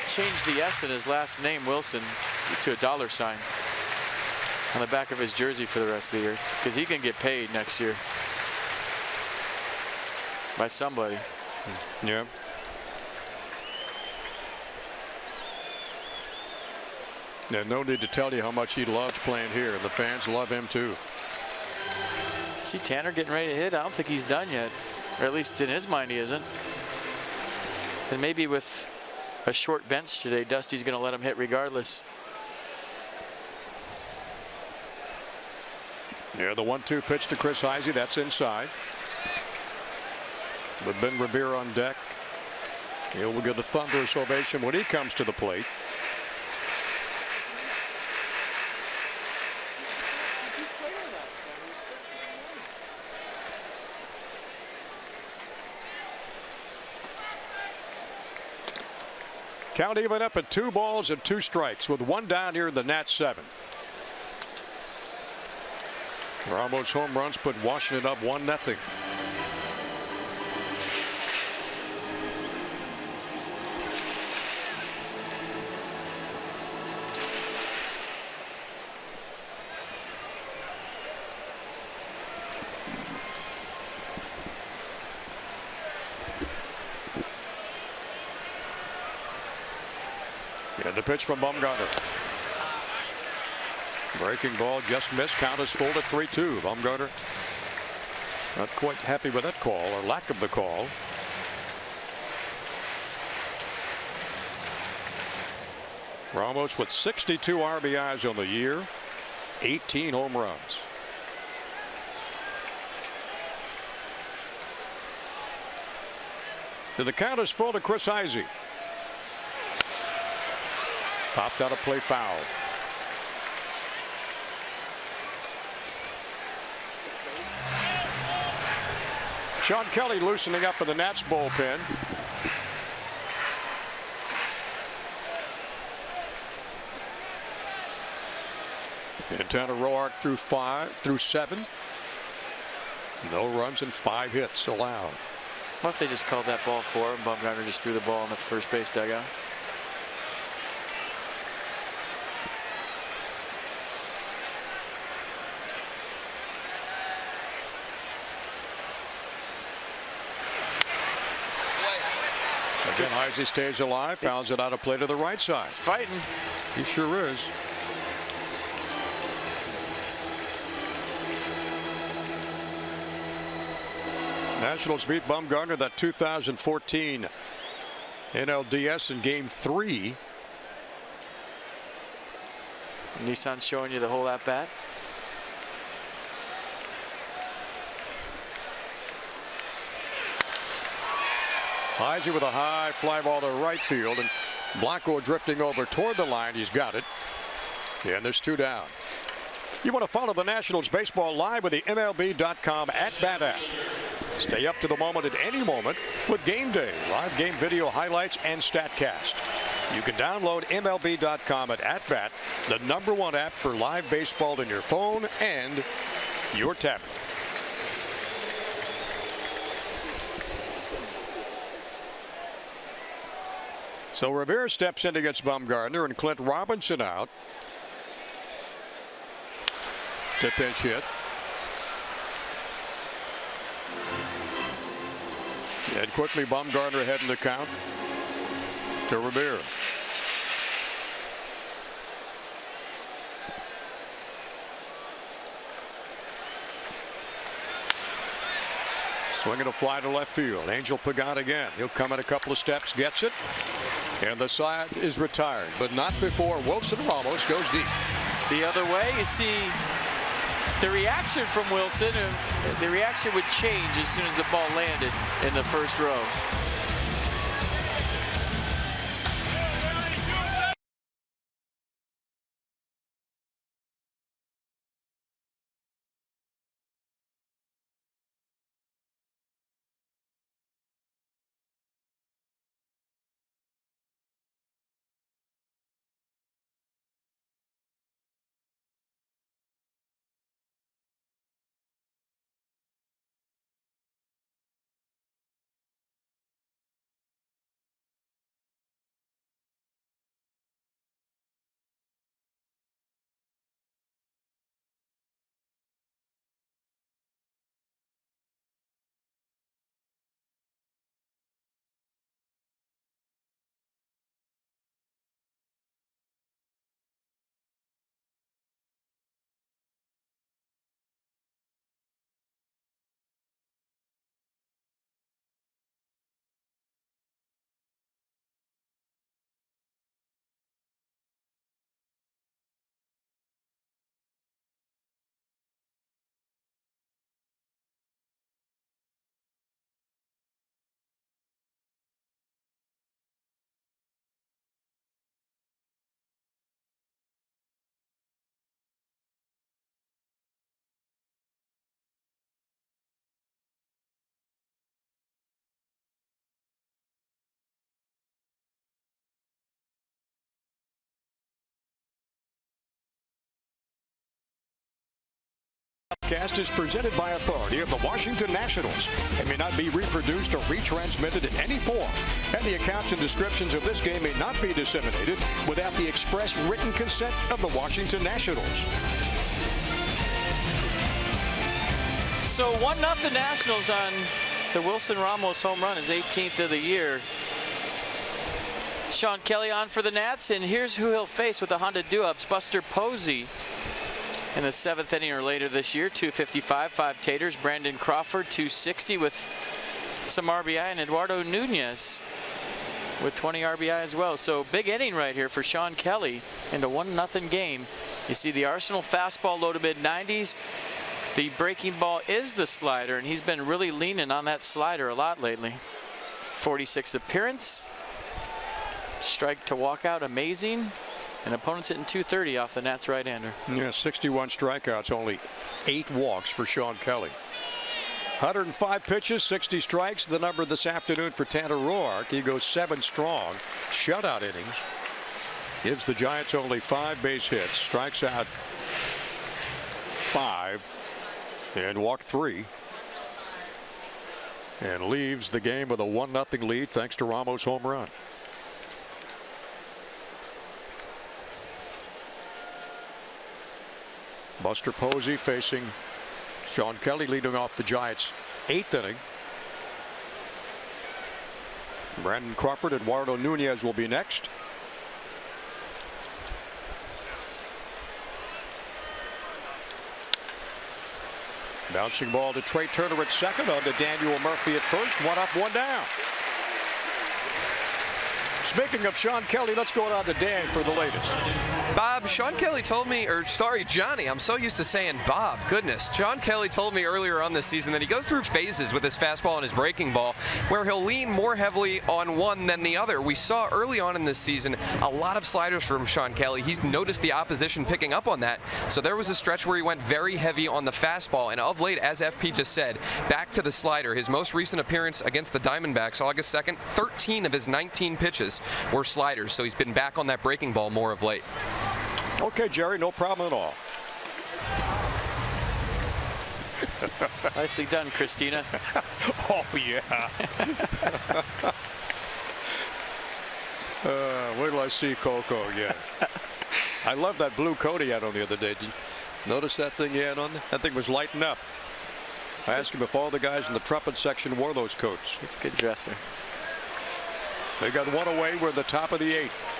change the S in his last name, Wilson, to a $sign on the back of his jersey for the rest of the year, because he can get paid next year by somebody. Yeah. Yeah, no need to tell you how much he loves playing here, and the fans love him too. See Tanner getting ready to hit. I don't think he's done yet, or at least in his mind he isn't. And maybe with a short bench today, Dusty's going to let him hit regardless. Yeah, the 1-2 pitch to Chris Heisey. That's inside. With Ben Revere on deck, he will get a thunderous ovation when he comes to the plate. Count even up at 2 balls and 2 strikes with 1 down here in the Nats 7th. Ramos home runs put Washington up 1-0. Yeah, the pitch from Bumgarner. Breaking ball just missed. Count is full at 3-2. Bumgarner not quite happy with that call, or lack of the call. Ramos with 62 RBIs on the year, 18 home runs. The count is full to Chris Heisey. Popped out of play, foul. Sean Kelly loosening up in the Nats bullpen. And Tanner Roark through 7. No runs and 5 hits allowed. What if they just called that ball 4 and Bumgarner just threw the ball in the first base dugout? Again, Heisey stays alive, fouls it out of play to the right side. He's fighting. He sure is. Nationals beat Bumgarner, that 2014 NLDS in Game 3. Nissan showing you the whole at bat. Heisey with a high fly ball to right field, and Blanco drifting over toward the line. He's got it. And there's 2 down. You want to follow the Nationals baseball live with the MLB.com at-bat app. Stay up to the moment at any moment with Game Day, live game video highlights, and StatCast. You can download MLB.com at-bat, the #1 app for live baseball in your phone and your tablet. So Rivera steps in against Bumgarner, and Clint Robinson out to pinch hit. And quickly Bumgarner heading the count to Rivera. Swinging a fly to left field. Angel Pagan again. He'll come in a couple of steps, gets it, and the side is retired, but not before Wilson Ramos goes deep. The other way, you see the reaction from Wilson. The reaction would change as soon as the ball landed in the first row. Cast is presented by authority of the Washington Nationals and may not be reproduced or retransmitted in any form. And the accounts and descriptions of this game may not be disseminated without the express written consent of the Washington Nationals. So 1-0 Nationals on the Wilson Ramos home run, his 18th of the year. Sean Kelly on for the Nats, and here's who he'll face with the Honda do-ups. Buster Posey in the 7th inning or later this year, 255, 5 taters. Brandon Crawford, 260 with some RBI, and Eduardo Nunez with 20 RBI as well. So big inning right here for Sean Kelly in the 1-0 game. You see the Arsenal fastball low to mid-90s. The breaking ball is the slider, and he's been really leaning on that slider a lot lately. 46th appearance. Strike to walk out, amazing. And opponents hitting 230 off the Nats right-hander. Yeah, 61 strikeouts, only 8 walks for Sean Kelly. 105 pitches, 60 strikes. The number this afternoon for Tanner Roark. He goes 7 strong. Shutout innings. Gives the Giants only 5 base hits. Strikes out 5 and walked 3. And leaves the game with a 1-0 lead thanks to Ramos' home run. Buster Posey facing Sean Kelly, leading off the Giants' 8th inning. Brandon Crawford, Eduardo Nunez will be next. Bouncing ball to Trey Turner at second, on to Daniel Murphy at first. 1 up, 1 down. Speaking of Sean Kelly, let's go on to Dan for the latest. Bob, Sean Kelly told me, or sorry, Johnny, I'm so used to saying Bob. Goodness. Sean Kelly told me earlier on this season that he goes through phases with his fastball and his breaking ball where he'll lean more heavily on one than the other. We saw early on in this season a lot of sliders from Sean Kelly. He's noticed the opposition picking up on that. So there was a stretch where he went very heavy on the fastball. And of late, as FP just said, back to the slider. His most recent appearance against the Diamondbacks, August 2nd, 13 of his 19 pitches were sliders. So he's been back on that breaking ball more of late. Okay, Jerry, no problem at all. Nicely done, Christina. Oh, yeah. Wait till I see Coco again. I love that blue coat he had on the other day. Did you notice that thing he had on there? That thing was lighting up. I asked him if all the guys in the trumpet section wore those coats. It's a good dresser. They got 1 away. We're at the top of the 8th.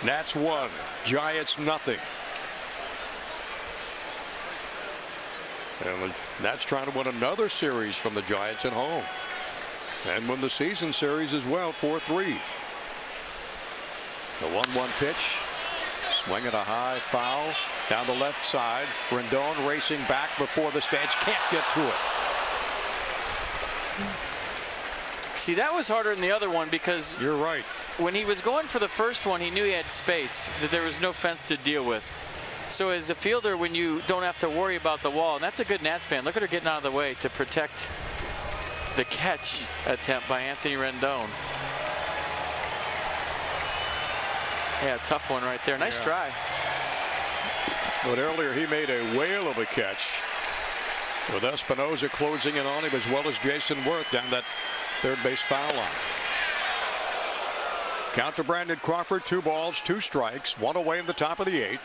Nats 1, Giants nothing. And the Nats trying to win another series from the Giants at home. And win the season series as well, 4-3. The 1-1 pitch. Swinging a high foul down the left side. Rendon racing back before the stands. Can't get to it. See, that was harder than the other one because you're right. When he was going for the first one, he knew he had space, that there was no fence to deal with. So as a fielder, when you don't have to worry about the wall, and that's a good Nats fan. Look at her getting out of the way to protect the catch attempt by Anthony Rendon. Yeah, tough one right there. Nice try. But earlier he made a whale of a catch with Espinosa closing in on him, as well as Jason Worth down that third base foul line. Count to Brandon Crawford, 2 balls, 2 strikes, 1 away in the top of the 8th.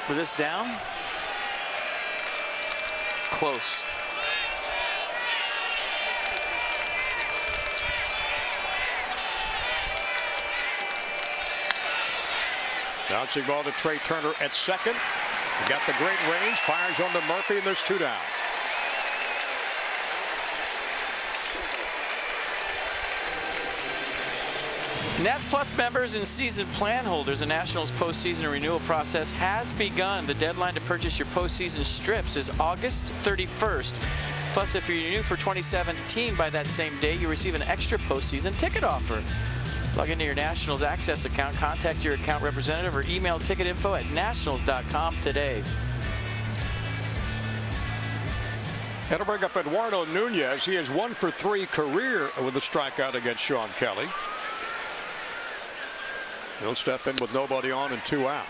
Was this down? Close. Bouncing ball to Trey Turner at second. He got the great range, fires on to Murphy, and there's 2 down. Nats Plus members and season plan holders, the Nationals postseason renewal process has begun. The deadline to purchase your postseason strips is August 31st. Plus, if you're new for 2017 by that same date, you receive an extra postseason ticket offer. Log into your Nationals Access account, contact your account representative, or email ticketinfo@nationals.com today. That'll bring up Eduardo Nunez. He is 1 for 3 career with a strikeout against Sean Kelly. He'll step in with nobody on and 2 out.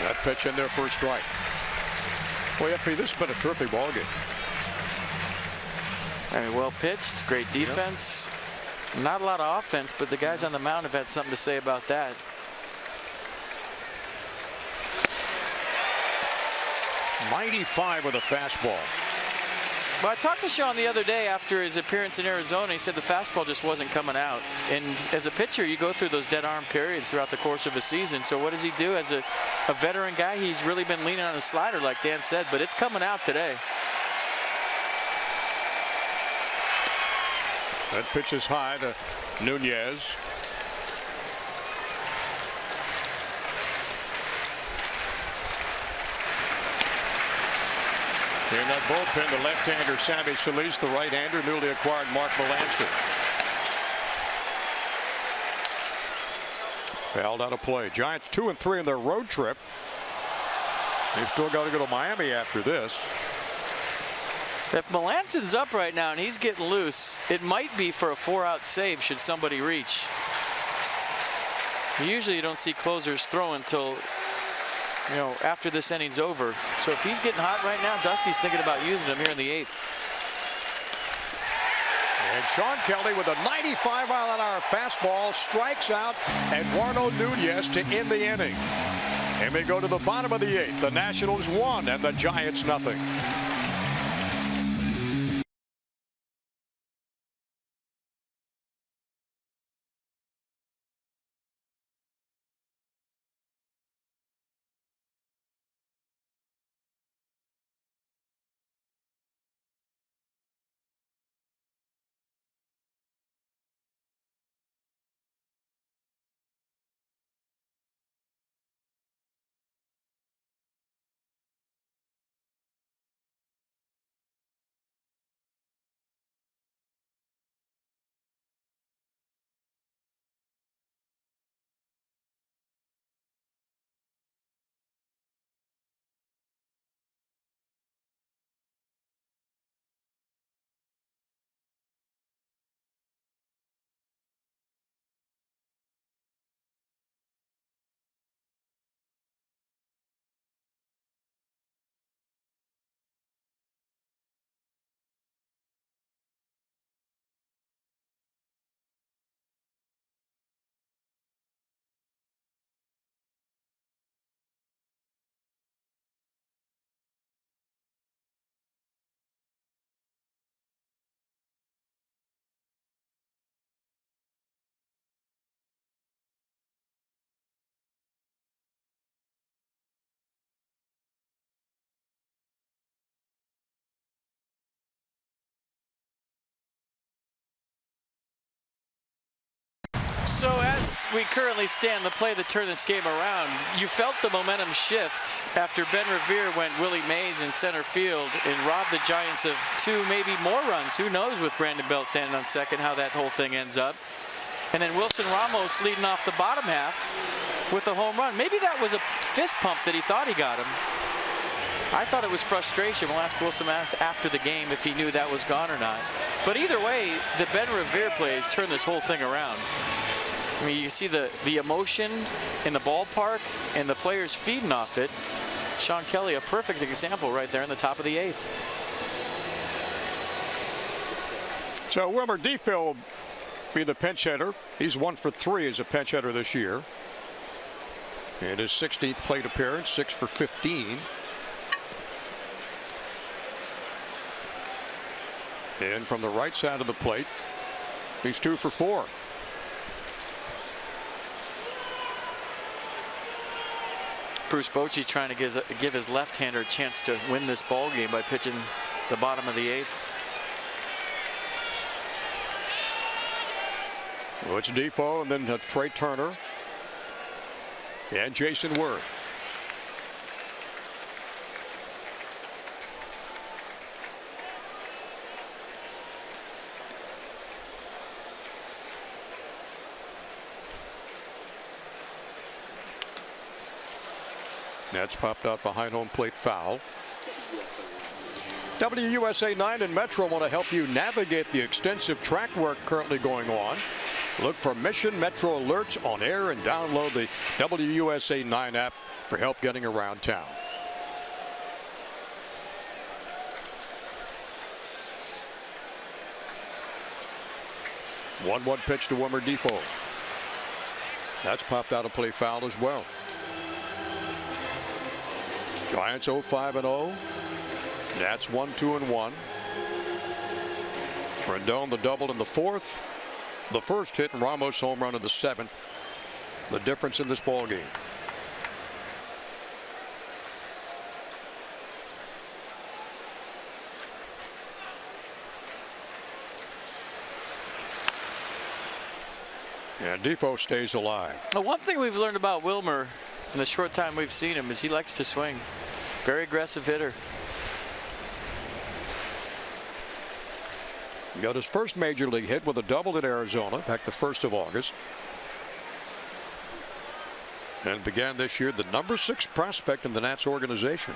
That pitch in there for a strike. Boy, FP, this has been a terrific ball game. I mean, well pitched. It's great defense. Yep. Not a lot of offense, but the guys on the mound have had something to say about that. .95 with a fastball. Well, I talked to Sean the other day after his appearance in Arizona. He said the fastball just wasn't coming out. And as a pitcher, you go through those dead arm periods throughout the course of a season. So what does he do? As a veteran guy, he's really been leaning on his slider, like Dan said, but it's coming out today. That pitch is high to Nunez. In that bullpen, the left-hander Sammy Solis, the right-hander newly acquired Mark Melancon. Held out of play. Giants 2-3 in their road trip. They still got to go to Miami after this. If Melancon's up right now and he's getting loose, it might be for a 4-out save should somebody reach. Usually you don't see closers throw until, you know, after this inning's over. So if he's getting hot right now, Dusty's thinking about using him here in the 8th. And Sean Kelly with a 95-mile-an-hour fastball strikes out Eduardo Nunez to end the inning. And we go to the bottom of the 8th. The Nationals 1 and the Giants nothing. So as we currently stand, the play that turned this game around, you felt the momentum shift after Ben Revere went Willie Mays in center field and robbed the Giants of 2, maybe more runs. Who knows with Brandon Belt standing on second how that whole thing ends up. And then Wilson Ramos leading off the bottom half with a home run. Maybe that was a fist pump that he thought he got him. I thought it was frustration. We'll ask Wilson after the game if he knew that was gone or not. But either way, the Ben Revere plays turned this whole thing around. I mean, you see the emotion in the ballpark and the players feeding off it. Sean Kelly, a perfect example right there in the top of the 8th. So Wilmer Difo be the pinch hitter. He's 1 for 3 as a pinch hitter this year. In his 16th plate appearance, 6 for 15. And from the right side of the plate, he's 2 for 4. Bruce Bochy trying to give his left-hander a chance to win this ball game by pitching the bottom of the 8th. Well, it's Difo and then Trey Turner and Jason Worth. That's popped out behind home plate foul. WUSA 9 and Metro want to help you navigate the extensive track work currently going on. Look for Mission Metro alerts on air and download the WUSA 9 app for help getting around town. One pitch to Wilmer Difo. That's popped out of play foul as well. Giants 0-5-0. Nats 1-2-1. Rendon the double in the 4th. The first hit and Ramos home run in the 7th. The difference in this ball game. And Difo stays alive. Well, one thing we've learned about Wilmer in the short time we've seen him is he likes to swing. Very aggressive hitter. Got his first major league hit with a double in Arizona back the 1st of August. And began this year the number 6 prospect in the Nats organization.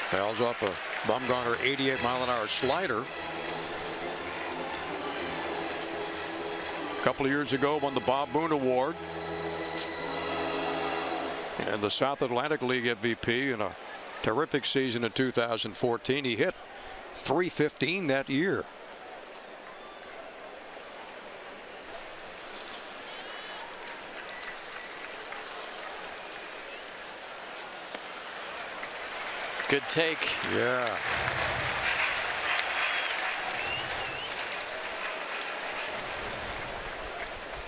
Fouls off a Bumgarner 88-mile-an-hour slider. A couple of years ago won the Bob Boone Award and the South Atlantic League MVP in a terrific season in 2014. He hit .315 that year. Good take. Yeah.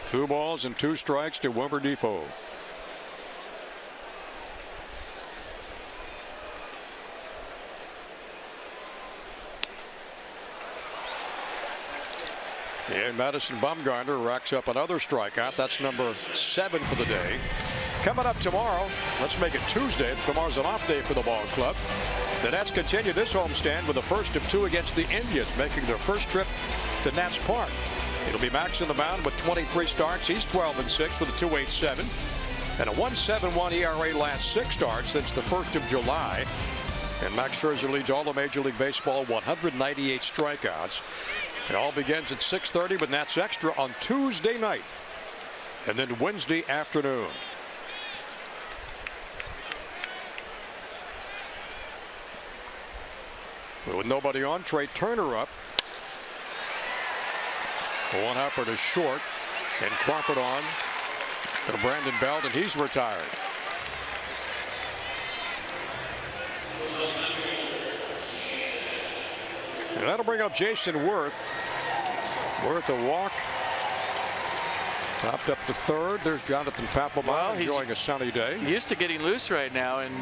Two balls and 2 strikes to Wilmer Difo. And Madison Bumgarner racks up another strikeout. That's number 7 for the day. Coming up tomorrow, let's make it Tuesday. Tomorrow's an off day for the ball club. The Nats continue this homestand with the first of 2 against the Indians, making their first trip to Nats Park. It'll be Max in the mound with 23 starts. He's 12-6 with a 2.87 and a 1.71 ERA last 6 starts since the 1st of July. And Max Scherzer leads all of Major League Baseball, 198 strikeouts. It all begins at 6:30 with Nats Extra on Tuesday night and then Wednesday afternoon. With nobody on, Trey Turner up. One hopper to short, and Crawford on to Brandon Belt, and he's retired. And that'll bring up Jason Worth. Worth a walk. Popped up to third. There's Jonathan Papelbon, well, enjoying a sunny day. Used to getting loose right now, and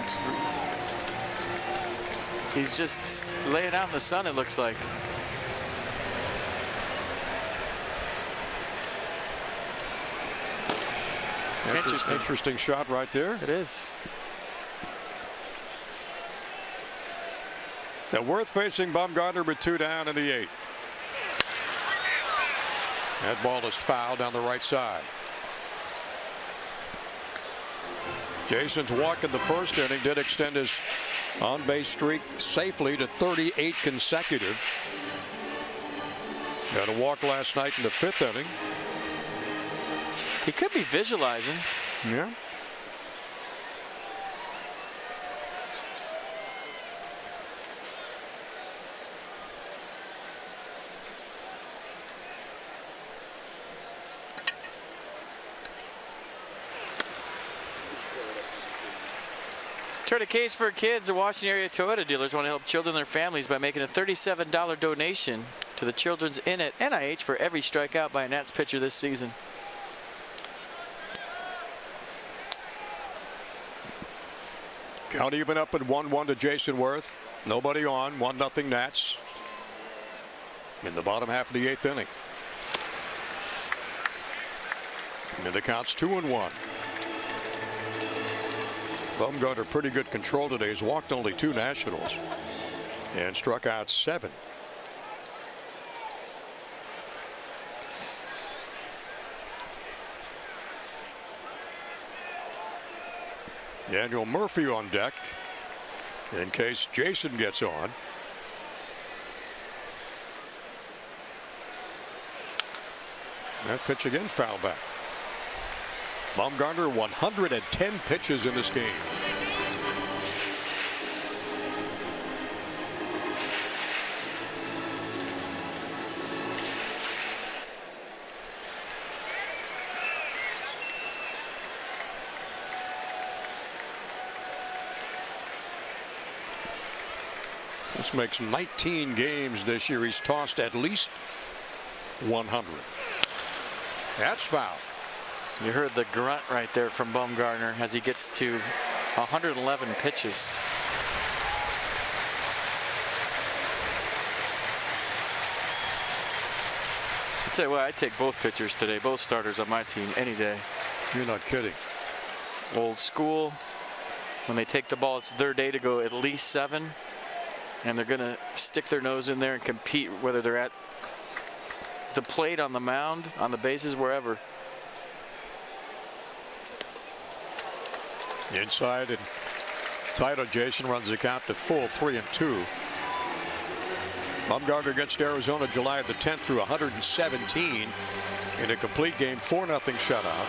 he's just laying out in the sun, it looks like. Interesting shot right there. It is. So Worth facing Bumgarner with 2 down in the 8th. That ball is fouled down the right side. Jason's walk in the first inning did extend his on-base streak safely to 38 consecutive. Got a walk last night in the 5th inning. He could be visualizing. Yeah. Toyota Case for Kids. The Washington area Toyota dealers want to help children and their families by making a $37 donation to the Children's Inn at NIH for every strikeout by a Nats pitcher this season. Count even up at 1-1 to Jason Worth. Nobody on. 1-0 Nats in the bottom half of the 8th inning. And the count's 2-1. Bumgarner pretty good control today. He's walked only 2 Nationals and struck out 7. Daniel Murphy on deck in case Jason gets on. That pitch again foul back. Bumgarner 110 pitches in this game. This makes 19 games this year. He's tossed at least 100. That's foul. You heard the grunt right there from Bumgarner as he gets to 111 pitches. I'll tell you what, I'd take both pitchers today, both starters on my team any day. You're not kidding. Old school. When they take the ball, it's their day to go at least 7. And they're going to stick their nose in there and compete, whether they're at the plate, on the mound, on the bases, wherever. Inside and tight on Jason, runs the count to full 3-2. Bumgarner against Arizona July the 10th through 117 in a complete game, 4-0 shutout.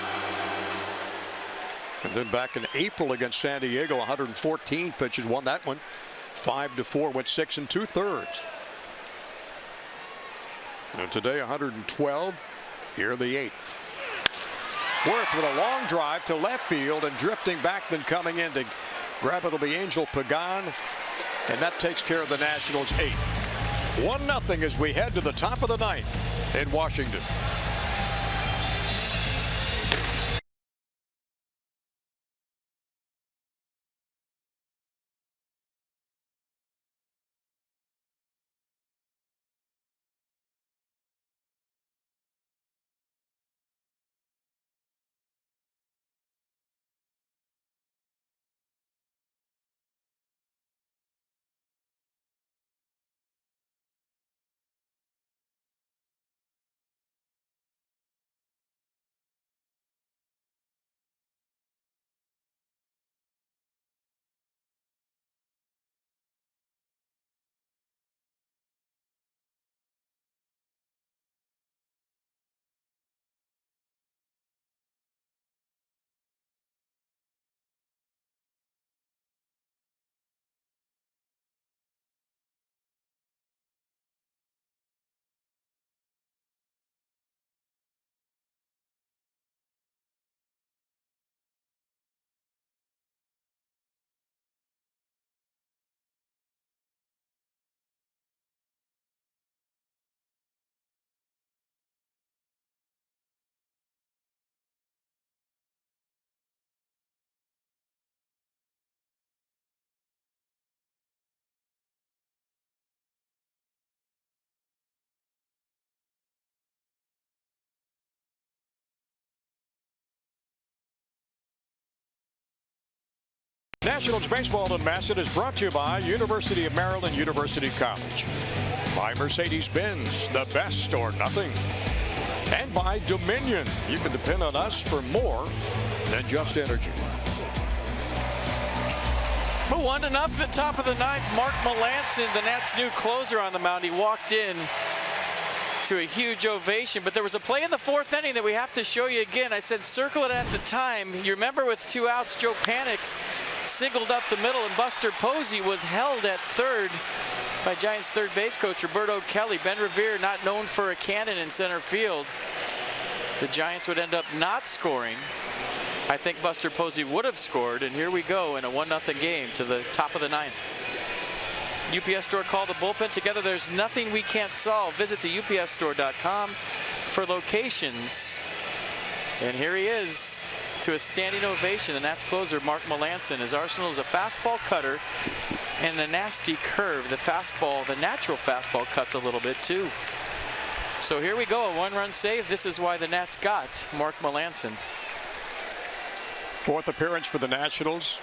And then back in April against San Diego, 114 pitches, won that one 5-4, went 6 2/3. And today 112, here the 8th. Worth with a long drive to left field, and drifting back, then coming in to grab it will be Angel Pagan, and that takes care of the Nationals' 8th. 1-0 as we head to the top of the 9th in Washington. Nationals Baseball in Masset is brought to you by University of Maryland University College, by Mercedes-Benz, the best or nothing, and by Dominion. You can depend on us for more than just energy. But 1-0 at the top of the 9th. Mark Melancon, the Nats' new closer on the mound. He walked in to a huge ovation, but there was a play in the 4th inning that we have to show you again. I said circle it at the time. You remember with 2 outs, Joe Panik singled up the middle, and Buster Posey was held at third by Giants third base coach Roberto Kelly. Ben Revere, not known for a cannon in center field. The Giants would end up not scoring. I think Buster Posey would have scored, and here we go in a 1-0 game to the top of the 9th. UPS Store called the bullpen. Together there's nothing we can't solve. Visit the upsstore.com for locations. And here he is to a standing ovation. The Nats closer, Mark Melancon. His arsenal is a fastball cutter and a nasty curve. The fastball, the natural fastball, cuts a little bit too. So here we go, a 1-run save. This is why the Nats got Mark Melancon. 4th appearance for the Nationals.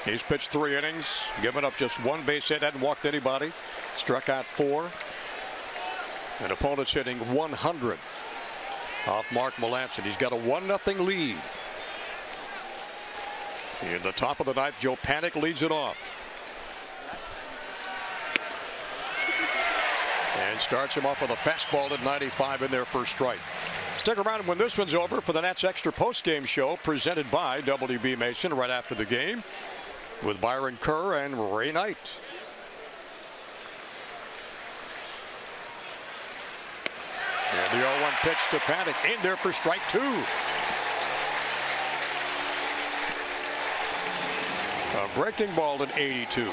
He's pitched 3 innings, given up just 1 base hit, hadn't walked anybody, struck out 4. And opponents hitting 100 off Mark Melancon. He's got a 1-0 lead. In the top of the 9th, Joe Panik leads it off. And starts him off with a fastball at 95 in there for a strike. Stick around when this one's over for the Nats Extra Postgame Show, presented by WB Mason, right after the game, with Byron Kerr and Ray Knight. And the 0-1 pitch to Panik, in there for strike 2. A breaking ball at 82.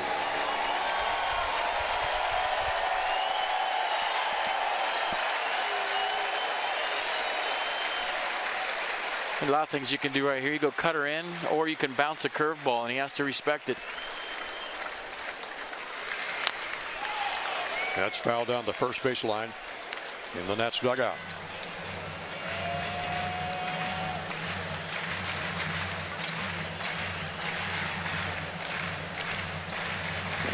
A lot of things you can do right here. You go cutter in, or you can bounce a curveball, and he has to respect it. That's fouled down the first base line in the Nats dugout.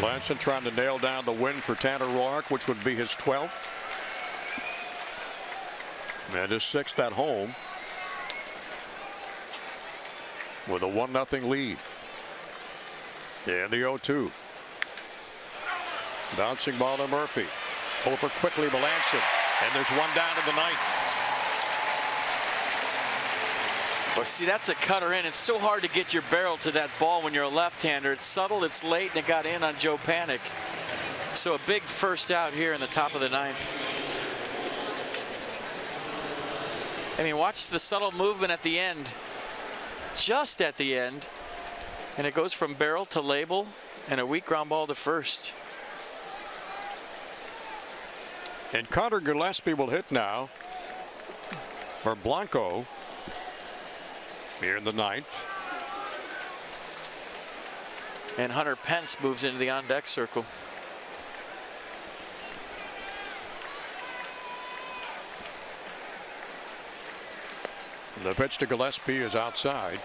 Melancon trying to nail down the win for Tanner Roark, which would be his 12th. And his 6th at home. With a 1-0 lead. In the 0-2. Bouncing ball to Murphy. Over quickly Melancon. And there's one down in the 9th. Well, see, that's a cutter in. It's so hard to get your barrel to that ball when you're a left-hander. It's subtle, it's late, and it got in on Joe Panik. So a big first out here in the top of the 9th. I mean, watch the subtle movement at the end. Just at the end. And it goes from barrel to label and a weak ground ball to first. And Connor Gillespie will hit now for Blanco here in the 9th. And Hunter Pence moves into the on-deck circle. The pitch to Gillespie is outside.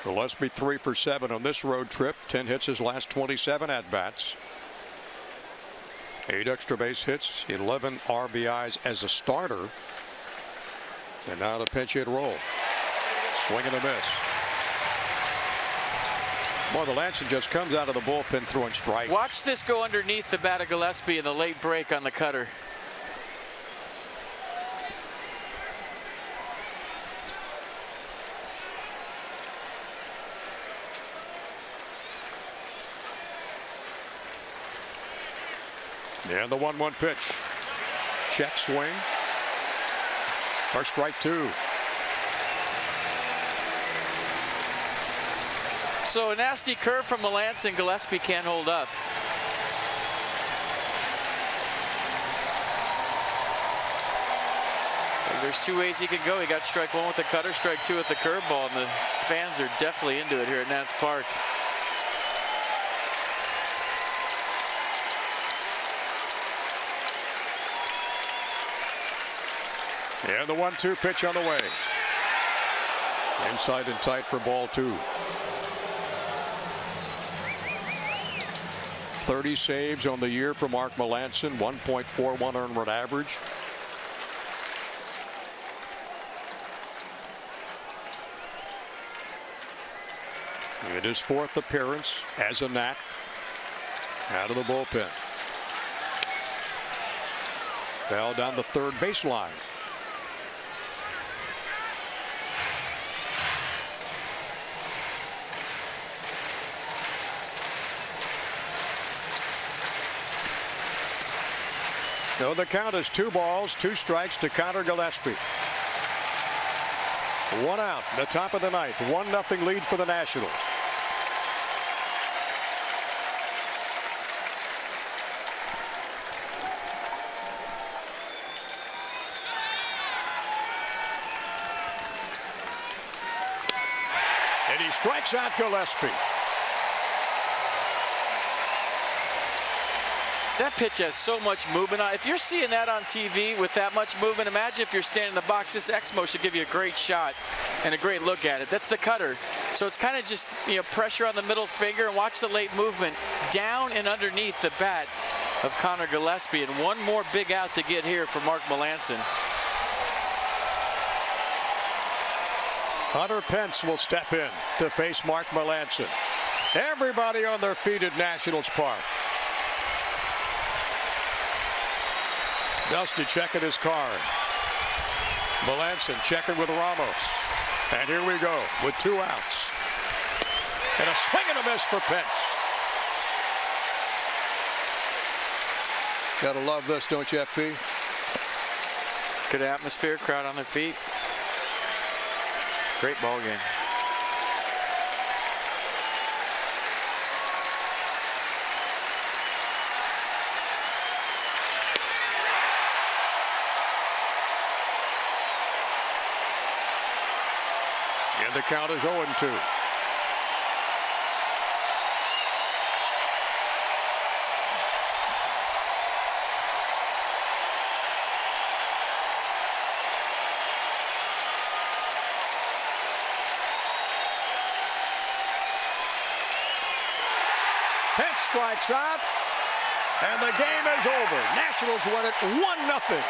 Gillespie 3 for 7 on this road trip. 10 hits his last 27 at-bats. 8 extra base hits, 11 RBIs as a starter. And now the pinch hit roll. Swing and a miss. Boy, Melancon just comes out of the bullpen throwing strikes. Watch this go underneath the bat of Gillespie in the late break on the cutter. And the 1-1 pitch. Check swing. Or strike 2. So a nasty curve from Melancon. Gillespie can't hold up. And there's 2 ways he could go. He got strike 1 with the cutter, strike 2 with the curveball, and the fans are definitely into it here at Nats Park. And the 1-2 pitch on the way. Inside and tight for ball 2. 30 saves on the year for Mark Melancon. 1.41 earned run average. It is 4th appearance as a Nat out of the bullpen. Bell down the third baseline. So the count is 2 balls, 2 strikes to Connor Gillespie. 1 out, the top of the 9th. 1-0 lead for the Nationals. And he strikes out Gillespie. That pitch has so much movement on. If you're seeing that on TV with that much movement, imagine if you're standing in the box. This Exmo should give you a great shot and a great look at it. That's the cutter. So it's kind of just, you know, pressure on the middle finger, and watch the late movement down and underneath the bat of Connor Gillespie. And one more big out to get here for Mark Melancon. Hunter Pence will step in to face Mark Melancon. Everybody on their feet at Nationals Park. Dusty checking his card. Melancon checking with Ramos. And here we go with 2 outs. And a swing and a miss for Pence. Gotta love this, don't you, FP? Good atmosphere, crowd on their feet. Great ball game. And the count is 0-2. strikes out, and the game is over. Nationals win it 1-0.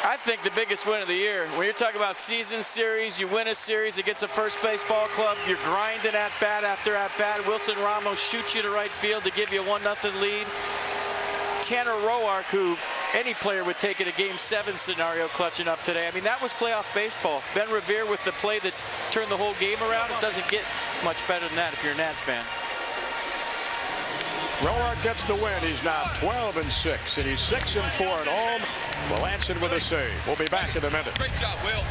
I think the biggest win of the year. When you're talking about season series, you win a series against a first base ball club, you're grinding at bat after at bat. Wilson Ramos shoots you to right field to give you a 1-0 lead. Tanner Roark, who any player would take in a Game 7 scenario, clutching up today. I mean, that was playoff baseball. Ben Revere with the play that turned the whole game around. It doesn't get much better than that if you're a Nats fan. Roark gets the win. He's now 12-6, and he's 6-4 at home. Melancon with a save. We'll be back in a minute. Great job, Will.